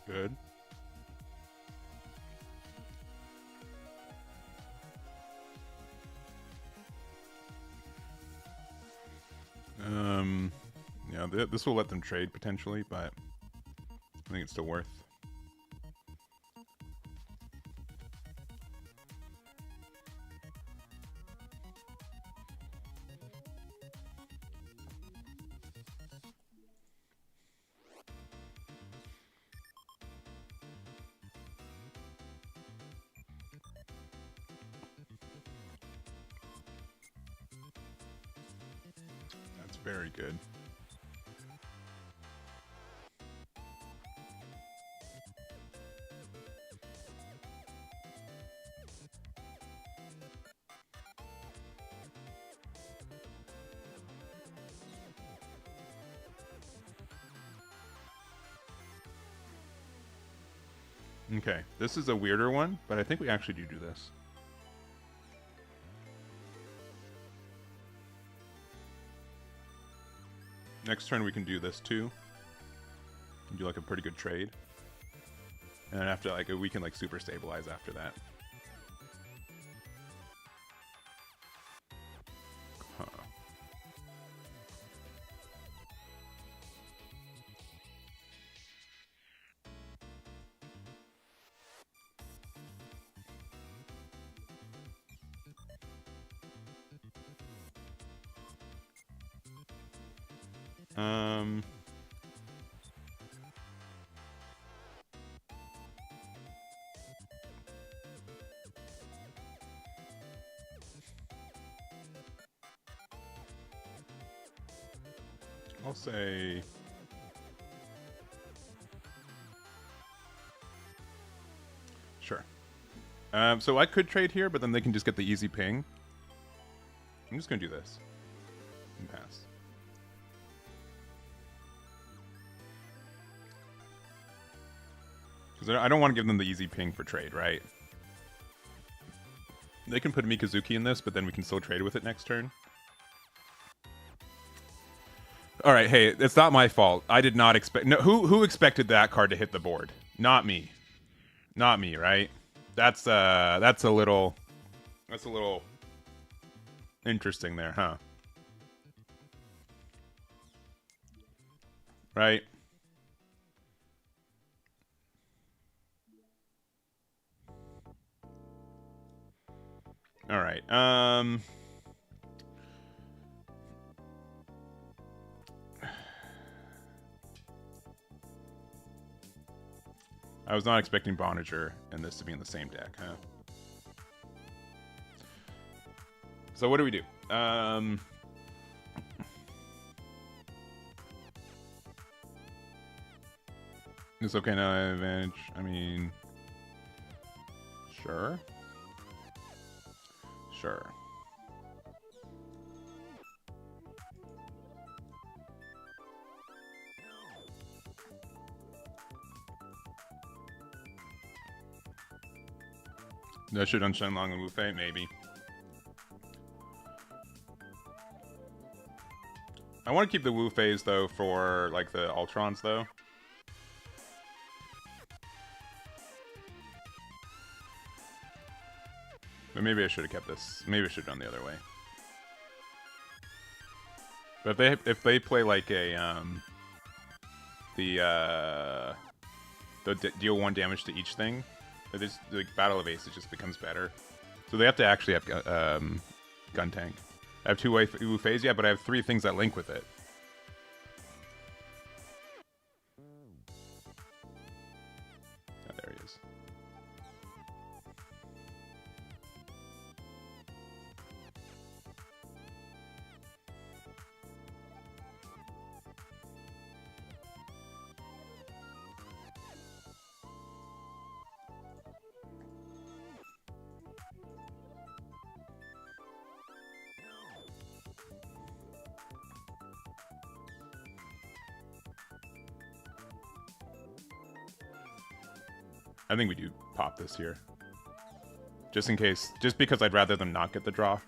A: Good. Yeah, this will let them trade potentially, but I think it's still worth. That's very good. Okay, this is a weirder one, but I think we actually do this. Next turn we can do this too. And do like a pretty good trade. And then after like we can like super stabilize after that. Huh. I'll say sure. So I could trade here, but then they can just get the easy ping. I'm just gonna do this and pass. Because I don't want to give them the easy ping for trade, right? They can put Mikazuki in this, but then we can still trade with it next turn. All right, hey, it's not my fault. I did not expect. No, who expected that card to hit the board? Not me. Not me, right? That's a little interesting there, huh? Right? All right. I was not expecting Bonager and this to be in the same deck, huh? So what do we do? It's okay now, I have advantage. I mean, sure. Sure. That should unshine Long and Wu Fei, maybe. I want to keep the Wu Feis though for like the Ultrons though. But maybe I should have kept this. Maybe I should have done the other way. But if they play like a the deal 1 damage to each thing, this the Battle of Aces just becomes better. So they have to actually have gun tank. I have 2 Wu Feis, yeah, but I have 3 things that link with it. Oh, there he is. I think we do pop this here. Just in case. Just because I'd rather them not get the draw.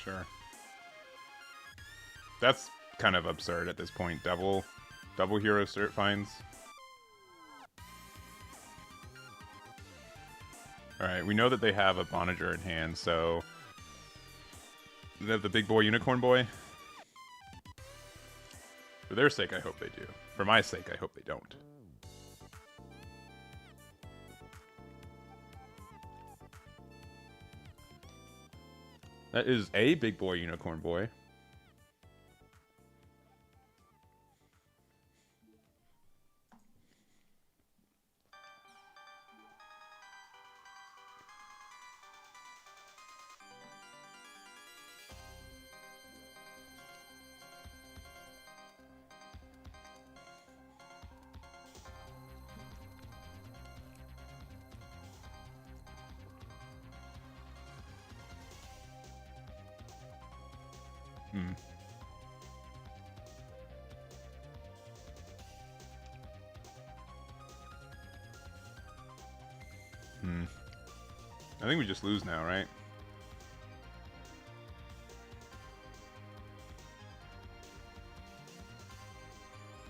A: Sure. That's kind of absurd at this point. Double hero cert finds. Alright, we know that they have a Bonager in hand, so... Do they have the big boy unicorn boy? For their sake, I hope they do. For my sake, I hope they don't. That is a big boy unicorn boy. I think we just lose now, right?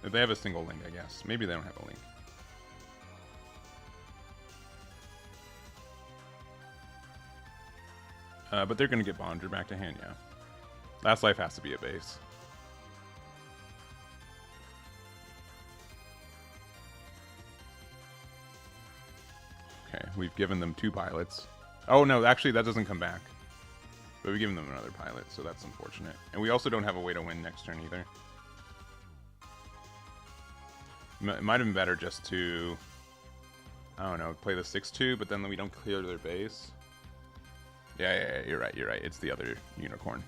A: If they have a single link, I guess. Maybe they don't have a link. But they're going to get Bonder back to hand, yeah. Last life has to be a base. Okay, we've given them 2 pilots. Oh, no, actually, that doesn't come back. But we've given them another pilot, so that's unfortunate. And we also don't have a way to win next turn either. It might have been better just to, I don't know, play the 6-2, but then we don't clear their base. Yeah, you're right. It's the other unicorn.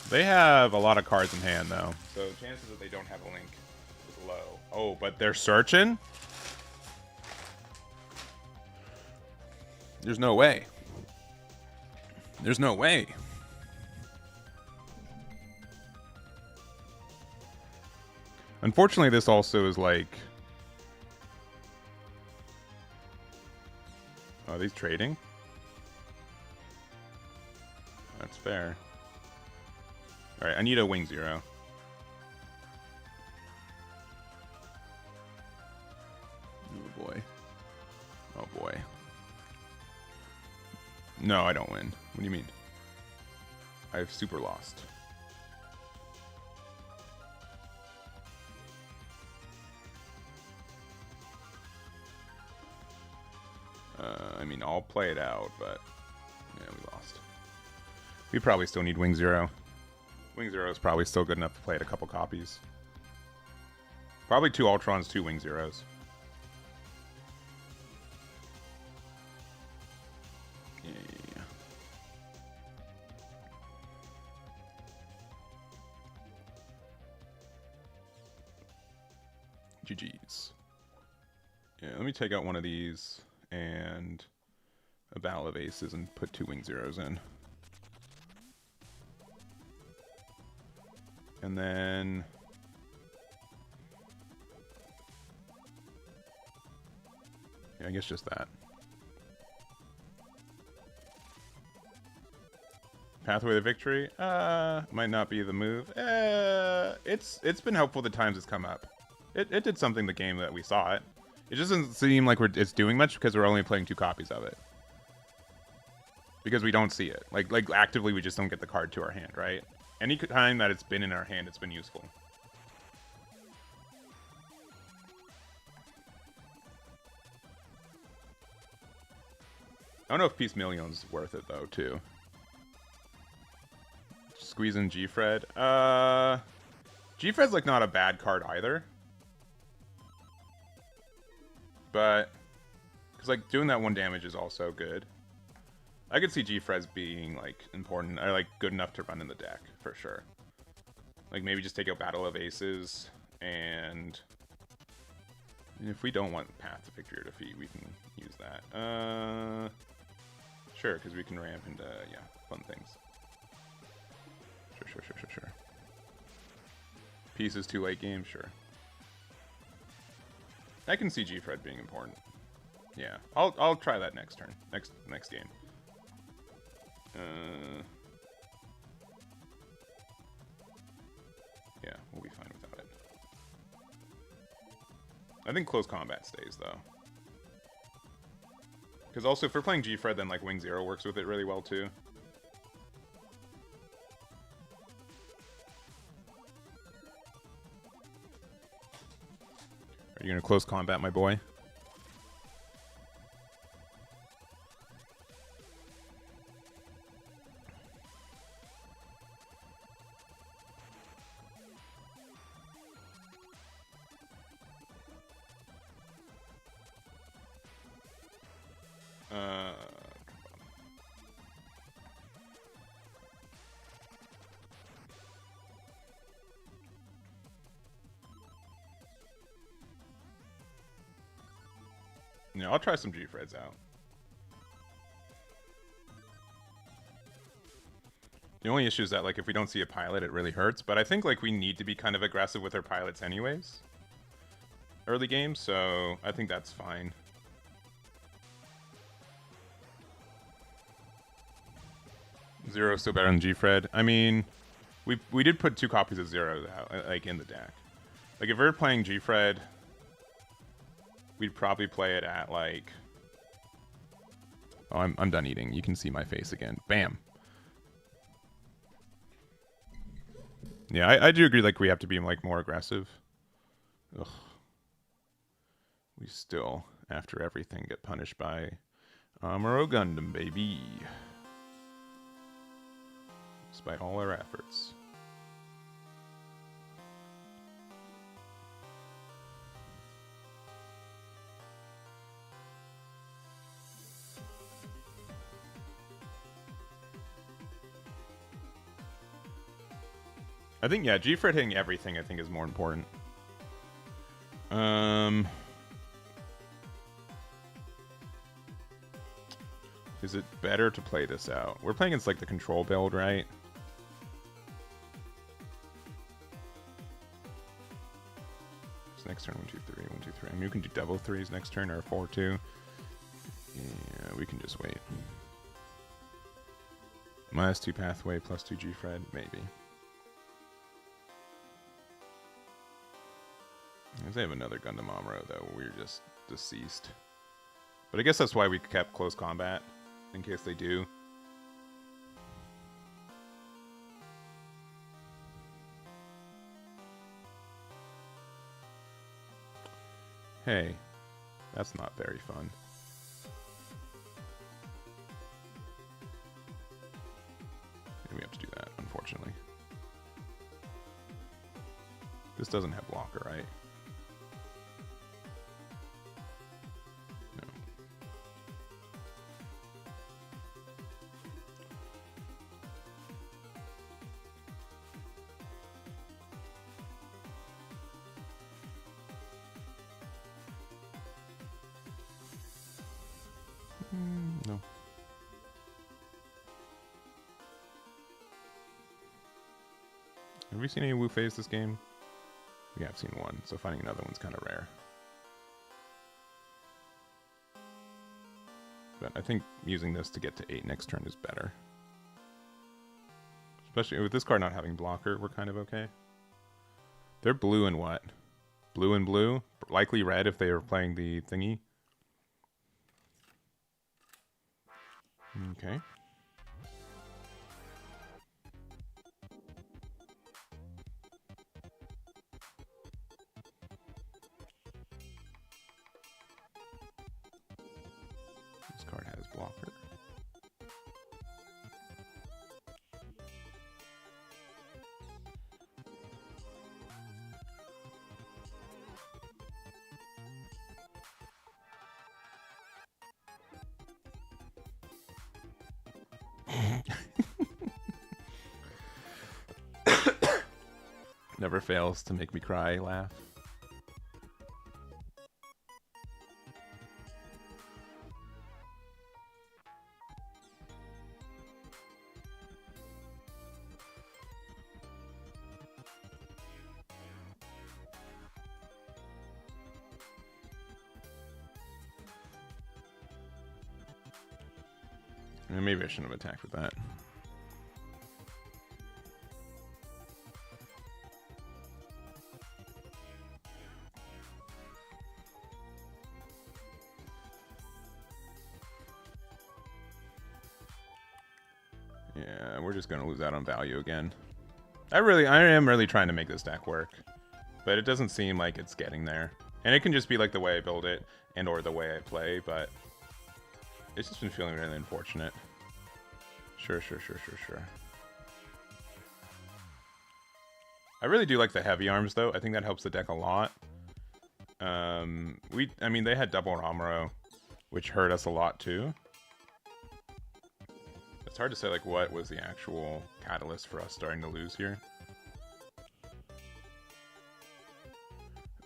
A: They have a lot of cards in hand, though. So chances that they don't have a link is low. Oh, but they're searching? There's no way. There's no way. Unfortunately, this also is like... Are these trading? That's fair. Alright, I need a wing 0. Oh boy. Oh boy. No, I don't win. What do you mean? I've super lost. I mean, I'll play it out, but yeah, we lost. We probably still need wing 0. Wing 0 is probably still good enough to play at a couple copies. Probably 2 Ultrons, 2 wing 0s. Yeah. GG's. Yeah, let me take out one of these and a Battle of Aces and put 2 wing 0s in. And then... yeah, I guess just that. Pathway to Victory? Might not be the move. It's been helpful the times it's come up. It did something the game that we saw it. It just doesn't seem like it's doing much because we're only playing 2 copies of it. Because we don't see it. Like actively we just don't get the card to our hand, right? Any time that it's been in our hand, it's been useful. I don't know if Peace Million's worth it though, too. Squeeze in G-Fred. G-Fred's like not a bad card either. But, because like doing that 1 damage is also good. I could see G-Frez being like important, or like good enough to run in the deck for sure. Like maybe just take out Battle of Aces, and if we don't want Path to Victory or Defeat, we can use that. Sure, because we can ramp into yeah, fun things. Sure. Pieces too late game, sure. I can see G-Fred being important. Yeah, I'll try that next turn, next game. Yeah, we'll be fine without it. I think close combat stays though. Because also, if we're playing G-Fred, then like Wing Zero works with it really well too. Are you gonna close combat, my boy? Yeah, I'll try some G-Freds out. The only issue is that, like, if we don't see a pilot, it really hurts. But I think, like, we need to be kind of aggressive with our pilots anyways. Early game, so I think that's fine. Zero's still better than G-Fred. I mean, we did put 2 copies of Zero out, like, in the deck. Like, if we were playing G-Fred, we'd probably play it at, like... Oh, I'm done eating. You can see my face again. Bam! Yeah, I do agree, like, we have to be, like, more aggressive. Ugh. We still, after everything, get punished by Amuro Gundam, baby. Despite all our efforts. I think, yeah, G-Fred hitting everything, I think, is more important. Is it better to play this out? We're playing against, like, the control build, right? So next turn, 1, 2, 3, 1, 2, 3. I mean, we can do double threes next turn, or 4-2. Yeah, we can just wait. -2 pathway, +2 G-Fred, maybe. They have another Gundam Amuro, though. We're just deceased. But I guess that's why we kept close combat, in case they do. Hey, that's not very fun. Maybe we have to do that, unfortunately. This doesn't have blocker, right? No. Have we seen any Wu Feis this game? We have seen one, so finding another one's kind of rare. But I think using this to get to 8 next turn is better. Especially with this card not having blocker, we're kind of okay. They're blue and what? Blue and blue? Likely red if they are playing the thingy. Okay. This card has blocker. Never fails to make me cry, laugh. Maybe I shouldn't have attacked with that. we're just gonna lose out on value again. I am really trying to make this deck work, but it doesn't seem like it's getting there. And it can just be like the way I build it and or the way I play, but it's just been feeling really unfortunate. Sure. I really do like the heavy arms though. I think that helps the deck a lot. I mean, they had double Ramuro, which hurt us a lot too. It's hard to say like what was the actual catalyst for us starting to lose here.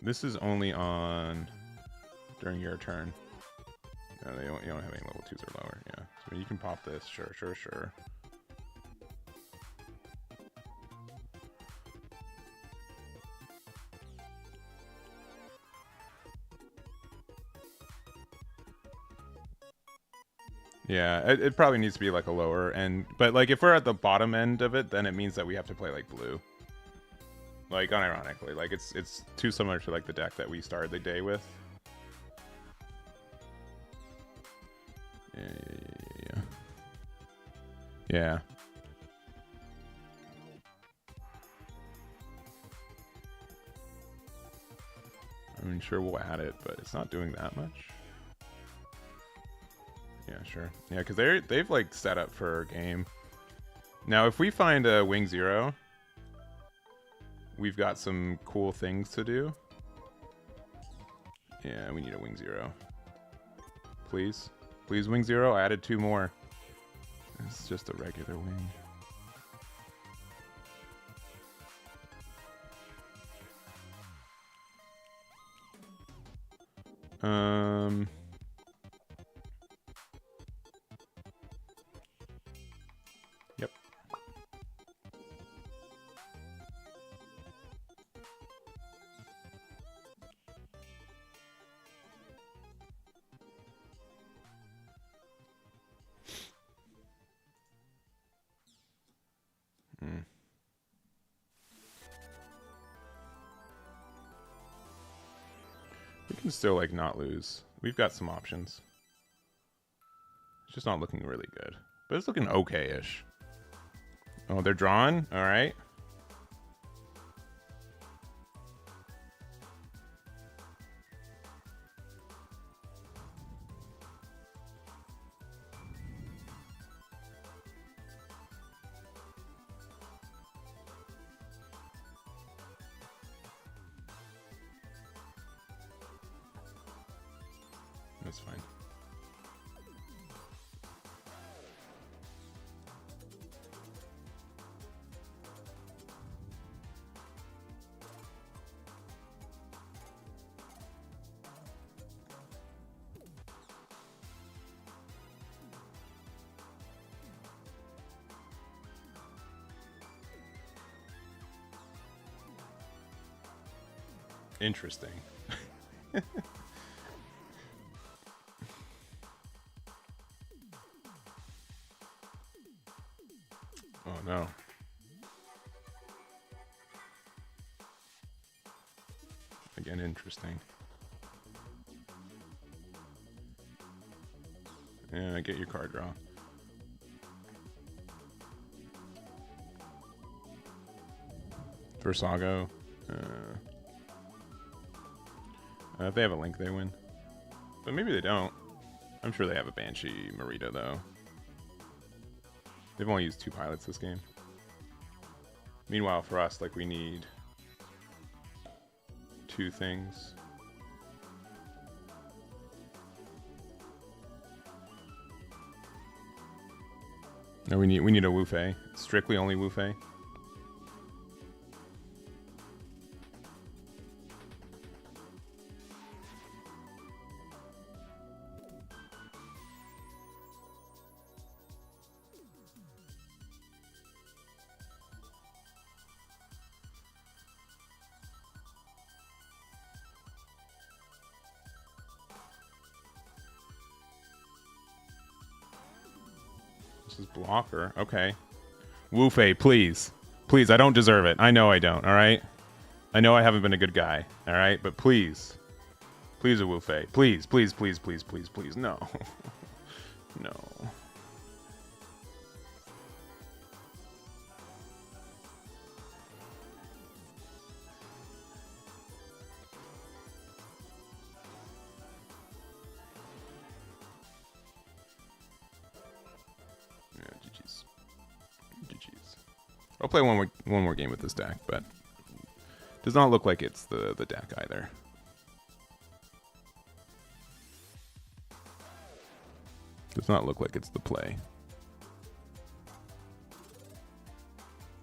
A: This is only on during your turn. No, you don't have any level 2s or lower. Yeah, so you can pop this. Sure. Yeah, it probably needs to be like a lower end, but like if we're at the bottom end of it, then it means that we have to play like blue. Like unironically, like it's too similar to like the deck that we started the day with. Yeah. I mean, sure, we'll add it, but it's not doing that much. Yeah, sure. Yeah, because they've like set up for a game. Now, if we find a Wing Zero, we've got some cool things to do. Yeah, we need a Wing Zero. Please. Please, Wing Zero. I added 2 more. It's just a regular wing. Yep. We can still like not lose. We've got some options. It's just not looking really good, but it's looking okay-ish. Oh, they're drawn. All right. That's fine. Interesting. Oh no. Again, interesting. Yeah, get your card draw. Versago. If they have a Link, they win. But maybe they don't. I'm sure they have a Banshee Marita, though. They've only used 2 pilots this game. Meanwhile, for us, like, we need 2 things. No, we need a Wu Fei. Strictly only Wu Fei. This is blocker. Okay. Wu Fei, please. Please, I don't deserve it. I know I don't, alright? I know I haven't been a good guy, alright? But please. Please, a Wu Fei. Please, please, please, please, please, please. No. No. I'll play one more game with this deck, but does not look like it's the deck either. Does not look like it's the play.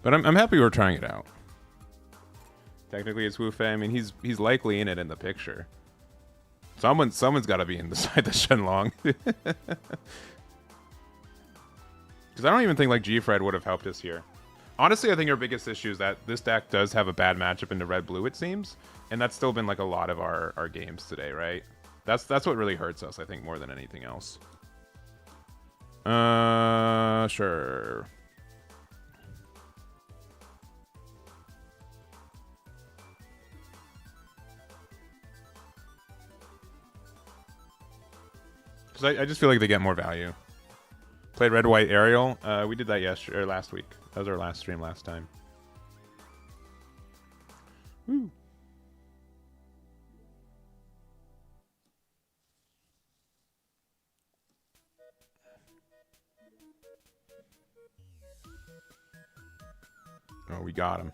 A: But I'm happy we're trying it out. Technically, it's Wu Fei. I mean, he's likely in it in the picture. Someone's got to be inside the Shenlong. Because I don't even think like G-Fred would have helped us here. Honestly, I think our biggest issue is that this deck does have a bad matchup into red-blue, it seems. And that's still been like a lot of our games today, right? That's what really hurts us, I think, more than anything else. Sure. Because I just feel like they get more value. Played Red White Aerial. We did that yesterday or last week. That was our last stream last time. Woo. Oh, we got him.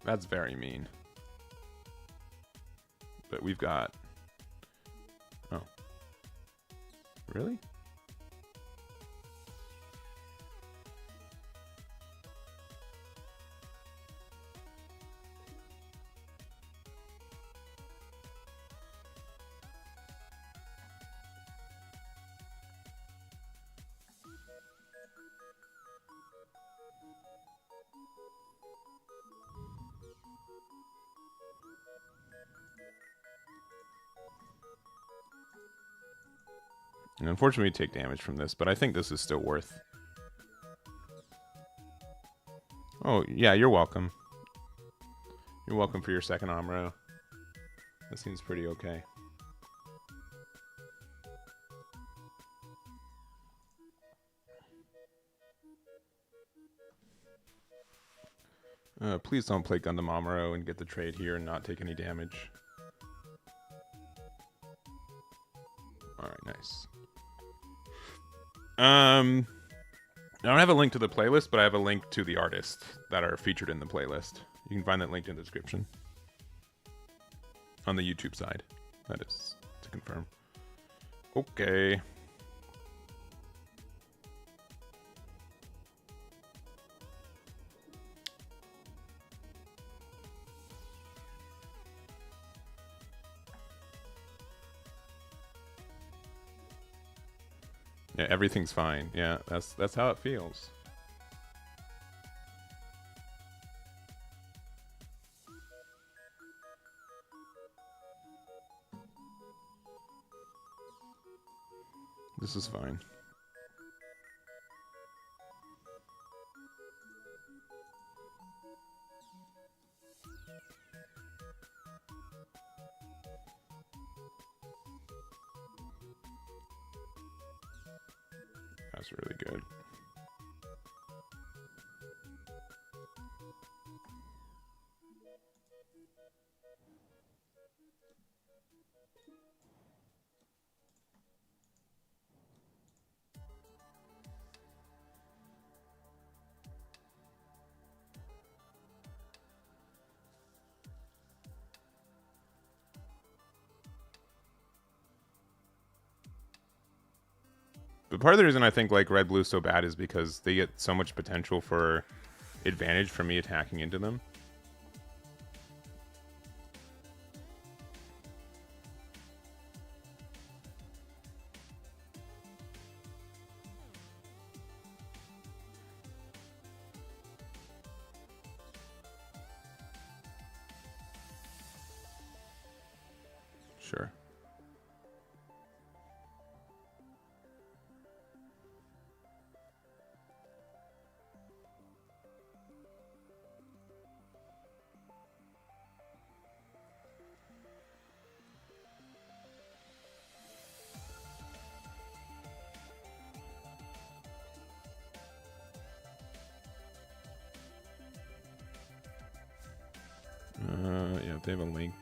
A: That's very mean. But we've got... Oh. Really? And unfortunately, we take damage from this, but I think this is still worth. Oh, yeah, you're welcome. You're welcome for your second Amuro. That seems pretty okay. Please don't play Gundam Amuro and get the trade here and not take any damage. Alright, nice. I don't have a link to the playlist, but I have a link to the artists that are featured in the playlist. You can find that linked in the description. On the YouTube side, that is, to confirm. Okay. Yeah, everything's fine. Yeah, that's how it feels. This is fine. That's really good. But part of the reason I think like red blue is so bad is because they get so much potential for advantage from me attacking into them. Sure. They have a link.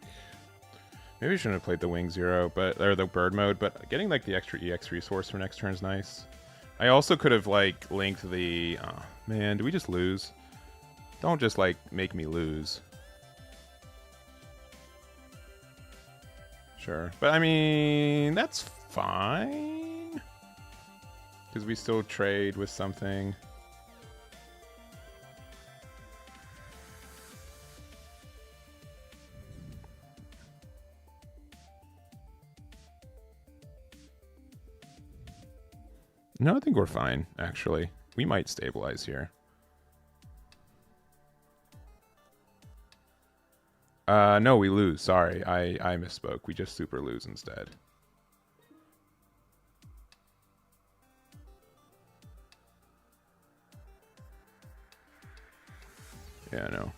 A: Maybe we shouldn't have played the Wing Zero, or the Bird mode, but getting like the extra EX resource for next turn is nice. I also could have like linked the... Oh, man, do we just lose? Don't just like make me lose. Sure. But I mean, that's fine. Because we still trade with something. No, I think we're fine, actually. We might stabilize here. No, we lose. Sorry, I misspoke. We just super lose instead. Yeah, no.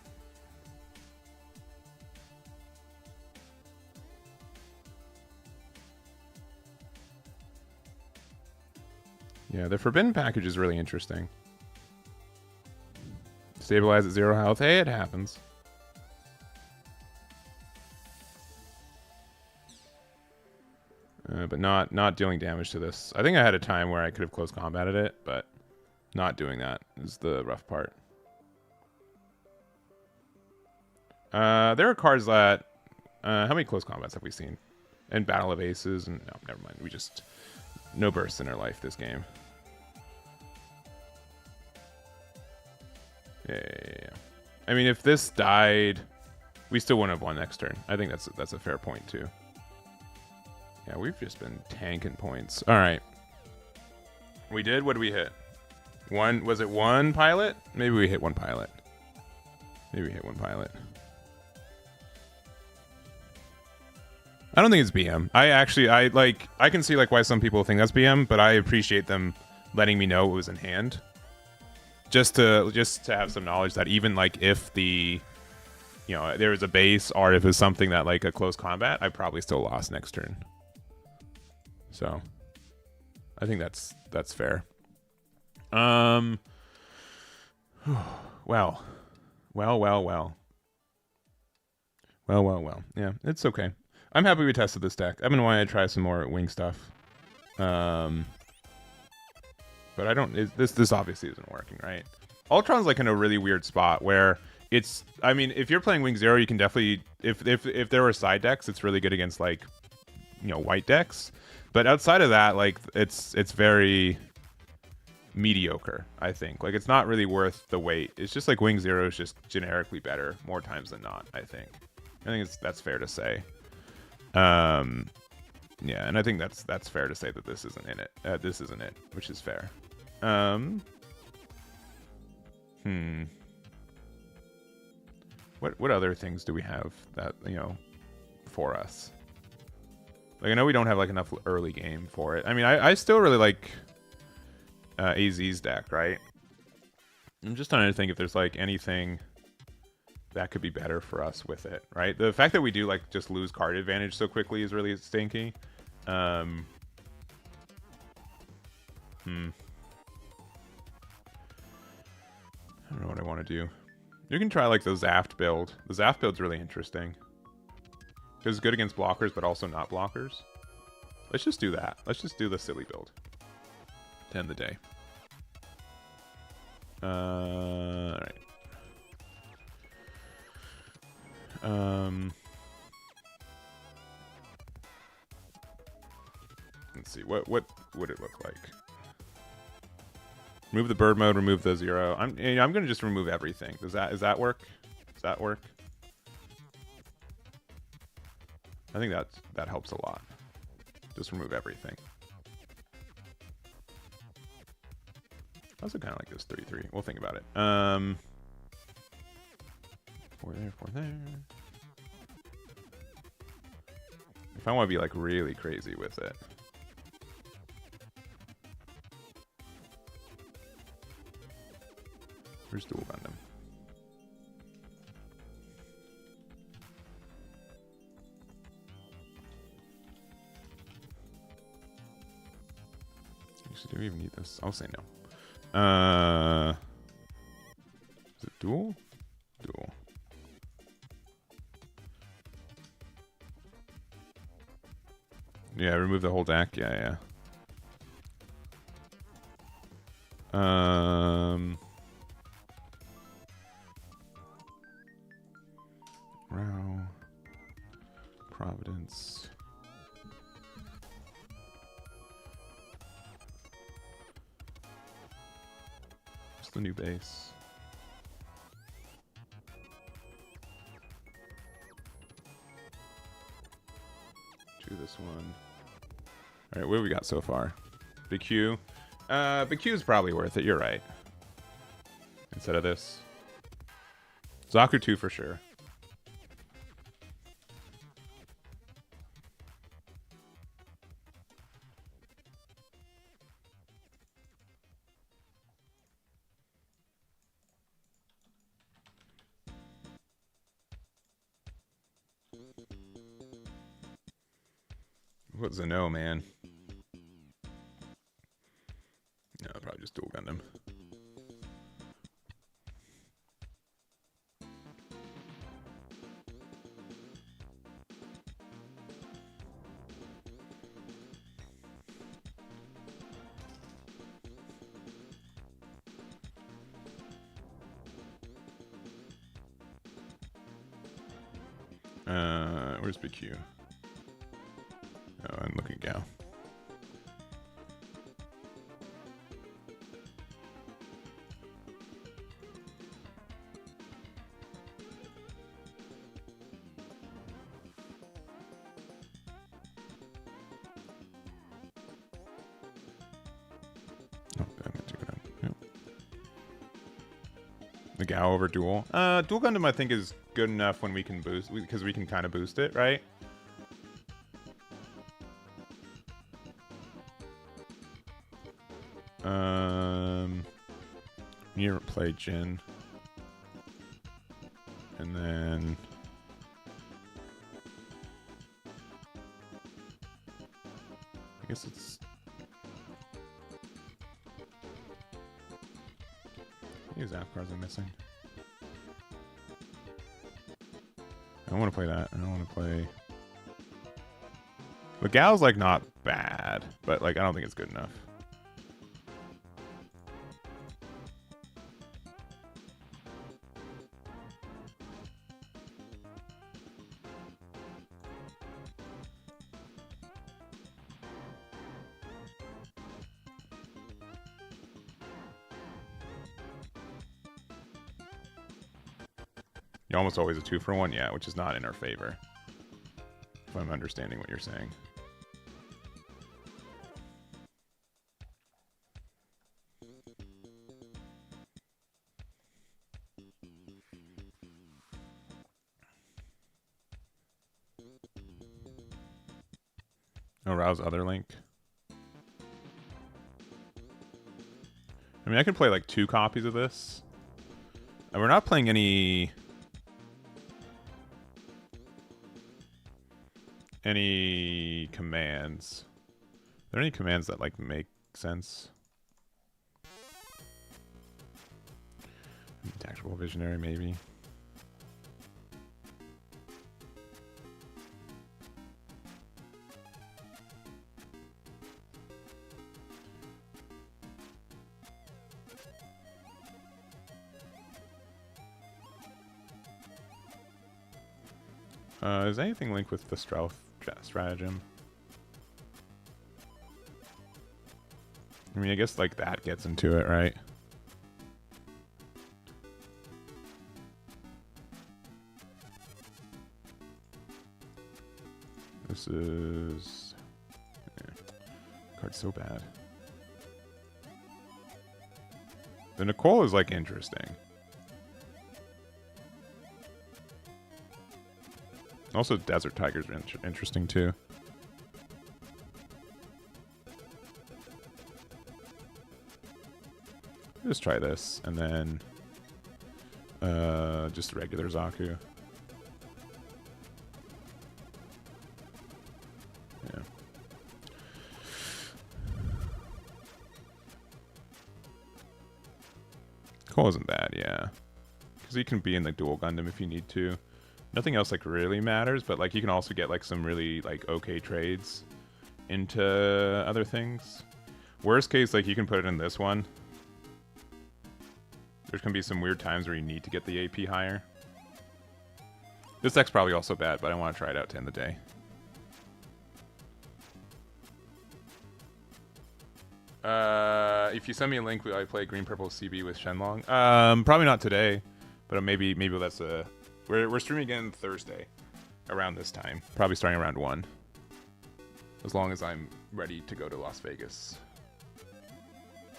A: Yeah, the Forbidden package is really interesting. Stabilize at 0 health. Hey, it happens. But not dealing damage to this. I think I had a time where I could have close combated it, but not doing that is the rough part. There are cards that... how many close combats have we seen? And Battle of Aces, and no, never mind. We just... No bursts in our life this game. Yeah. I mean, if this died, we still wouldn't have won next turn. I think that's a fair point, too. Yeah, we've just been tanking points. All right. We did? What did we hit? One? Was it one pilot? Maybe we hit one pilot. Maybe we hit one pilot. I don't think it's BM. I can see like why some people think that's BM, but I appreciate them letting me know it was in hand. Just to have some knowledge that even like if the there was a base or if it was something that like a close combat, I probably still lost next turn. So I think that's fair. Well. Yeah, it's okay. I'm happy we tested this deck. I've been wanting to try some more wing stuff. But I don't... This obviously isn't working, right? Ultron's like in a really weird spot where it's... I mean, if you're playing Wing Zero, you can definitely... If there were side decks, it's really good against like, white decks. But outside of that, like, it's very mediocre, I think. Like, it's not really worth the wait. It's just like Wing Zero is just generically better more times than not, I think. I think that's fair to say. Yeah, and I think that's fair to say that this isn't in it. This isn't it, which is fair. What other things do we have that for us? Like, I know we don't have like enough early game for it. I mean, I still really like AZ's deck, right? I'm just trying to think if there's like anything that could be better for us with it, right? The fact that we do like just lose card advantage so quickly is really stinky. I don't know what I want to do. You can try like the Zaft build. The Zaft build's really interesting. It's good against blockers, but also not blockers. Let's just do that. Let's just do the silly build to end the day. All right. Let's see. What would it look like? Remove the bird mode. Remove the zero. I'm gonna just remove everything. Does that work? Does that work? I think that helps a lot. Just remove everything. I also kind of like this 3-3. We'll think about it. 4 there, 4 there. If I want to be like really crazy with it. Where's dual Gundam? Actually, do we even need this? I'll say no. Is it dual? Dual. Yeah, remove the whole deck. Yeah, yeah. Row. Providence. What's the new base? Do this one. All right, what have we got so far? Big Q. Big Q is probably worth it. You're right. Instead of this. Zaku 2 for sure. What's a no, man? No, probably just dual Gundam. Where's BQ? Oh, I'm looking at Gao. Oh, I'm gonna do it. Yep. The Gao over dual. Dual Gundam I think is good enough when we can boost, because we can kind of boost it, right? You play Jin, and then I guess it's these app cards I'm missing. I don't want to play that. I don't want to play. The Gal's like not bad, but like I don't think it's good enough. You're almost always a 2-for-1, yeah, which is not in our favor. If I'm understanding what you're saying. Oh, Rao's other link. I mean, I can play like 2 copies of this. And we're not playing any commands. Are there any commands that like make sense? Tactical Visionary, maybe. Is anything linked with the Stealth stratagem? I mean, I guess like that gets into it, right? This is... Yeah. Card's so bad. The Nicole is like interesting. Also, Desert Tiger's interesting too. Just try this, and then just regular Zaku. Yeah. Cole isn't bad, yeah. Because you can be in the dual Gundam if you need to. Nothing else like really matters, but like you can also get like some really like okay trades into other things. Worst case, like you can put it in this one. There's gonna be some weird times where you need to get the AP higher. This deck's probably also bad, but I want to try it out to end the day. If you send me a link, will I play Green Purple CB with Shenlong? Probably not today, but maybe that's a. We're streaming again Thursday, around this time. Probably starting around 1. As long as I'm ready to go to Las Vegas,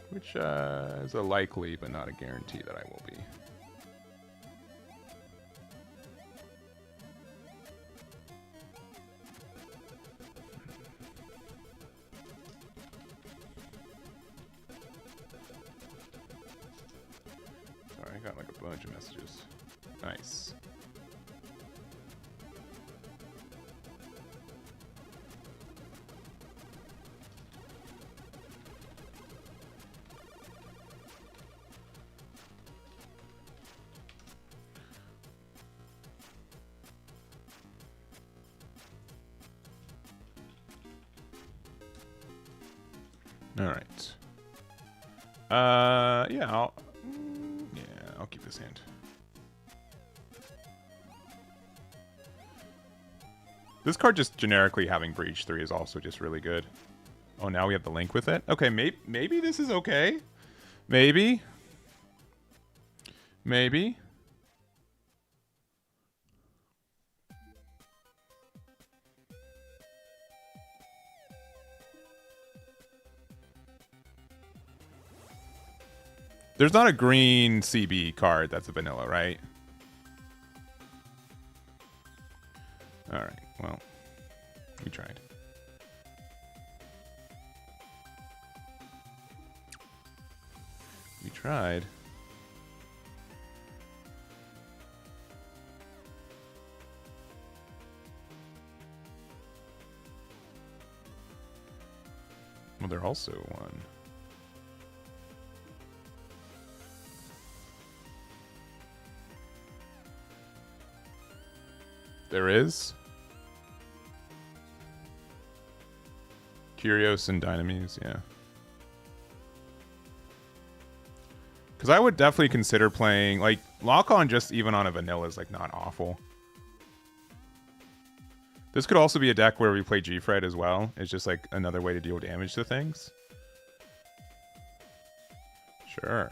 A: which is a likely but not a guarantee that I will be. Sorry, I got like a bunch of messages. Nice. All right. Yeah, I'll keep this hand. This card just generically having Breach 3 is also just really good. Oh, now we have the link with it? Okay, maybe this is okay. Maybe. There's not a green CB card that's a vanilla, right? Alright, well, we tried. We tried. Well, they're also one. There is? Curios and Dynames, yeah. Because I would definitely consider playing, like, Lock On just even on a vanilla is, like, not awful. This could also be a deck where we play G-Fred as well. It's just, like, another way to deal damage to things. Sure.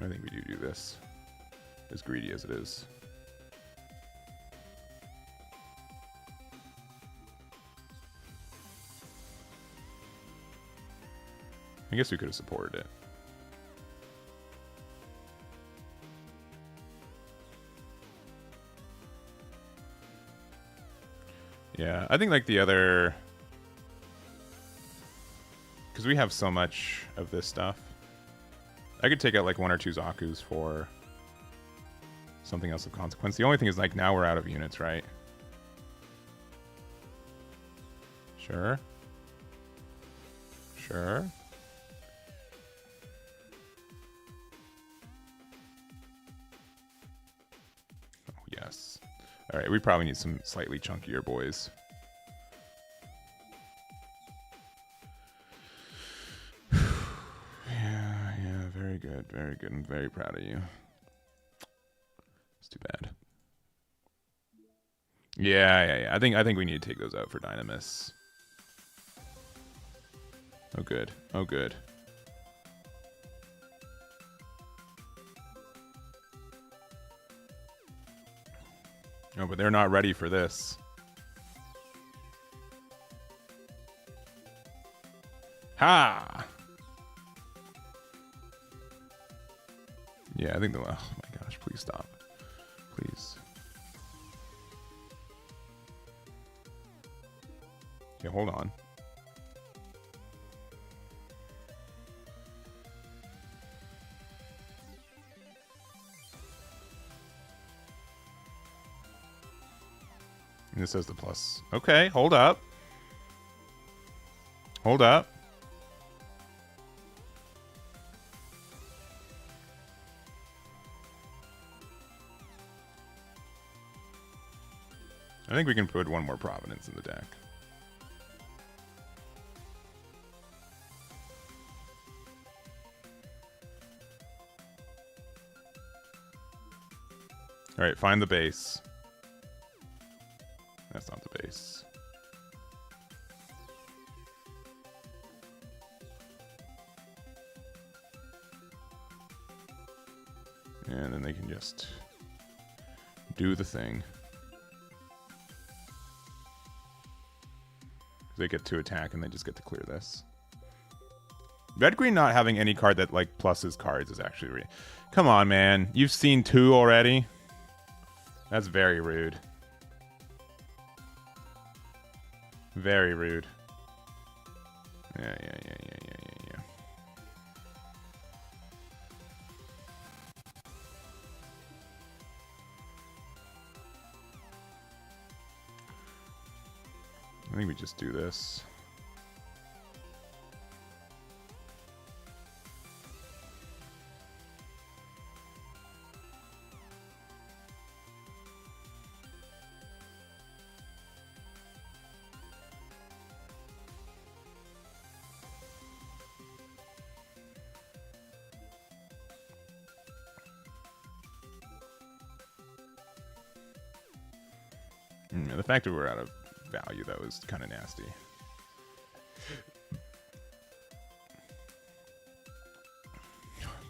A: I think we do this, as greedy as it is. I guess we could have supported it. Yeah, I think like the other... Because we have so much of this stuff. I could take out like 1 or 2 Zakus for something else of consequence. The only thing is like now we're out of units, right? Sure. Sure. Oh, yes. All right, we probably need some slightly chunkier boys. Very good. I'm very proud of you. It's too bad. Yeah. I think we need to take those out for Dynamis. Oh good. Oh good. No, but they're not ready for this. Ha! Yeah, I think the... Oh my gosh, please stop. Please. Okay, hold on. And this has the plus. Okay, hold up. Hold up. I think we can put one more Providence in the deck. All right, find the base. That's not the base. And then they can just do the thing. They get to attack and they just get to clear this. Red-green not having any card that like pluses cards is actually come on, man. You've seen 2 already? That's very rude. Very rude. Yeah. I think we just do this. The fact that we're out of value, that was kind of nasty.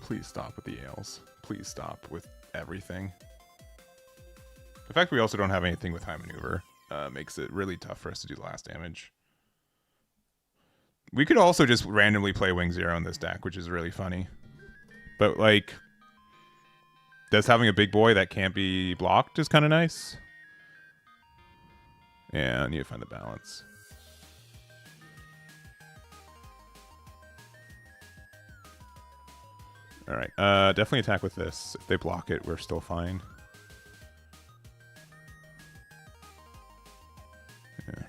A: Please stop with the Ales. Please stop with everything. The fact we also don't have anything with high maneuver makes it really tough for us to do the last damage. We could also just randomly play Wing Zero in this deck, which is really funny. But, like, does having a big boy that can't be blocked is kind of nice. Yeah, I need to find the balance. Alright, definitely attack with this. If they block it, we're still fine. Yeah.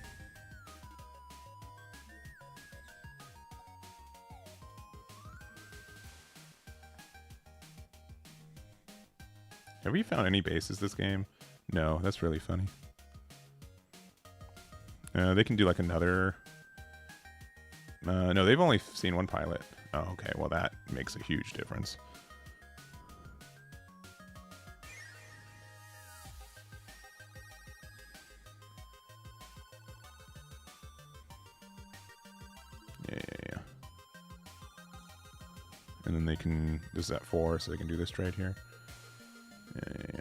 A: Have we found any bases this game? No, that's really funny. They can do like another... no, they've only seen 1 pilot. Oh, okay. Well, that makes a huge difference. Yeah. And then they can... This is at 4, so they can do this trade here. Yeah.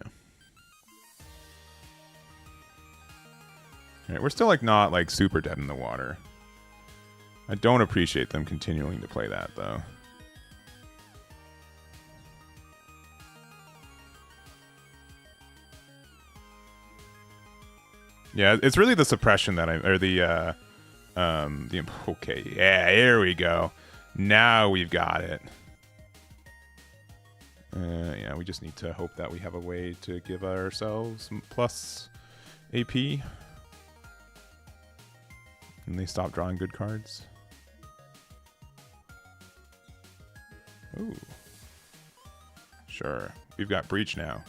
A: Alright, we're still like not like super dead in the water. I don't appreciate them continuing to play that though. Yeah, it's really the suppression that okay, yeah, here we go. Now we've got it. Yeah, we just need to hope that we have a way to give ourselves plus AP. And they stop drawing good cards. Ooh. Sure. We've got Breach now.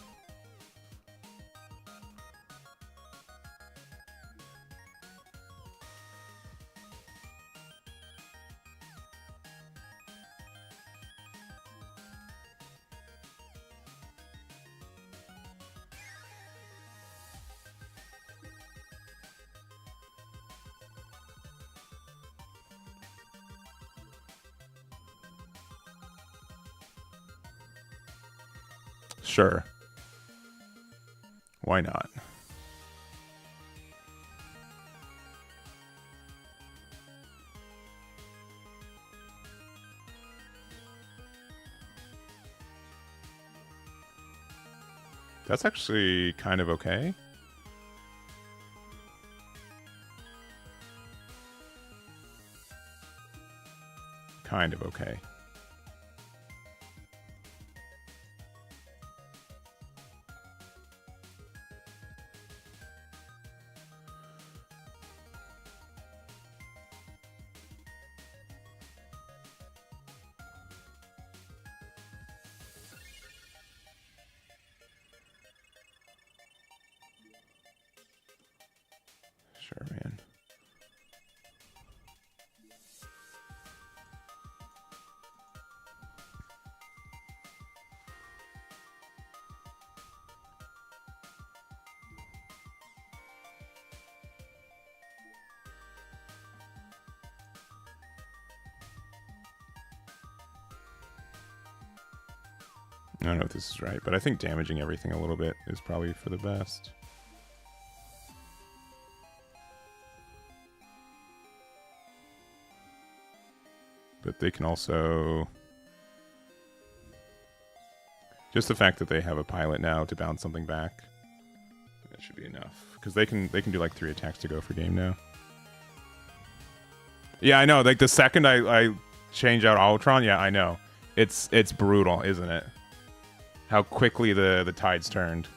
A: Sure. Why not? That's actually kind of okay. Kind of okay. Sure, man. I don't know if this is right, but I think damaging everything a little bit is probably for the best. But they can also... Just the fact that they have a pilot now to bounce something back, that should be enough. Because they can do like 3 attacks to go for game now. Yeah, I know. Like the second I change out Ultron, yeah, I know. It's brutal, isn't it? How quickly the tides turned.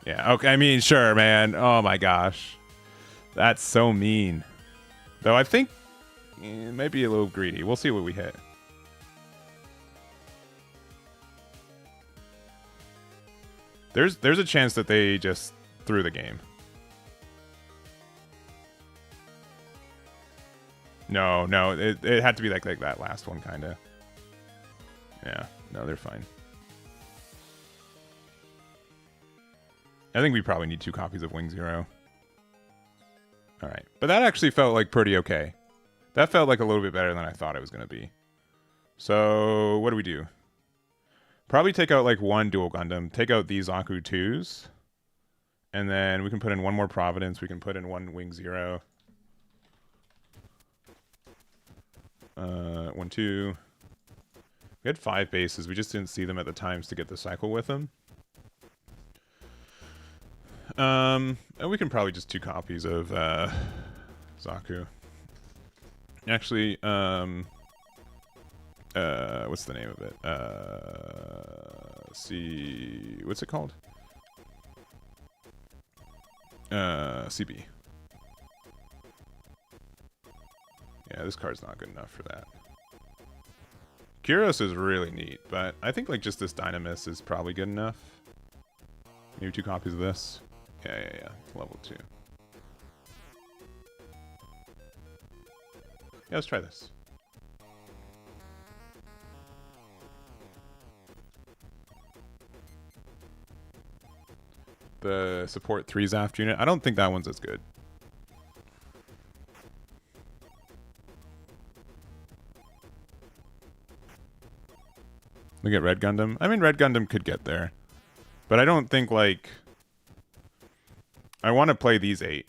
A: Yeah, okay, I mean, sure, man. Oh my gosh. That's so mean. Though I think it might be a little greedy. We'll see what we hit. There's a chance that they just threw the game. No, it had to be like that last one, kind of. Yeah, no, they're fine. I think we probably need 2 copies of Wing Zero. All right, but that actually felt like pretty okay. That felt like a little bit better than I thought it was going to be. So what do we do? Probably take out like 1 dual Gundam. Take out these Aku 2s. And then we can put in 1 more Providence. We can put in 1 Wing Zero. 1, 2. We had 5 bases. We just didn't see them at the times to get the cycle with them. And we can probably just 2 copies of Zaku. Actually, what's the name of it? See, what's it called? CB. Yeah, this card's not good enough for that. Kyros is really neat, but I think like just this Dynamis is probably good enough. Maybe 2 copies of this. Yeah. Level 2. Yeah, let's try this. The support 3 Zaft unit. I don't think that one's as good. Look at Red Gundam. I mean, Red Gundam could get there. But I don't think, like... I want to play these 8.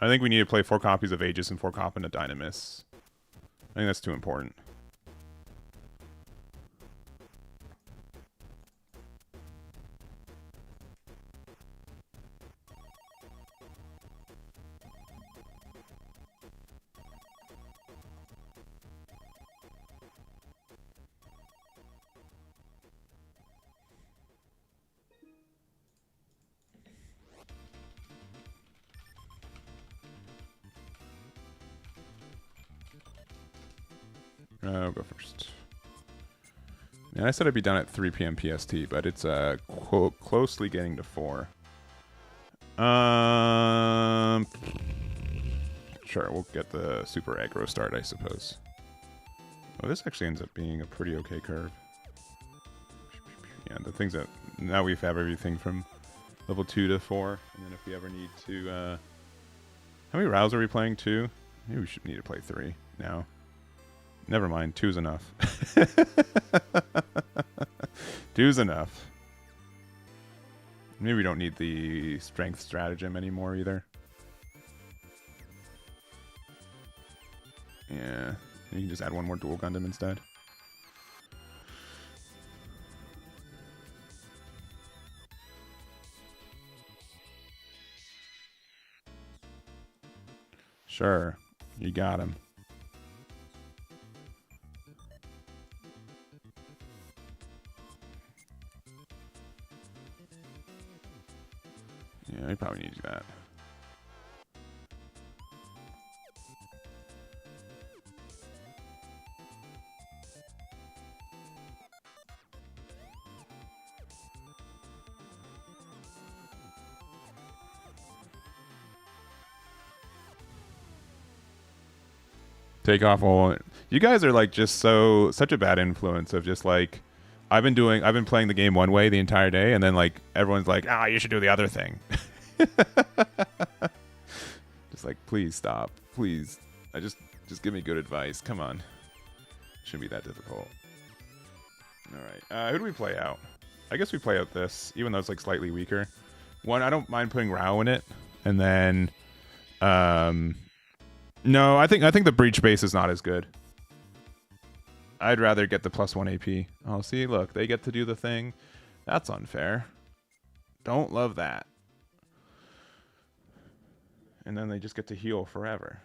A: I think we need to play 4 copies of Aegis and 4 copies of Dynamis. I think that's too important. I'll go first. Yeah, I said I'd be done at 3 p.m. PST, but it's closely getting to 4. Sure, we'll get the super aggro start, I suppose. Oh, this actually ends up being a pretty okay curve. Yeah, the things that now we have everything from level 2 to 4, and then if we ever need to, how many rounds are we playing? 2? Maybe we should need to play 3 now. Never mind, 2's enough. 2's enough. Maybe we don't need the strength stratagem anymore either. Yeah, you can just add 1 more dual Gundam instead. Sure, you got him. Yeah, we probably need to do that. Take off all. You guys are like just such a bad influence of just like I've been playing the game one way the entire day, and then like everyone's like, you should do the other thing. Just like, please stop, please. Just give me good advice. Come on, shouldn't be that difficult. All right, who do we play out? I guess we play out this, even though it's like slightly weaker. One, I don't mind putting Rao in it, and then, no, I think the breach base is not as good. I'd rather get the +1 AP. Oh, see, look, they get to do the thing. That's unfair. Don't love that. And then they just get to heal forever.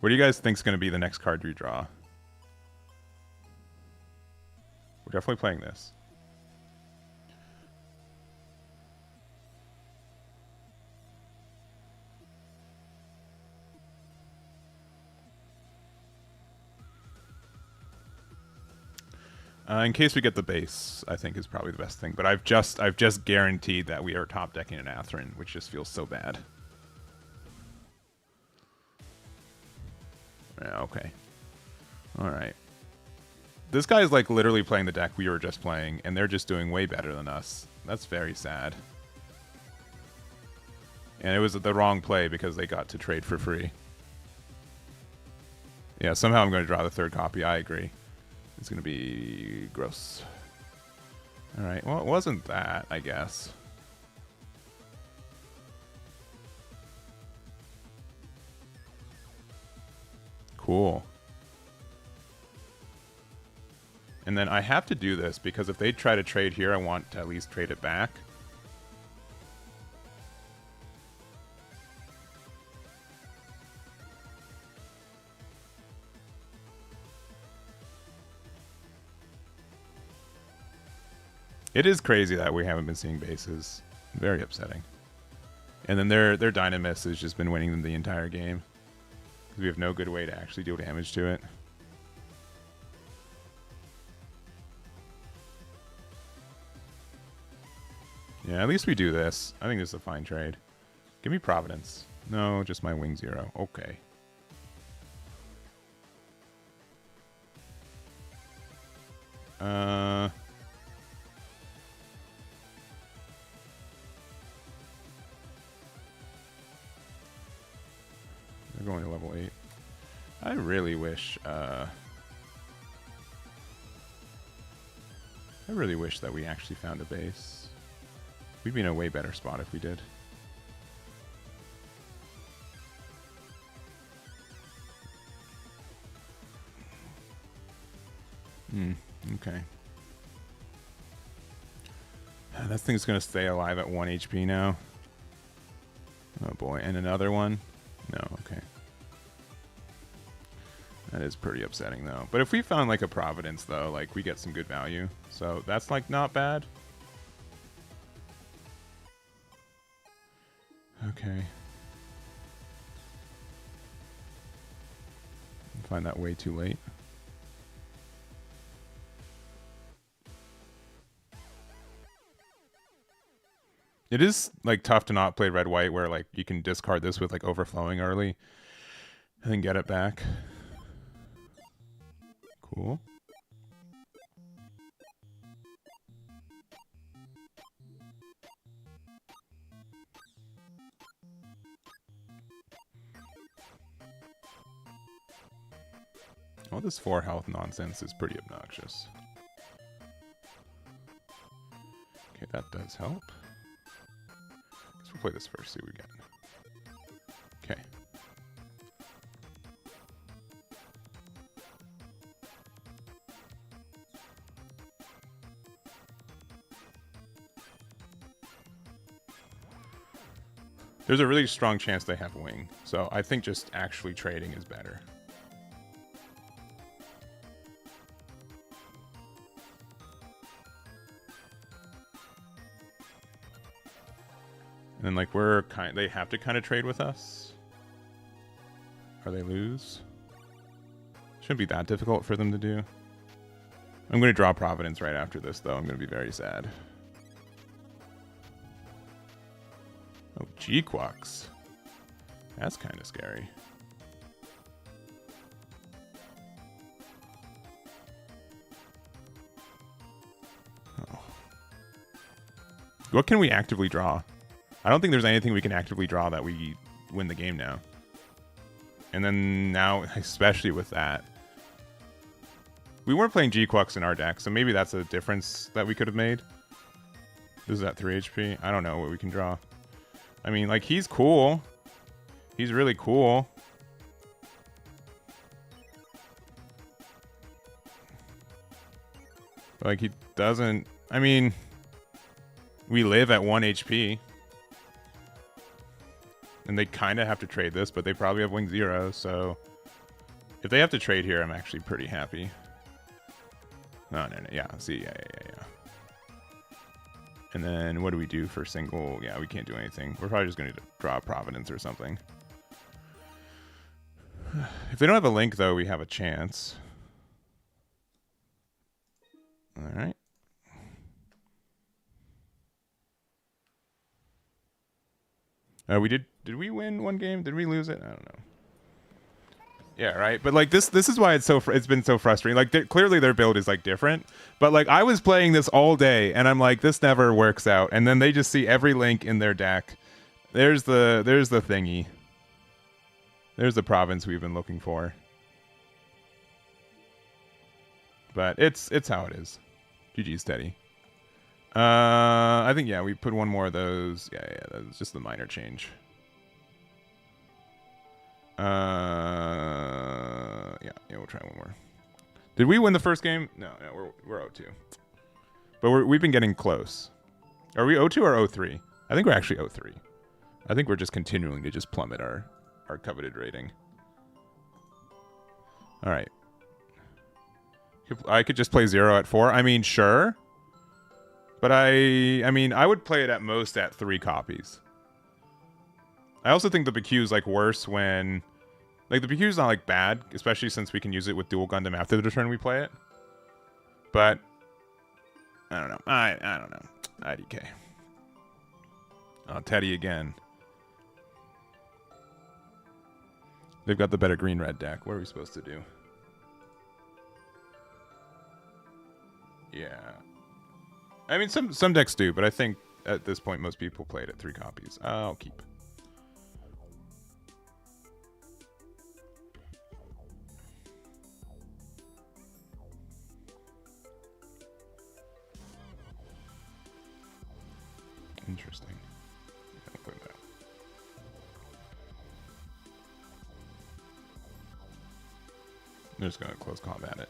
A: What do you guys think is going to be the next card we draw? We're definitely playing this. In case we get the base, I think is probably the best thing. But I've just guaranteed that we are top decking an Atherin, which just feels so bad. Yeah, okay. All right. This guy is like literally playing the deck we were just playing, and they're just doing way better than us. That's very sad. And it was the wrong play because they got to trade for free. Yeah, somehow I'm going to draw the third copy. I agree. It's going to be gross. All right. Well, it wasn't that, I guess. Cool. And then I have to do this because if they try to trade here, I want to at least trade it back. It is crazy that we haven't been seeing bases. Very upsetting. And then their Dynamis has just been winning them the entire game. We have no good way to actually deal damage to it. Yeah, at least we do this. I think this is a fine trade. Give me Providence. No, just my wing 0. Okay. They're going to level 8. I really wish that we actually found a base. We'd be in a way better spot if we did. Okay. That thing's gonna stay alive at 1 HP now. Oh boy, and another one? No, okay. That is pretty upsetting though. But if we found like a Providence though, like we get some good value. So that's like not bad. Okay. Find that way too late. It is like tough to not play red-white where like you can discard this with like overflowing early and then get it back. Cool. All this 4 health nonsense is pretty obnoxious. Okay, that does help. Guess we'll play this first, see what we get. Okay. There's a really strong chance they have wing, so I think just actually trading is better. And then like they have to kind of trade with us. Or they lose. Shouldn't be that difficult for them to do. I'm going to draw Providence right after this, though. I'm going to be very sad. Oh, G-Quux. That's kind of scary. Oh. What can we actively draw? I don't think there's anything we can actively draw that we win the game now. And then now, especially with that. We weren't playing G-Quux in our deck, so maybe that's a difference that we could have made. This is at 3 HP. I don't know what we can draw. I mean, like, he's cool. He's really cool. But, like, he doesn't... I mean, we live at 1 HP. And they kind of have to trade this, but they probably have wing 0, so... If they have to trade here, I'm actually pretty happy. No. Yeah, see, yeah. And then what do we do for single? Yeah, we can't do anything. We're probably just going to draw Providence or something. If they don't have a link, though, we have a chance. All right. Did we win one game? Did we lose it? I don't know. Yeah, right. But like this is why it's been so frustrating. Like clearly their build is like different, but like I was playing this all day and I'm like, this never works out. And then they just see every link in their deck. There's the thingy. There's the province we've been looking for. But it's how it is. GG steady. I think yeah, we put one more of those. Yeah, that's just the minor change. Yeah, we'll try one more. Did we win the first game? No, we're 0-2. But we've been getting close. Are we 0-2 or 0-3? I think we're actually 0-3. I think we're just continuing to just plummet our coveted rating. All right. I could just play 0 at 4. I mean, sure. But I mean, I would play it at most at 3 copies. I also think the BQ is like worse when, like the BQ is not like bad, especially since we can use it with dual Gundam after the turn we play it. But I don't know. I don't know. IDK. Oh, Teddy again. They've got the better green-red deck. What are we supposed to do? Yeah. I mean, some decks do, but I think at this point most people play it at 3 copies. I'll keep. Interesting. I'll put that. They're just going to close combat it.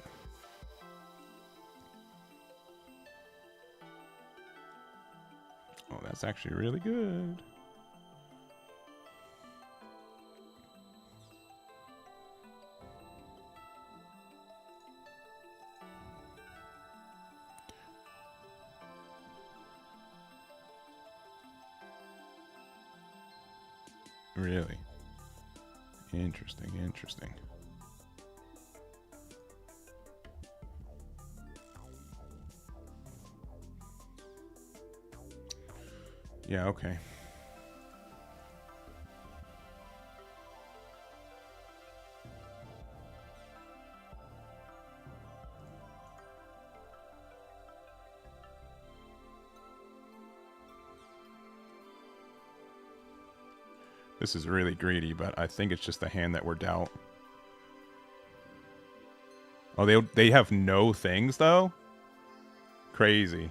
A: Oh, that's actually really good. Really? Interesting. Yeah, okay. This is really greedy, but I think it's just the hand that we're dealt. Oh, they have no things, though? Crazy.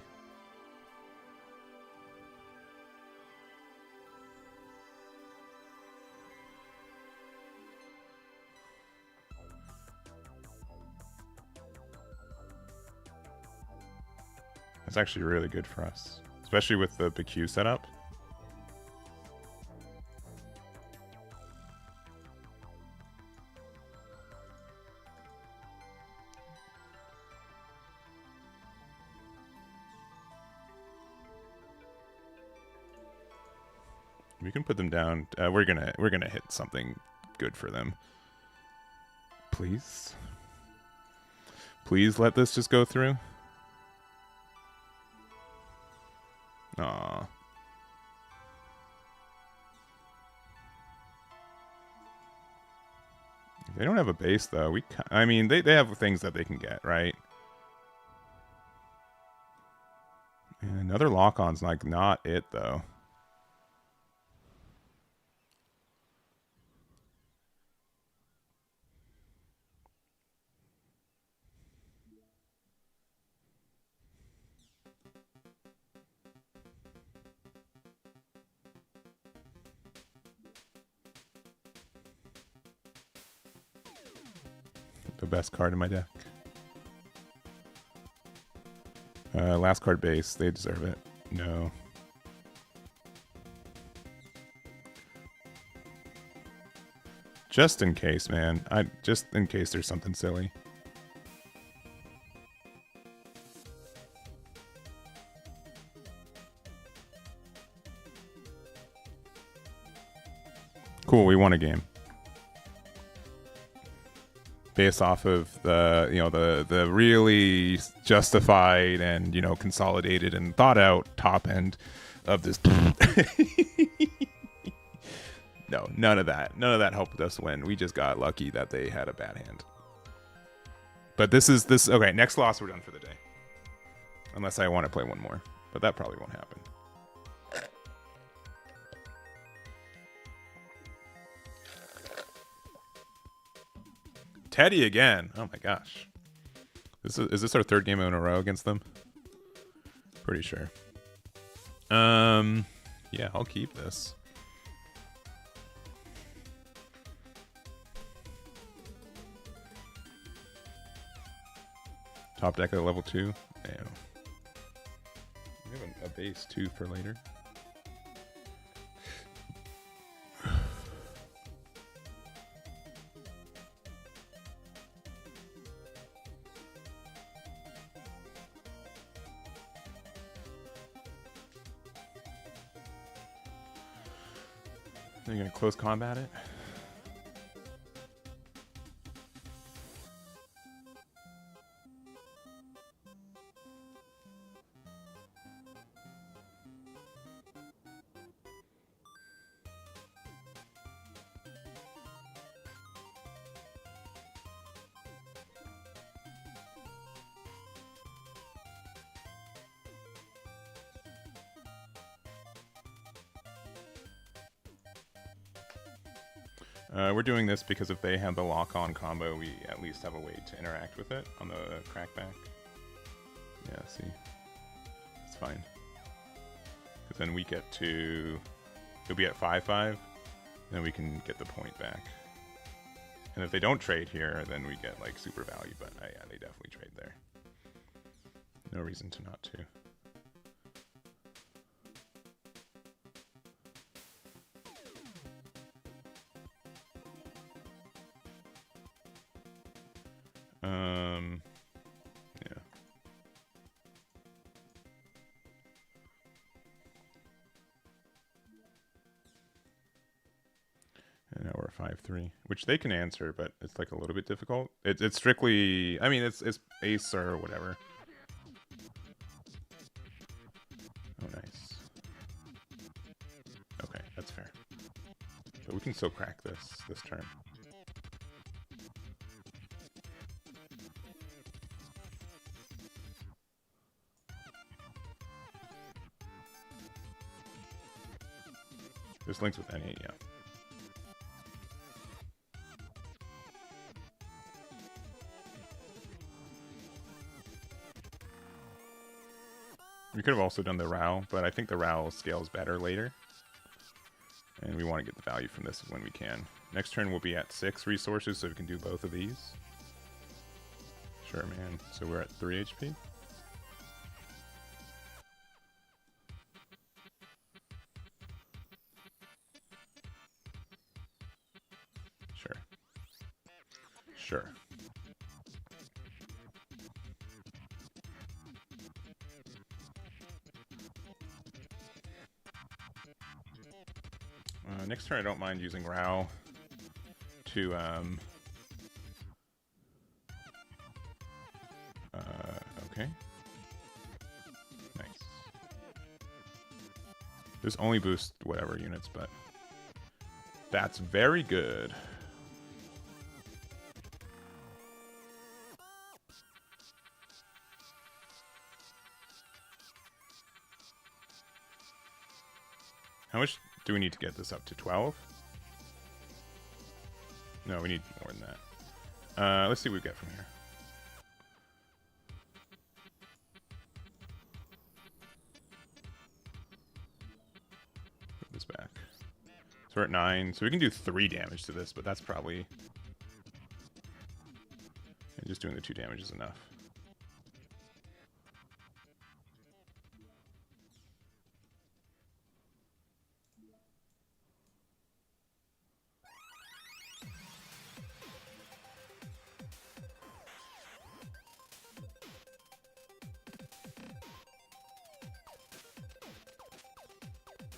A: That's actually really good for us, especially with the BQ setup. We can put them down. We're gonna hit something good for them. Please. Please let this just go through. Aw. If they don't have a base, though, I mean, they have things that they can get, right? And another lock-on's like not it, though. The best card in my deck. Last card base. They deserve it. No. Just in case, man. Just in case there's something silly. Cool, we won a game. Based off of the, you know, the really justified and, you know, consolidated and thought out top end of this. No, none of that. None of that helped us win. We just got lucky that they had a bad hand. But this. Okay, next loss, we're done for the day. Unless I want to play one more. But that probably won't happen. Teddy again. Oh my gosh. Is this our third game in a row against them? Pretty sure. Yeah, I'll keep this. Top deck at level 2. Damn. We have a base 2 for later. Are you gonna close combat it? We're doing this because if they have the lock-on combo, we at least have a way to interact with it on the crackback. Yeah, see? It's fine. Because then we get to... It'll be at 5-5, then we can get the point back. And if they don't trade here, then we get, like, super value, but yeah, they definitely trade there. No reason to not to. Yeah. And now we're 5-3, which they can answer, but it's like a little bit difficult. It's strictly, I mean, it's ace or whatever. Oh, nice. Okay, that's fair. So we can still crack this turn. This links with any, yeah. We could have also done the RAL, but I think the RAL scales better later. And we want to get the value from this when we can. Next turn we'll be at 6 resources, so we can do both of these. Sure, man. So we're at 3 HP. Sure. Sure. Next turn, I don't mind using Rao to okay. Nice. This only boosts whatever units, but that's very good. How much do we need to get this up to? 12? No, we need more than that. Let's see what we get from here. Put this back. So we're at 9. So we can do 3 damage to this, but that's probably... And just doing the 2 damage is enough.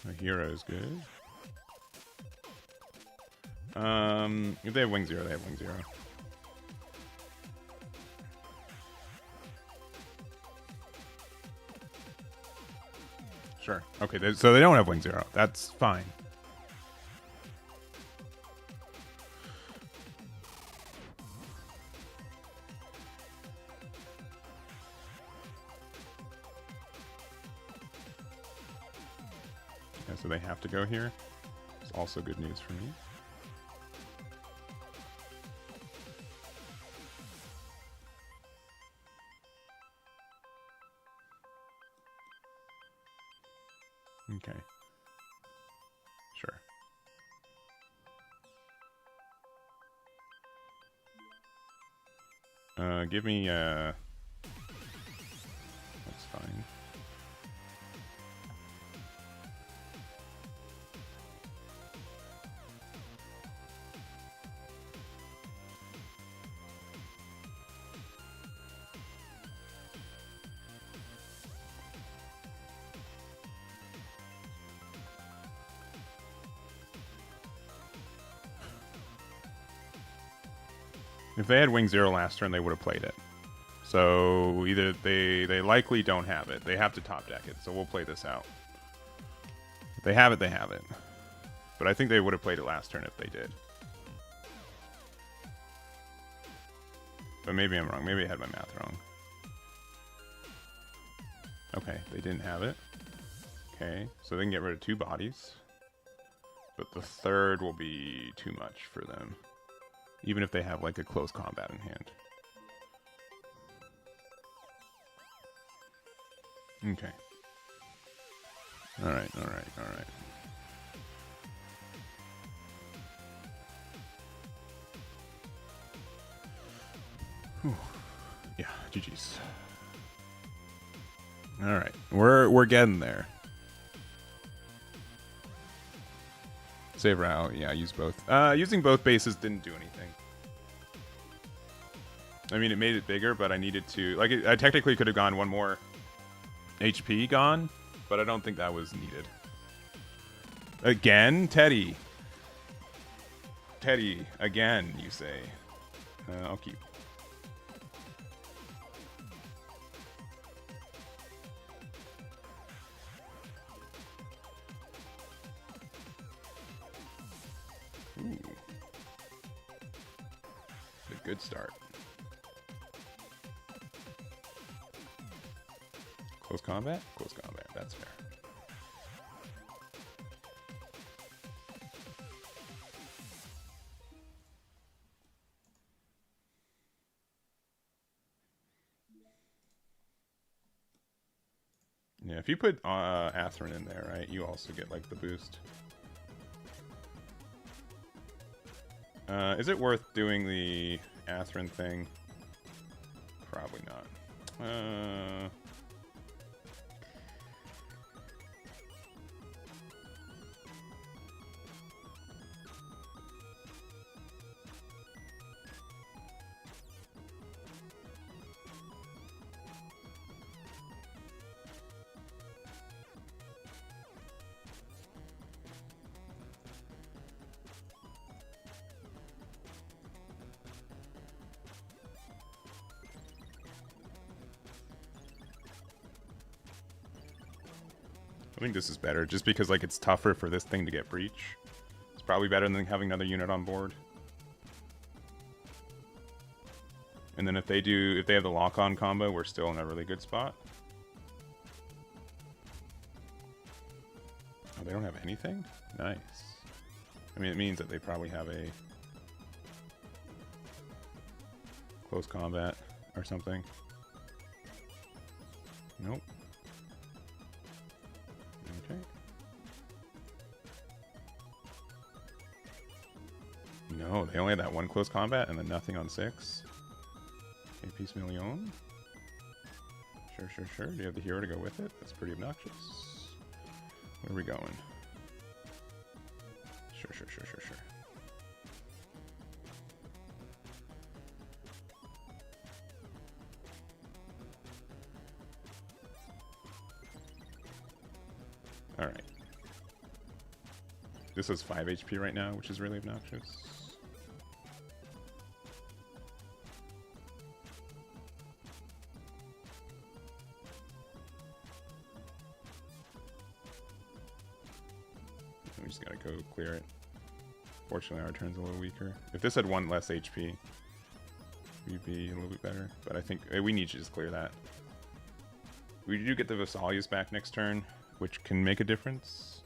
A: A hero is good. If they have wing 0, they have wing 0. Sure. Okay, so they don't have wing 0. That's fine. Okay, so they have to go here. It's also good news for me. Okay. Sure. Give me, that's fine. If they had wing 0 last turn, they would have played it. So either they likely don't have it. They have to top deck it. So we'll play this out. If they have it, they have it. But I think they would have played it last turn if they did. But maybe I'm wrong. Maybe I had my math wrong. Okay, they didn't have it. Okay, so they can get rid of 2 bodies. But the third will be too much for them. Even if they have like a close combat in hand. Okay. Alright, alright, alright. Yeah, GG's. Alright, we're getting there. Save route, yeah, use both. Using both bases didn't do anything. I mean, it made it bigger, but I needed to... Like, I technically could have gone 1 more HP gone, but I don't think that was needed. Again, Teddy. Teddy, again, you say. I'll keep. Ooh. A good start. Close combat? Close combat, that's fair. Yeah, if you put Atherin in there, right, you also get like the boost. Is it worth doing the Atherin thing? Probably not. I think this is better, just because like it's tougher for this thing to get breach. It's probably better than having another unit on board. And then if they have the lock-on combo, we're still in a really good spot. Oh, they don't have anything? Nice. I mean, it means that they probably have a close combat or something. Nope. Okay. No, they only had that one close combat and then nothing on 6. Okay, Peace Million. Sure. Do you have the hero to go with it? That's pretty obnoxious. Where are we going? Sure. Alright. This has 5 HP right now, which is really obnoxious. We just gotta go clear it. Fortunately, our turn's a little weaker. If this had 1 less HP, we'd be a little bit better. But I think we need to just clear that. We do get the Vesalius back next turn, which can make a difference.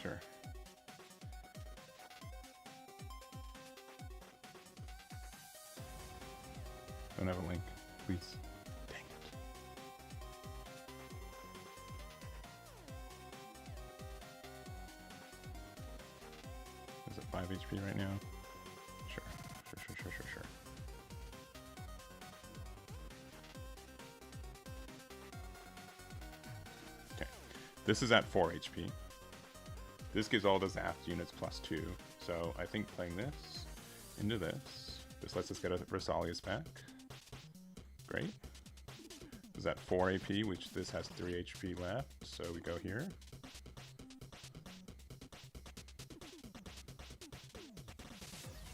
A: Sure. Don't have a link, please. Dang it. Is it 5 HP right now? Sure. Okay. This is at 4 HP. This gives all the Zaft units +2. So I think playing this into this lets us get a Vesalius back. Great. This is at 4 AP, which this has 3 HP left. So we go here.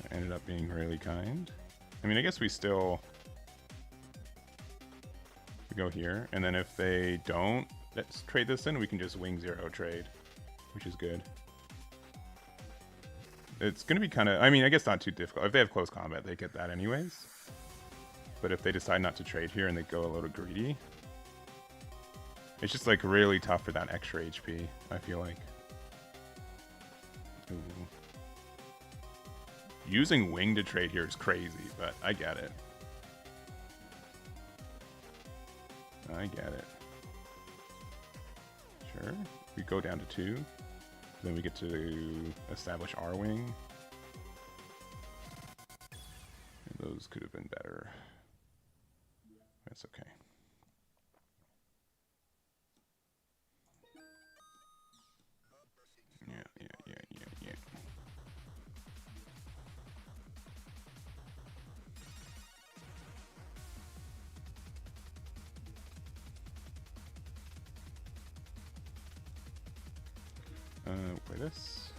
A: It ended up being really kind. I mean, I guess we go here. And then if they don't, let's trade this in. We can just wing 0 trade, which is good. It's going to be kind of, I mean, I guess not too difficult. If they have close combat, they get that anyways. But if they decide not to trade here and they go a little greedy, it's just like really tough for that extra HP, I feel like. Ooh. Using wing to trade here is crazy, but I get it. Sure. We go down to 2. Then we get to establish our wing. And those could have been better. That's okay. Yeah. Play this.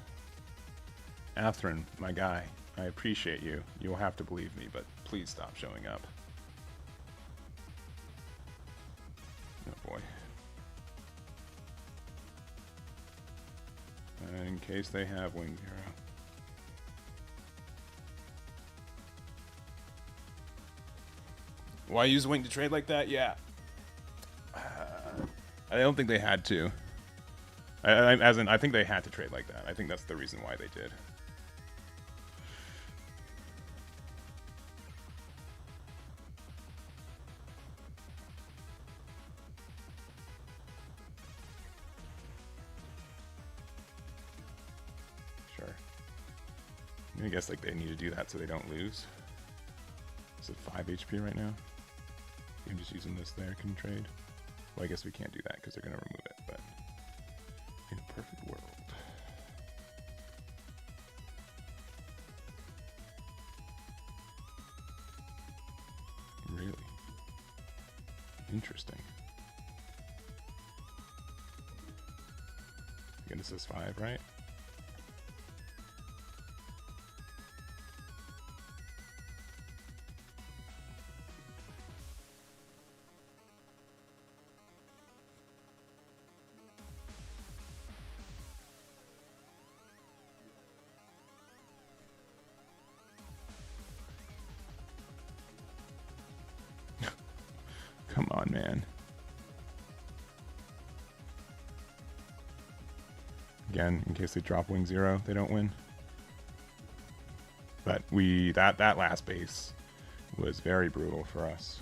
A: Atherin, my guy, I appreciate you. You'll have to believe me, but please stop showing up. Oh boy. In case they have wing 0. Why use wing to trade like that? Yeah. I don't think they had to. I think they had to trade like that. I think that's the reason why they did. Sure. I guess like they need to do that so they don't lose. Is it 5 HP right now? I'm just using this there, can trade. Well, I guess we can't do that because they're going to remove it, but in a perfect world. Really? Interesting. Goodness, this is 5, right? Come on, man. Again, in case they drop wing 0, they don't win. But that last base was very brutal for us.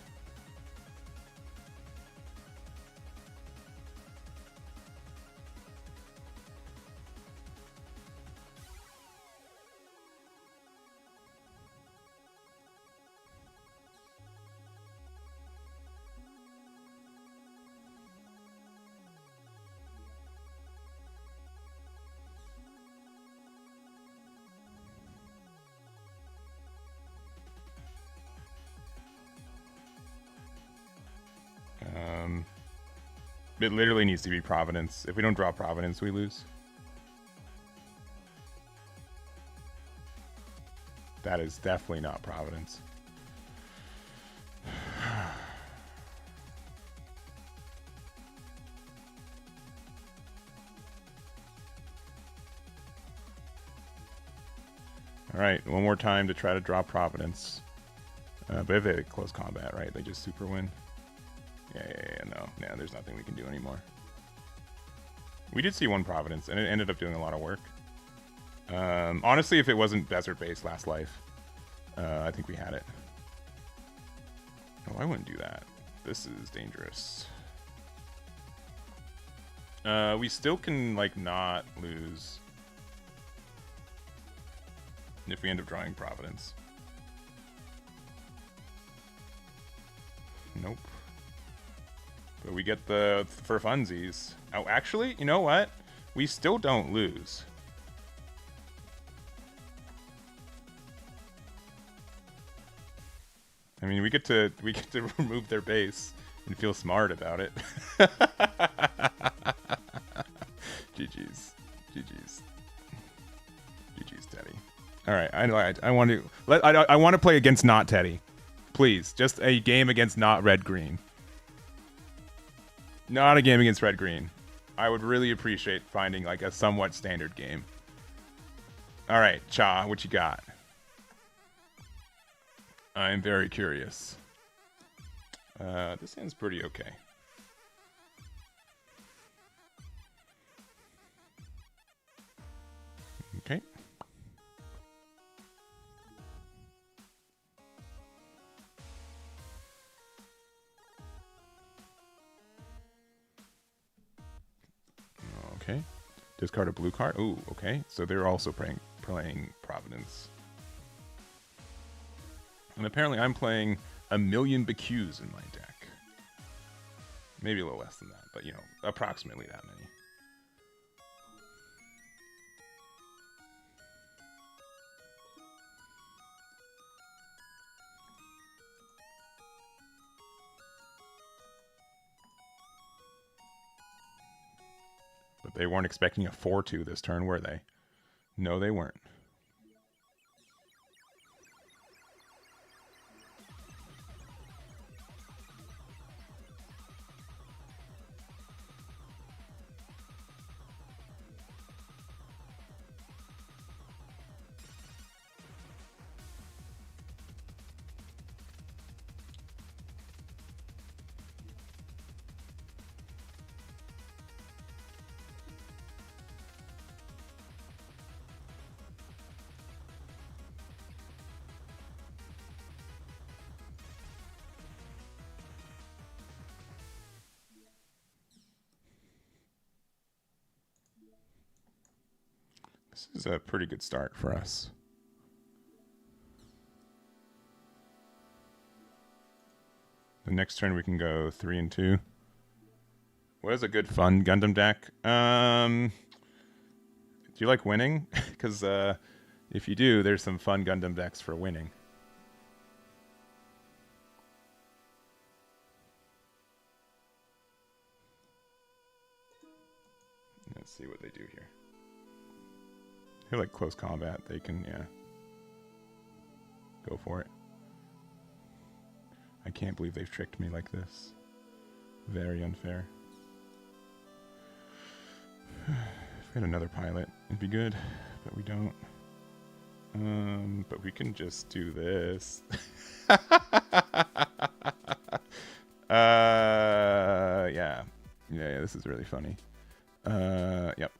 A: It literally needs to be Providence. If we don't draw Providence, we lose. That is definitely not Providence. All right, one more time to try to draw Providence. But if they close combat, right, they just super win. Yeah, no, there's nothing we can do anymore. We did see one Providence, and it ended up doing a lot of work. Honestly, if it wasn't Desert Base last life, I think we had it. Oh, I wouldn't do that. This is dangerous. We still can, like, not lose if we end up drawing Providence. Nope. But we get the for funsies. Oh, actually, you know what? We still don't lose. I mean, we get to remove their base and feel smart about it. GG's, Teddy. All right, I want to play against not Teddy, please. Just a game against not red green. Not a game against red green. I would really appreciate finding like a somewhat standard game. All right, Cha, what you got? I'm very curious. This hand's pretty okay. Okay. Okay. Discard a blue card. Ooh, okay. So they're also playing Providence. And apparently I'm playing a million BQs in my deck. Maybe a little less than that, but you know, approximately that many. But they weren't expecting a 4-2 this turn, were they? No, they weren't. This is a pretty good start for us. The next turn we can go 3 and 2. What is a good fun Gundam deck? Do you like winning? Because if you do, there's some fun Gundam decks for winning. Let's see what they do here. They're like close combat. They can, yeah. Go for it. I can't believe they've tricked me like this. Very unfair. If we had another pilot, it'd be good, but we don't. But we can just do this. Yeah. Yeah, this is really funny. Yep.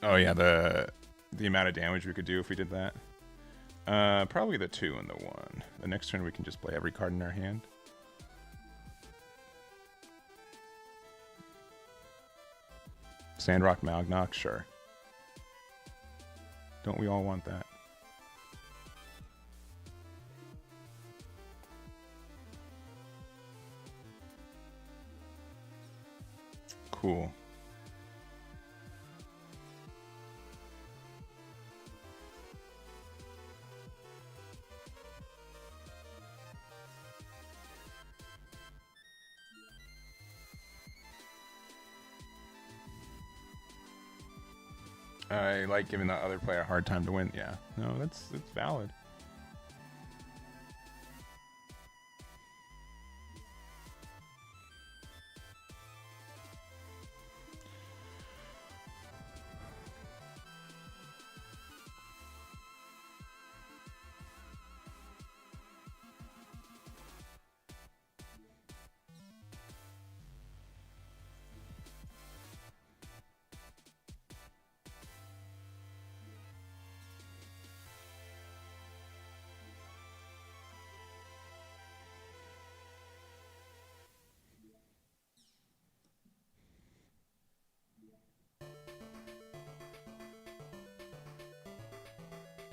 A: Oh yeah, the amount of damage we could do if we did that. Probably the 2 and the 1. The next turn we can just play every card in our hand. Sandrock Magnok, sure. Don't we all want that? Cool. I like giving the other player a hard time to win. Yeah, no, it's valid.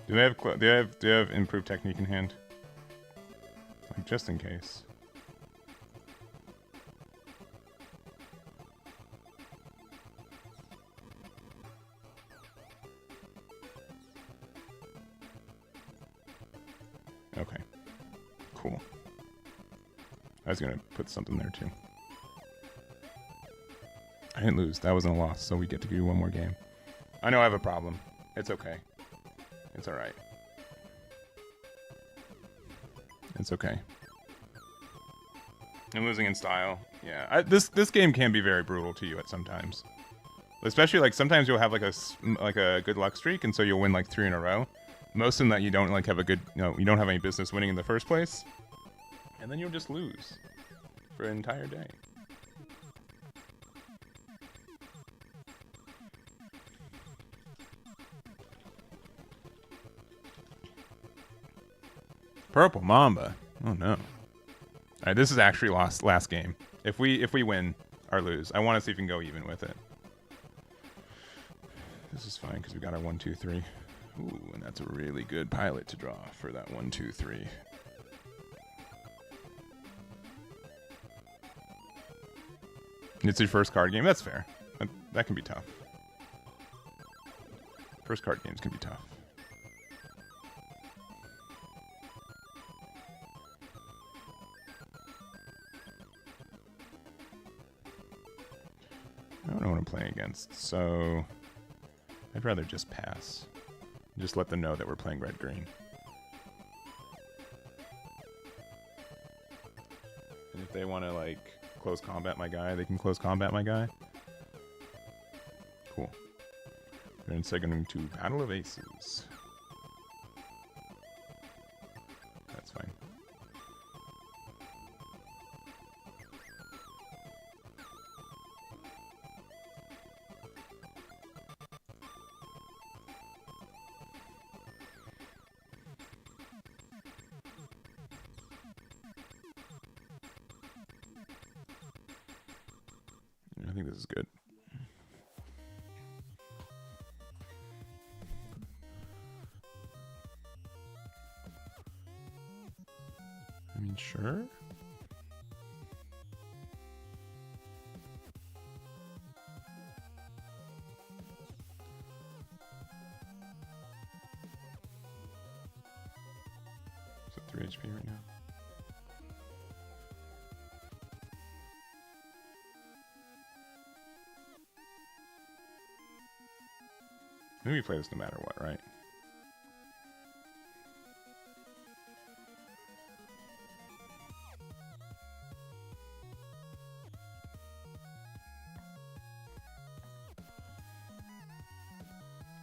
A: Do they have improved technique in hand? Like just in case. Okay. Cool. I was gonna put something there too. I didn't lose. That wasn't a loss, so we get to do one more game. I know I have a problem. It's okay. It's alright. It's okay. I'm losing in style. Yeah, this game can be very brutal to you at sometimes. Especially like sometimes you'll have like a good luck streak, and so you'll win like 3 in a row. Most of them that you don't like have a good, you don't have any business winning in the first place, and then you'll just lose for an entire day. Purple Mamba. Oh no. Alright, this is actually last game. If we win or lose, I want to see if we can go even with it. This is fine because we got our 1, 2, 3. Ooh, and that's a really good pilot to draw for that 1, 2, 3. It's your first card game. That's fair. That can be tough. First card games can be tough. I don't know what I'm playing against, so I'd rather just pass. Just let them know that we're playing red-green. And if they want to, like, close combat my guy, they can close combat my guy. Cool. We're instead going to Battle of Aces. That's fine. I think this is good. I mean, sure. Is it 3 HP right now? think we play this no matter what, right?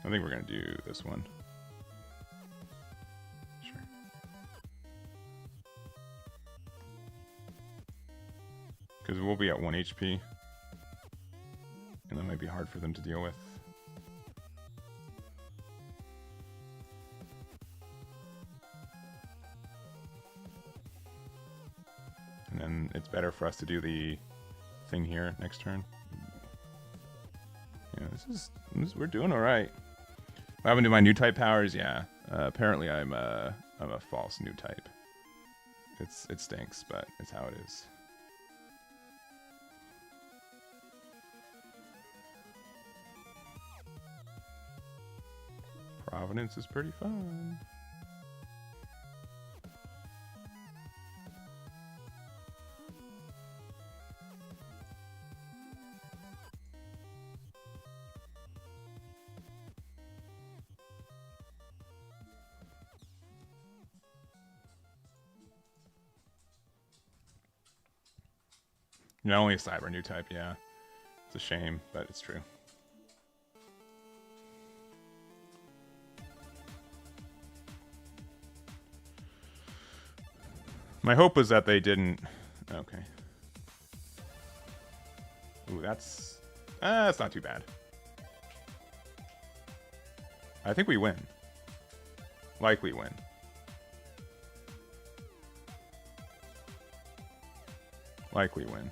A: I think we're going to do this one. Sure. Because we'll be at 1 HP. And that might be hard for them to deal with. And then it's better for us to do the thing here next turn. Yeah, this is we're doing all right. What happened to my new type powers? Yeah, apparently I'm a false new type. It stinks, but it's how it is. Providence is pretty fun. You're only a cyber new type, yeah. It's a shame, but it's true. My hope was that they didn't... Okay. Ooh, that's not too bad. I think we win. Likely win. Likely win.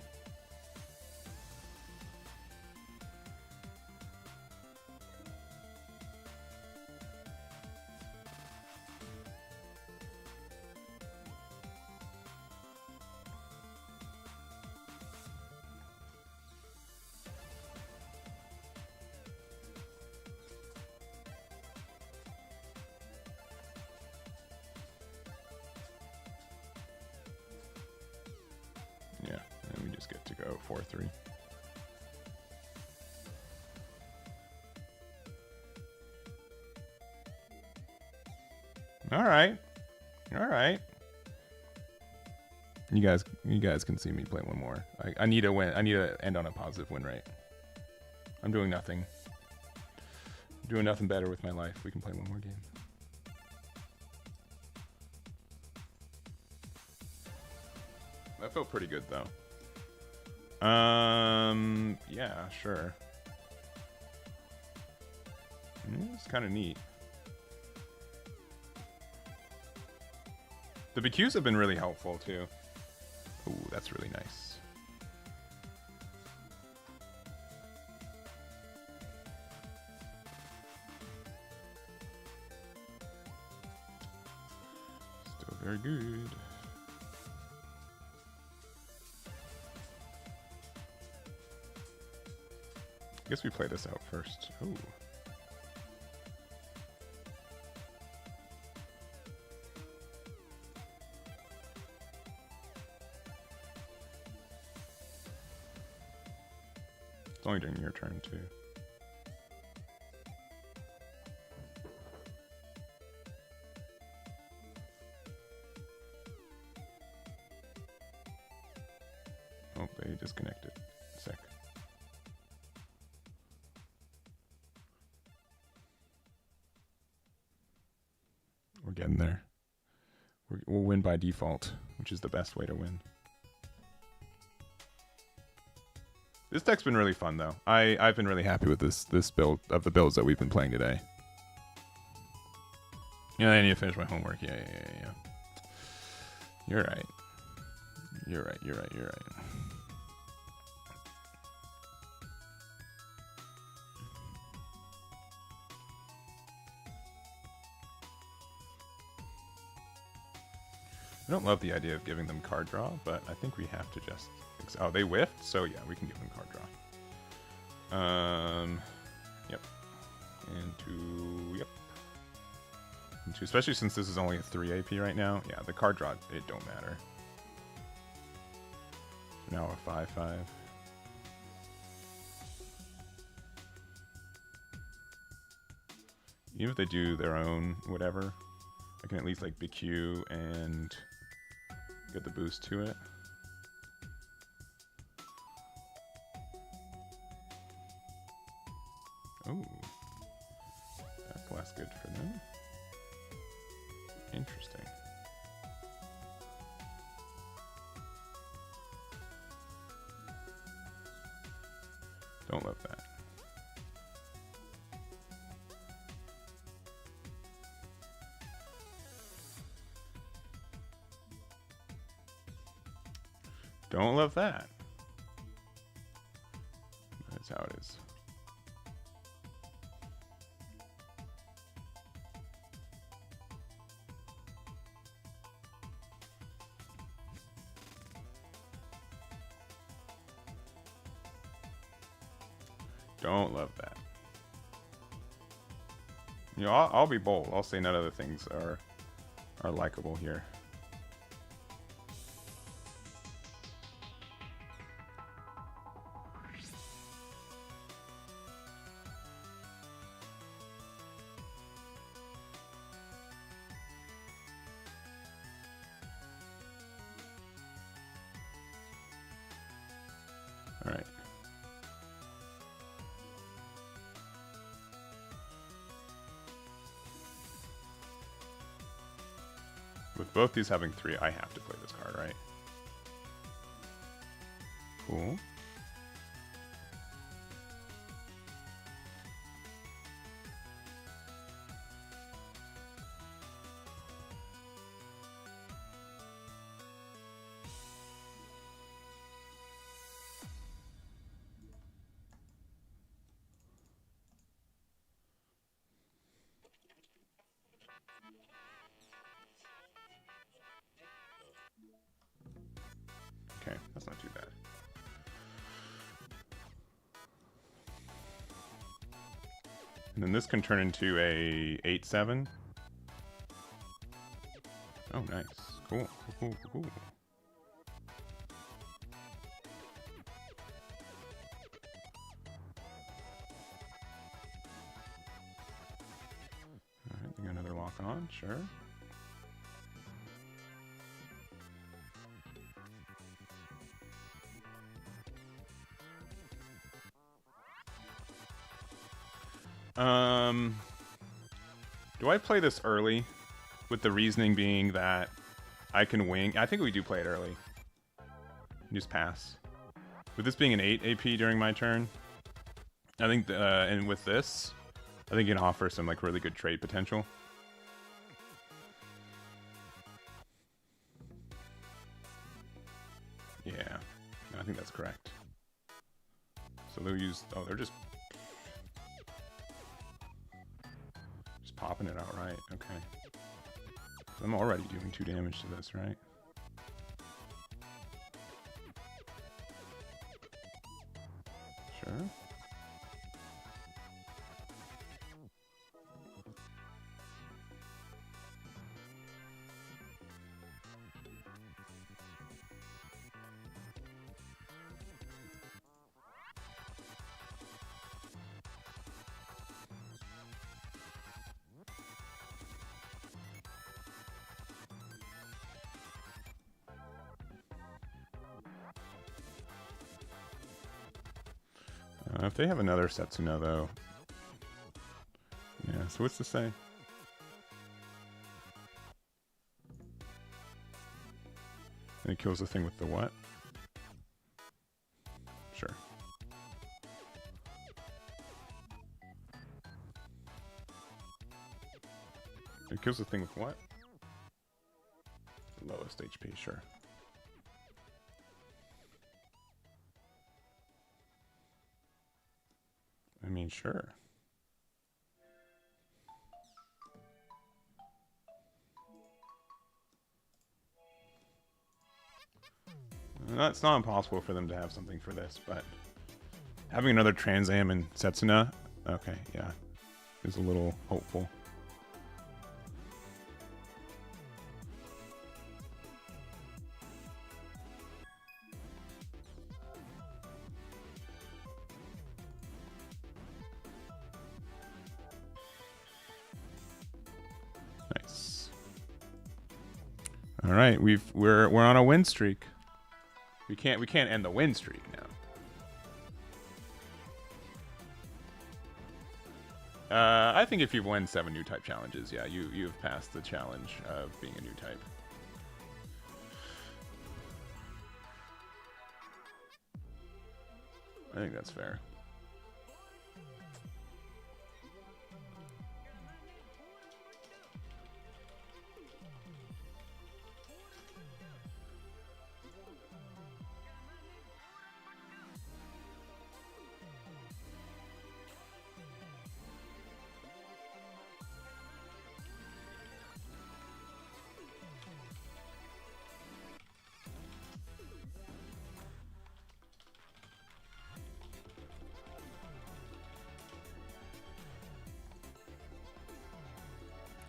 A: Yeah, and we just get to go 4-3. All right. All right. You guys can see me play one more. I need a win. I need to end on a positive win rate. I'm doing nothing. Doing nothing better with my life. We can play one more game. That felt pretty good though. Yeah, sure. It's kind of neat. The BQs have been really helpful too. Ooh, that's really nice. Still very good. I guess we play this out first. Ooh. It's only during your turn, too. Oh, they disconnected. Sick. We're getting there. We'll win by default, which is the best way to win. This deck's been really fun, though. I've been really happy with this build of the builds that we've been playing today. Yeah, I need to finish my homework. Yeah. You're right. You're right. I don't love the idea of giving them card draw, but I think we have to just... Oh, they whiffed? So yeah, we can give them card draw. Yep. And two... Yep. And two, especially since this is only a 3 AP right now. Yeah, the card draw, it don't matter. Now a 5/5. Even if they do their own whatever, I can at least like BQ and get the boost to it. Oh, that's less good for them. Interesting. Don't love that. Don't love that. That's how it is. Don't love that. You know, I'll be bold. I'll say none of the things are likable here. All right. With both these having 3, I have to play this card, right? Cool. Okay, that's not too bad. And then this can turn into a 8/7. Oh, nice. Cool. Cool, cool, cool. Alright, we got another lock on, sure. Do I play this early? With the reasoning being that I can wing. I think we do play it early. Just pass. With this being an 8 AP during my turn, I think, and with this, I think it can offer some like really good trade potential. Yeah, I think that's correct. So they'll use. Oh, they're just popping it outright. Okay. I'm already doing 2 damage to this, right? Sure. If they have another Setsuna, though. Yeah, so what's this say? And it kills the thing with the what? Sure. It kills the thing with what? Lowest HP, sure. I mean, sure. It's not impossible for them to have something for this, but having another Trans Am and Setsuna, okay, yeah, is a little hopeful. All right, we're on a win streak. We can't end the win streak now. I think if you've won 7 new type challenges, yeah, you've passed the challenge of being a new type. I think that's fair.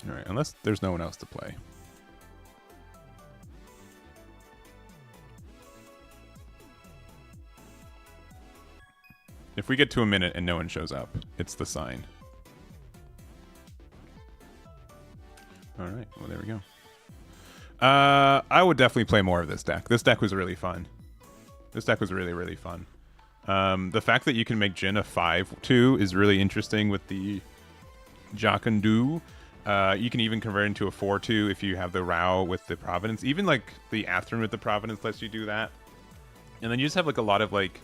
A: All right, unless there's no one else to play. If we get to a minute and no one shows up, it's the sign. All right, well, there we go. I would definitely play more of this deck. This deck was really fun. This deck was really, really fun. The fact that you can make Jin a 5/2 is really interesting with the Jakandu. You can even convert into a 4/2 if you have the Rao with the Providence. Even like the Atherin with the Providence lets you do that. And then you just have like a lot of like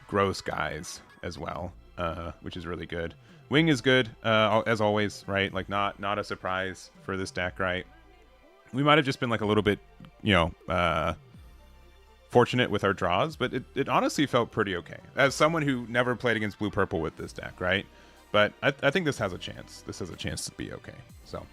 A: gross guys as well, which is really good. Wing is good, as always, right? Like not a surprise for this deck, right? We might have just been like a little bit, fortunate with our draws, but it honestly felt pretty okay. As someone who never played against blue-purple with this deck, right? But I think this has a chance. This has a chance to be okay. So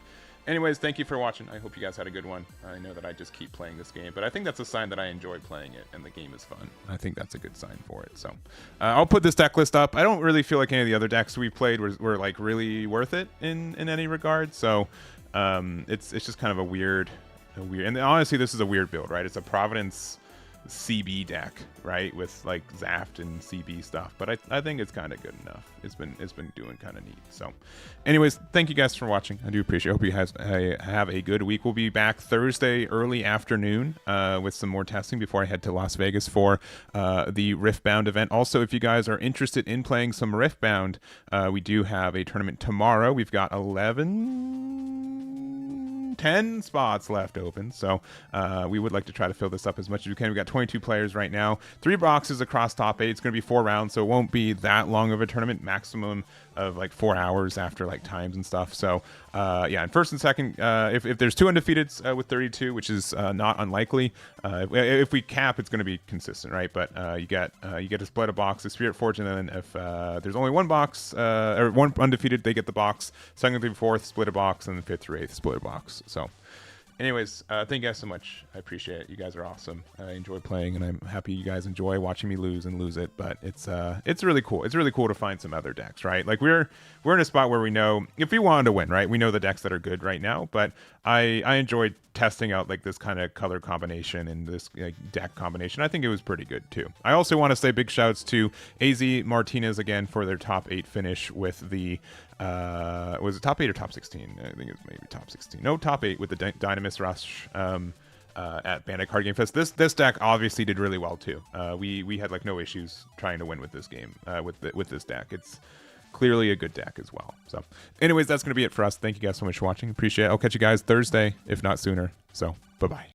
A: anyways, thank you for watching. I hope you guys had a good one. I know that I just keep playing this game, but I think that's a sign that I enjoy playing it and the game is fun. I think that's a good sign for it. So I'll put this deck list up. I don't really feel like any of the other decks we played were like really worth it in any regard. So it's just kind of a weird, and honestly, this is a weird build, right? It's a Providence CB deck, right, with like Zaft and CB stuff, but I think it's kind of good enough. It's been doing kind of neat. So anyways, thank you guys for watching. I do appreciate it. Hope you guys have a good week. We'll be back Thursday early afternoon with some more testing before I head to Las Vegas for the Riftbound event. Also, if you guys are interested in playing some Riftbound, we do have a tournament tomorrow. We've got 10 spots left open, so we would like to try to fill this up as much as we can. We've got 22 players right now, 3 boxes across top 8. It's going to be 4 rounds, so it won't be that long of a tournament, maximum of like 4 hours after like times and stuff. So yeah, and first and second, if there's 2 undefeateds with 32, which is not unlikely, if we cap, it's going to be consistent, right? But you get to split a box, the Spirit Fortune, and then if there's only 1 box or 1 undefeated, they get the box. Second through 4th, split a box, and then 5th through 8th, split a box. So anyways, thank you guys so much. I appreciate it. You guys are awesome. I enjoy playing, and I'm happy you guys enjoy watching me lose and lose it. But it's really cool. It's really cool to find some other decks, right? Like we're in a spot where we know if we wanted to win, right? We know the decks that are good right now. But I enjoyed testing out like this kind of color combination and this like deck combination. I think it was pretty good too. I also want to say big shouts to AZ Martinez again for their top 8 finish with the was it top 8 or top 16? I think it's maybe top 16. No, top 8 with the Dynamis Rush at Bandit Card Game Fest. This deck obviously did really well too. We had like no issues trying to win with this game with this deck. It's clearly a good deck as well. So anyways, that's going to be it for us. Thank you guys so much for watching. Appreciate it. I'll catch you guys Thursday, if not sooner. So bye-bye.